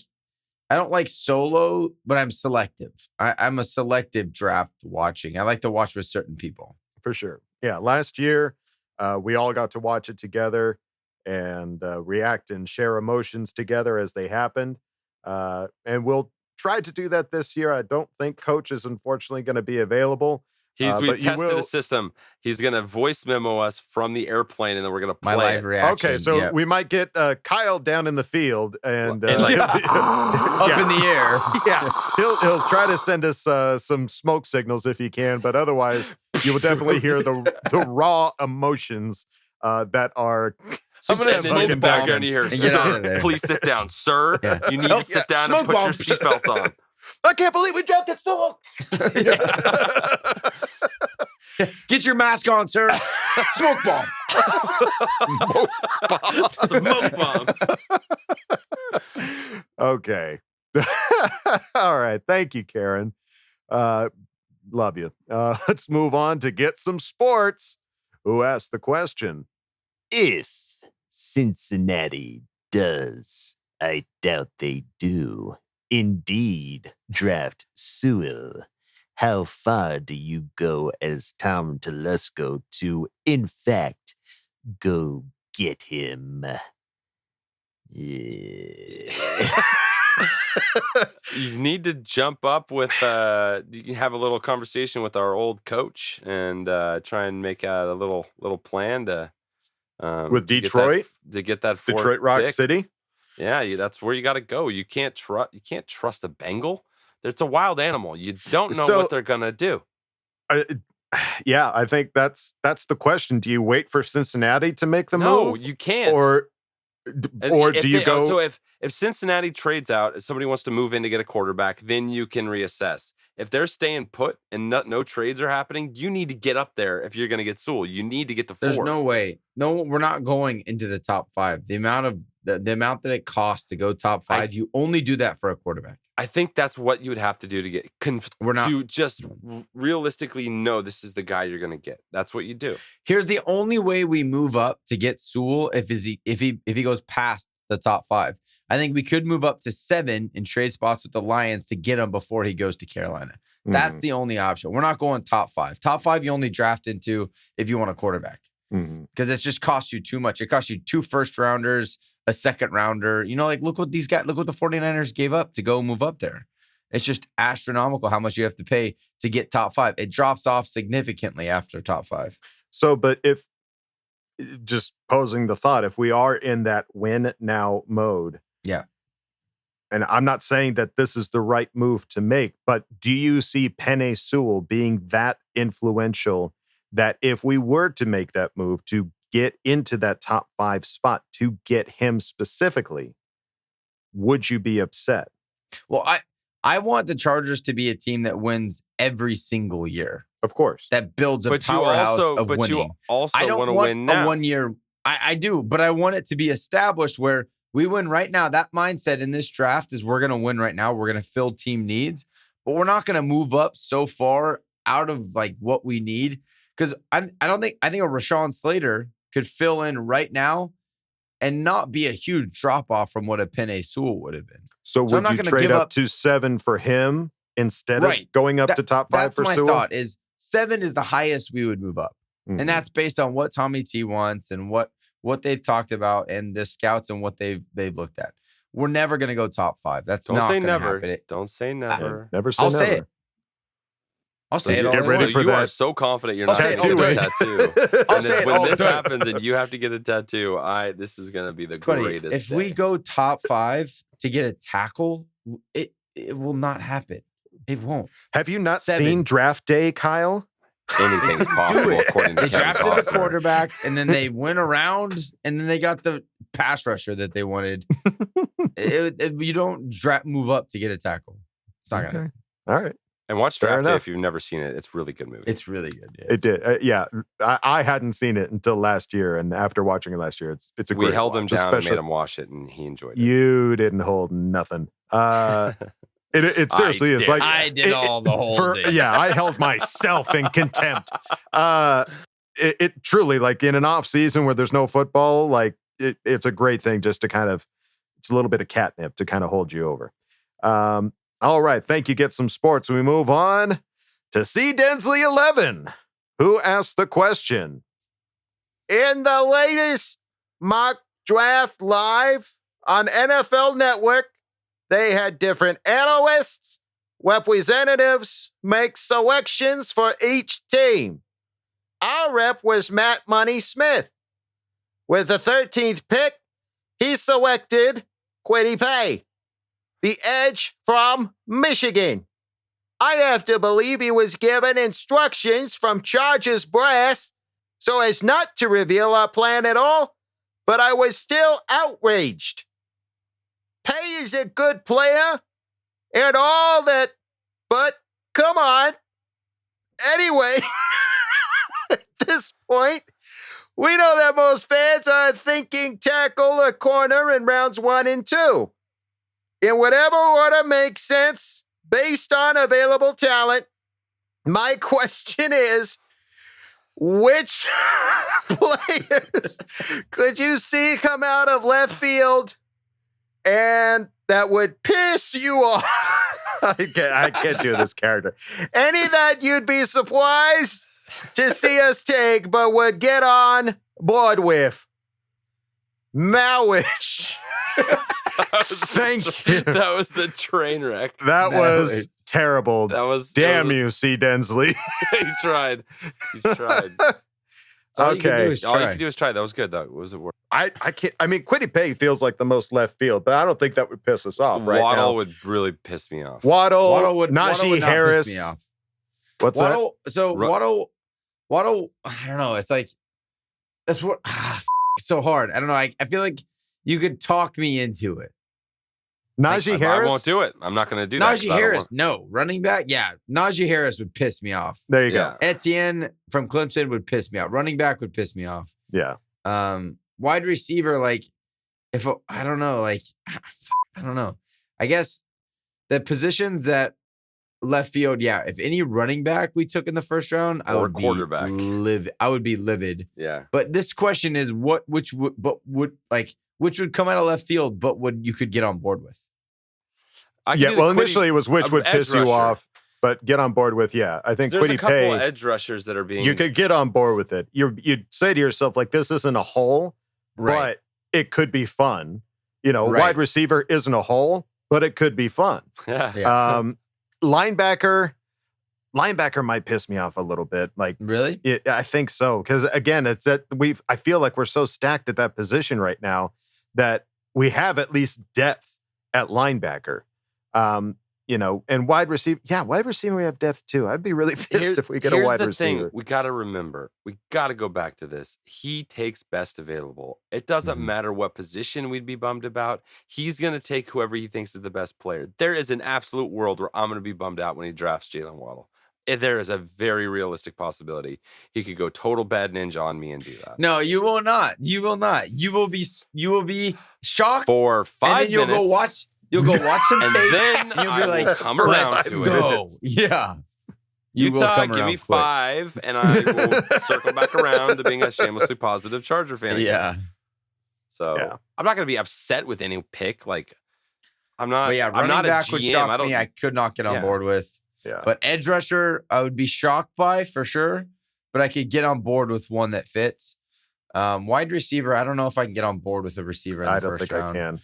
don't like solo, but I'm selective. I'm a selective draft watching. I like to watch with certain people. For sure. Yeah. Last year, we all got to watch it together and react and share emotions together as they happened. And we'll try to do that this year. I don't think Coach is unfortunately going to be available. We tested the system. He's going to voice memo us from the airplane, and then we're going to play my live reaction. Okay, so we might get Kyle down in the field and up in the air. Yeah, he'll try to send us some smoke signals if he can, but otherwise, you will definitely hear the raw emotions that are. I'm going to send the background here. Sir, please sit down. Sir, you need to sit down and put your seatbelt on. I can't believe we drafted Sewell. Get your mask on, sir. Smoke bomb. Smoke bomb. Okay. All right. Thank you, Karen. Love you. Let's move on to get some sports. Who asked the question? If Cincinnati does, I doubt they do, indeed draft Sewell, how far do you go as Tom Telesco to, in fact, go get him? Yeah. You need to jump up with, you can have a little conversation with our old coach and try and make out a little plan to with Detroit to get that Detroit Rock pick. City. Yeah, that's where you got to go. You can't trust a Bengal. It's a wild animal. You don't know what they're gonna do. Yeah, I think that's the question. Do you wait for Cincinnati to make the move? No, you can't. Or do you go? So if Cincinnati trades out, if somebody wants to move in to get a quarterback, then you can reassess. If they're staying put and no trades are happening, you need to get up there. If you're going to get Sewell, you need to get to 4. There's no way. No, we're not going into the top 5. The amount that it costs to go top 5, you only do that for a quarterback. I think that's what you would have to do to get to just realistically know this is the guy you're going to get. That's what you do. Here's the only way we move up to get Sewell if he goes past the top 5. I think we could move up to 7 and trade spots with the Lions to get him before he goes to Carolina. That's the only option. We're not going top 5. Top 5 you only draft into if you want a quarterback. Because it just costs you too much. It costs you 2 first-rounders, a second-rounder. Look what the 49ers gave up to go move up there. It's just astronomical how much you have to pay to get top 5. It drops off significantly after top 5. So, but if, just posing the thought, if we are in that win now mode. Yeah. And I'm not saying that this is the right move to make, but do you see Penei Sewell being that influential that if we were to make that move to get into that top 5 spot, to get him specifically, would you be upset? Well, I want the Chargers to be a team that wins every single year. Of course. That builds a powerhouse of winning. You also I don't want to want win now. a 1 year. I do, but I want it to be established where we win right now. That mindset in this draft is we're going to win right now. We're going to fill team needs, but we're not going to move up so far out of what we need. Because I think a Rashawn Slater could fill in right now and not be a huge drop off from what a Penei Sewell would have been. So would you trade up to 7 for him instead of going up to top 5 for Sewell? That's my thought is 7 is the highest we would move up. And that's based on what Tommy T wants and what they've talked about and the scouts and what they've looked at. We're never going to go top 5. That's not going to happen. Don't say never. Never say never. Say it. I'll say it all. Get ready for you that. are so confident you're not going to get a tattoo. And when this happens and you have to get a tattoo, this is going to be the greatest If day. we go top 5 to get a tackle, it will not happen. It won't. Have you not seen Draft Day, Kyle? Anything's possible according to They drafted the quarterback, and then they went around, and then they got the pass rusher that they wanted. You don't move up to get a tackle. It's not gonna. All right. And watch Draft Day if you've never seen it. It's a really good movie. It's really good. Yeah. It did. Yeah. I hadn't seen it until last year, and after watching it last year, it's a great. We held him watch, down and made him watch it, and he enjoyed it. You didn't hold nothing. It seriously is like I did all the whole thing. Yeah, I held myself in contempt. It truly, like in an off season where there's no football, like it's a great thing just to kind of, it's a little bit of catnip to kind of hold you over. All right, thank you. Get some sports. We move on to C. Densley 11, who asked the question: in the latest mock draft live on NFL Network, they had different analysts representatives make selections for each team. Our rep was Matt Money Smith. With the 13th pick, he selected Kwity Paye, the edge from Michigan. I have to believe he was given instructions from Chargers brass so as not to reveal our plan at all, but I was still outraged. Paye is a good player and all that, but come on. Anyway, at this point, we know that most fans are thinking tackle or corner in rounds 1 and 2. In whatever order makes sense, based on available talent, my question is, which players could you see come out of left field and that would piss you off? I can't do this character. Any that you'd be surprised to see us take, but would get on board with. Mowich. Thank you. That was a train wreck. That was terrible. That was. Damn you, C. Densley. He tried. Okay. All you can do is try. That was good, though. It was a word. I can't. I mean, Kwity Paye feels like the most left field, but I don't think that would piss us off. Right Waddle now. would really piss me off. Waddle would. Najee Harris. Piss me off. What's Waddle, that? So Waddle. I don't know. It's like that's what. It's so hard. I don't know. I feel like you could talk me into it. Najee Harris. I won't do it. I'm not going to do that. Najee Harris. No. Running back. Yeah. Najee Harris would piss me off. There you go. Etienne from Clemson would piss me off. Running back would piss me off. Yeah. Wide receiver, like, I don't know. Like, I don't know. I guess the positions that left field, yeah. If any running back we took in the first round, I would quarterback. I would be livid. Yeah. But this question is which would come out of left field, but would you could get on board with? Initially it was which would piss you off, but get on board with, I think there's Kwity a couple Paye, edge rushers that are being. You could get on board with it. You'd say to yourself, like, this isn't a hole, but it could be fun. Wide receiver isn't a hole, but it could be fun. Yeah. Linebacker might piss me off a little bit. Like, really? I think so. Because again, it's that I feel like we're so stacked at that position right now that we have at least depth at linebacker. And wide receiver. Yeah, wide receiver, we have depth too. I'd be really pissed if we get a wide receiver. Thing. We got to remember, we got to go back to this. He takes best available. It doesn't matter what position we'd be bummed about. He's going to take whoever he thinks is the best player. There is an absolute world where I'm going to be bummed out when he drafts Jalen Waddle. There is a very realistic possibility he could go total bad ninja on me and do that. No, you will not. You will not. You will be shocked for 5 minutes. And then you'll go watch. You'll go watch some and tape, then and you'll be like, come around to it. Yeah. Utah, give me 5, and I will circle back around to being a shamelessly positive Charger fan again. Yeah. So I'm not going to be upset with any pick. Like, I'm not. But I'm not a back would GM. shock me. I could not get on board with. Yeah. But edge rusher, I would be shocked by for sure. But I could get on board with one that fits. Wide receiver, I don't know if I can get on board with a receiver in the first round. I can.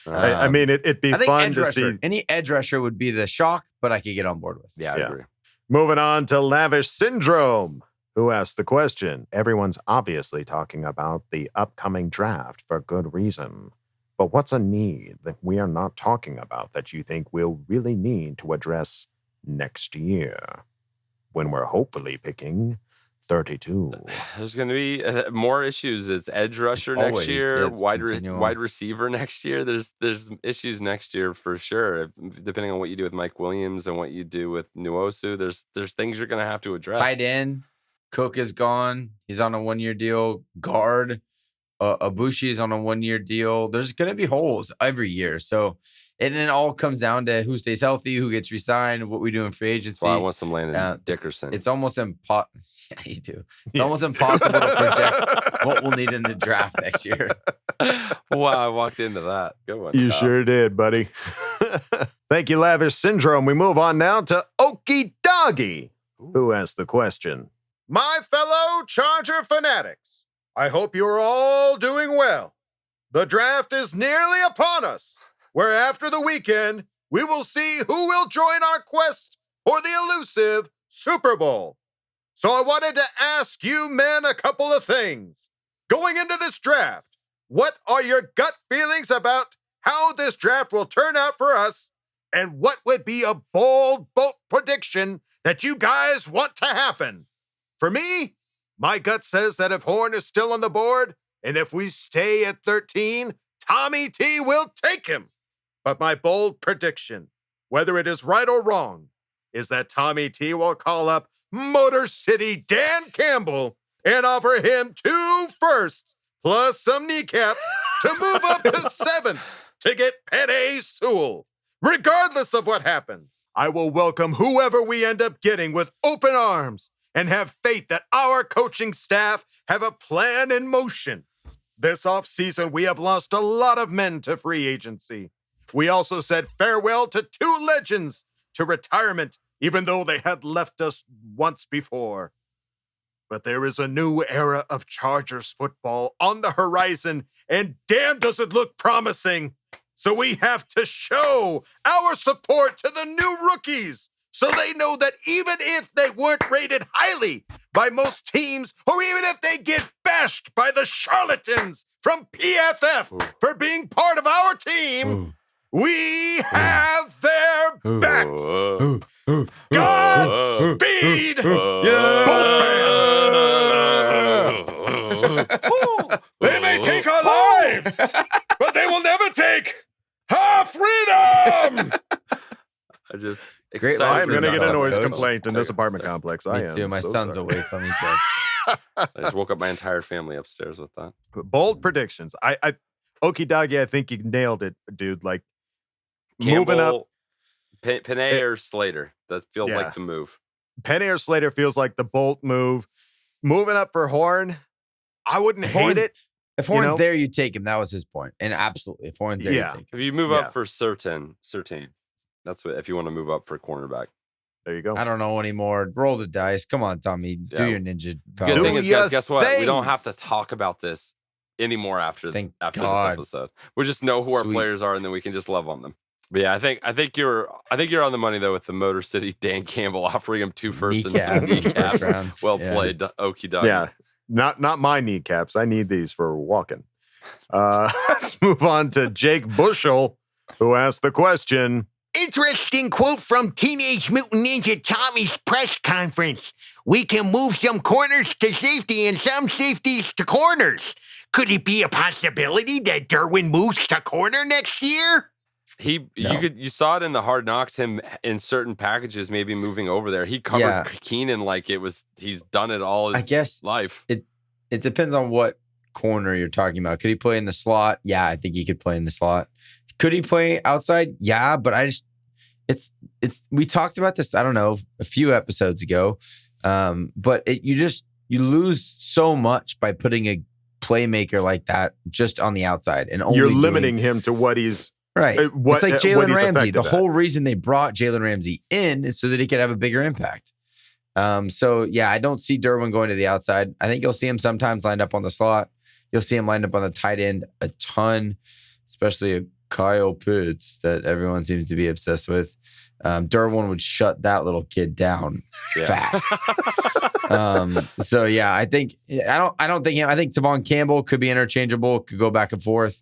I mean, it'd be fun to see. Any edge rusher would be the shock, but I could get on board with. Yeah, I agree. Moving on to Lavish Syndrome, who asked the question. Everyone's obviously talking about the upcoming draft for good reason. But what's a need that we are not talking about that you think we'll really need to address next year when we're hopefully picking 32? There's going to be more issues. It's edge rusher next year, wide receiver next year. There's issues next year for sure. Depending on what you do with Mike Williams and what you do with Nwosu, there's things you're going to have to address. Tight end, Cook is gone. He's on a 1-year deal. Guard, Abushi is on a 1-year deal. There's going to be holes every year. So, and then it all comes down to who stays healthy, who gets re-signed, what we do in free agency. Well, I want some Landon Dickerson. It's almost impossible. Yeah, you do. It's almost impossible to project what we'll need in the draft next year. Wow, I walked into that. Good one. You sure did, buddy. Thank you, Lavish Syndrome. We move on now to Okie Doggy, who asked the question. My fellow Charger fanatics, I hope you're all doing well. The draft is nearly upon us, where after the weekend, we will see who will join our quest for the elusive Super Bowl. So I wanted to ask you men a couple of things. Going into this draft, what are your gut feelings about how this draft will turn out for us? And what would be a bold prediction that you guys want to happen? For me, my gut says that if Horn is still on the board, and if we stay at 13, Tommy T will take him. But my bold prediction, whether it is right or wrong, is that Tommy T will call up Motor City Dan Campbell and offer him 2 firsts plus some kneecaps to move up to 7th to get Penei Sewell. Regardless of what happens, I will welcome whoever we end up getting with open arms and have faith that our coaching staff have a plan in motion. This offseason, we have lost a lot of men to free agency. We also said farewell to 2 legends to retirement, even though they had left us once before. But there is a new era of Chargers football on the horizon, and damn does it look promising. So we have to show our support to the new rookies so they know that even if they weren't rated highly by most teams, or even if they get bashed by the charlatans from PFF for being part of our team, we have their backs. Godspeed, Boltfam! They may take our lives, but they will never take our freedom! I'm going to get a noise complaint in this apartment complex. Me too. My son's away from each other. I just woke up my entire family upstairs with that. Bold predictions. Okie Doggy, I think you nailed it, dude. Like, Campbell, moving up. Penei or Slater. That feels like the move. Penei or Slater feels like the Bolt move. Moving up for Horn, I wouldn't hate it. If Horn's there, you take him. That was his point. And absolutely, if Horn's there, you take him. If you move up for certain. That's what, if you want to move up for cornerback. There you go. I don't know anymore. Roll the dice. Come on, Tommy. Do your ninja power. Good thing is, guys, guess what? We don't have to talk about this anymore after this episode. We just know who our players are, and then we can just love on them. But yeah, I think you're on the money though with the Motor City Dan Campbell offering him 2 firsts and some kneecaps. Well played, Okie Dokie. Yeah, not my kneecaps. I need these for walking. Let's move on to Jake Bushel, who asked the question. Interesting quote from Teenage Mutant Ninja Tommy's press conference. We can move some corners to safety and some safeties to corners. Could it be a possibility that Derwin moves to corner next year? You saw it in the Hard Knocks, him in certain packages maybe moving over there. He covered Keenan like he's done it all his life. It depends on what corner you're talking about. Could he play in the slot? Yeah, I think he could play in the slot. Could he play outside? Yeah, but we talked about this, I don't know, a few episodes ago. But you lose so much by putting a playmaker like that just on the outside, and only you're limiting him to what he's right. It's like Jalen Ramsey. The whole reason they brought Jalen Ramsey in is so that he could have a bigger impact. So yeah, I don't see Derwin going to the outside. I think you'll see him sometimes lined up on the slot. You'll see him lined up on the tight end a ton, especially a Kyle Pitts that everyone seems to be obsessed with. Derwin would shut that little kid down fast. So yeah, I think Tavon Campbell could be interchangeable, could go back and forth.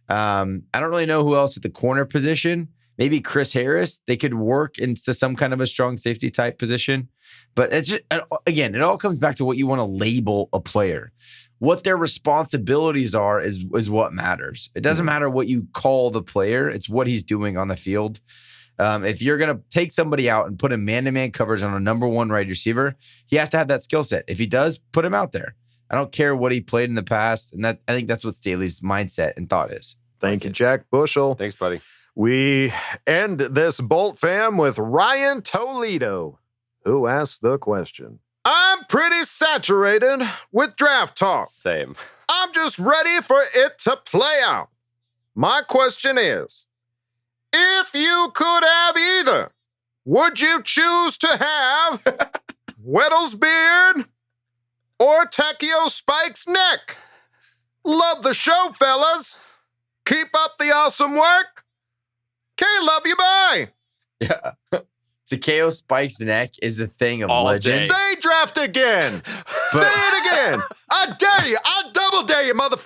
I don't really know who else at the corner position. Maybe Chris Harris. They could work into some kind of a strong safety type position. But it's just, again, it all comes back to what you want to label a player. What their responsibilities are is what matters. It doesn't matter what you call the player. It's what he's doing on the field. If you're going to take somebody out and put a man-to-man coverage on a number 1 wide receiver, he has to have that skill set. If he does, put him out there. I don't care what he played in the past. And I think that's what Staley's mindset and thought is. Thank you, Jack Bushel. Thanks, buddy. We end this Bolt Fam with Ryan Toledo, who asked the question. I'm pretty saturated with draft talk. Same. I'm just ready for it to play out. My question is, if you could have either, would you choose to have Weddle's beard or Takeo Spike's neck? Love the show, fellas. Keep up the awesome work. love you, bye. Yeah. Takeo Spike's neck is a thing of All legend. day. Say draft again. Say it again. I dare you. I'll double dare you, motherfucker.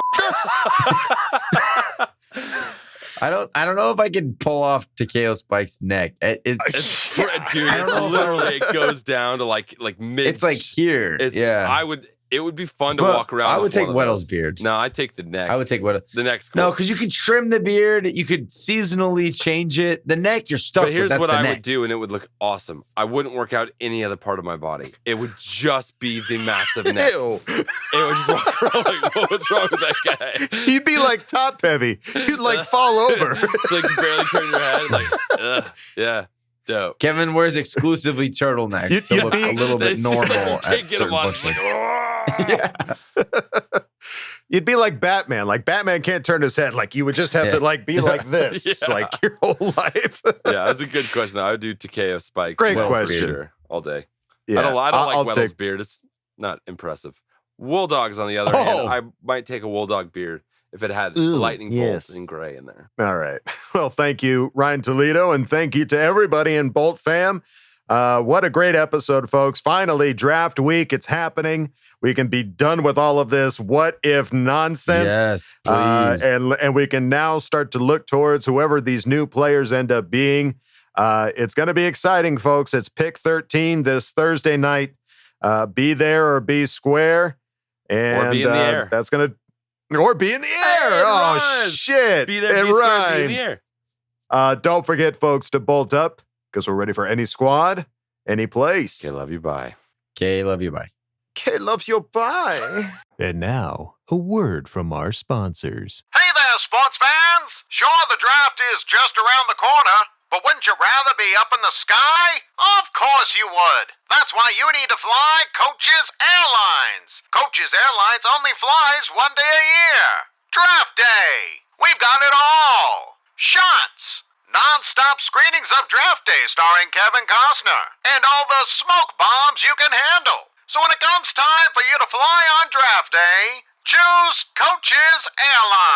I don't know if I can pull off Takeo Spike's neck. Dude, it's literally it goes down to like mid. It's like here. It would be fun to walk around. I would with take one of Weddle's those. beard. No, I'd take the neck. I would take Weddle. The neck's cool. No, because you could trim the beard. You could seasonally change it. The neck, you're stuck. But here's with. what That's I the would neck. do, and it would look awesome. I wouldn't work out any other part of my body. It would just be the massive neck. Ew. It would just walk around like, what's wrong with that guy? You'd be like top heavy. You'd like fall over. It's like you barely turn your head. Like, yeah. Dope. Kevin wears exclusively turtlenecks to look a little bit normal. Can't get him on. It's like, You'd be like Batman. Like Batman can't turn his head. Like you would just have to like be like this, like your whole life. Yeah, that's a good question. I would do Takeo Spike. Great Weddle's question. beard all day. Yeah, I don't like I'll Weddle's take- beard. It's not impressive. Wool Dogs, on the other hand, I might take a Wool Dog beard if it had lightning bolts in gray in there. All right. Well, thank you, Ryan Toledo, and thank you to everybody in Bolt Fam. What a great episode, folks. Finally, draft week. It's happening. We can be done with all of this what if nonsense. Yes, please. And we can now start to look towards whoever these new players end up being. It's going to be exciting, folks. It's pick 13 this Thursday night. Be there or be square. And Or be in the air. That's going to or be in the air. Hey, oh, rhymes. shit. Be there, It be square, be in rhymed. the air. Don't forget, folks, to bolt up because we're ready for any squad, any place. Okay, love you. Bye. Okay, love you. Bye. Okay, loves you. Bye. And now, a word from our sponsors. Hey there, sports fans. Sure, the draft is just around the corner, but wouldn't you rather be up in the sky? Of course you would. That's why you need to fly Coach's Airlines. Coach's Airlines only flies one day a year. Draft day. We've got it all. Shots. Non-stop screenings of Draft Day starring Kevin Costner. And all the smoke bombs you can handle. So when it comes time for you to fly on Draft Day, choose Coach's Airlines.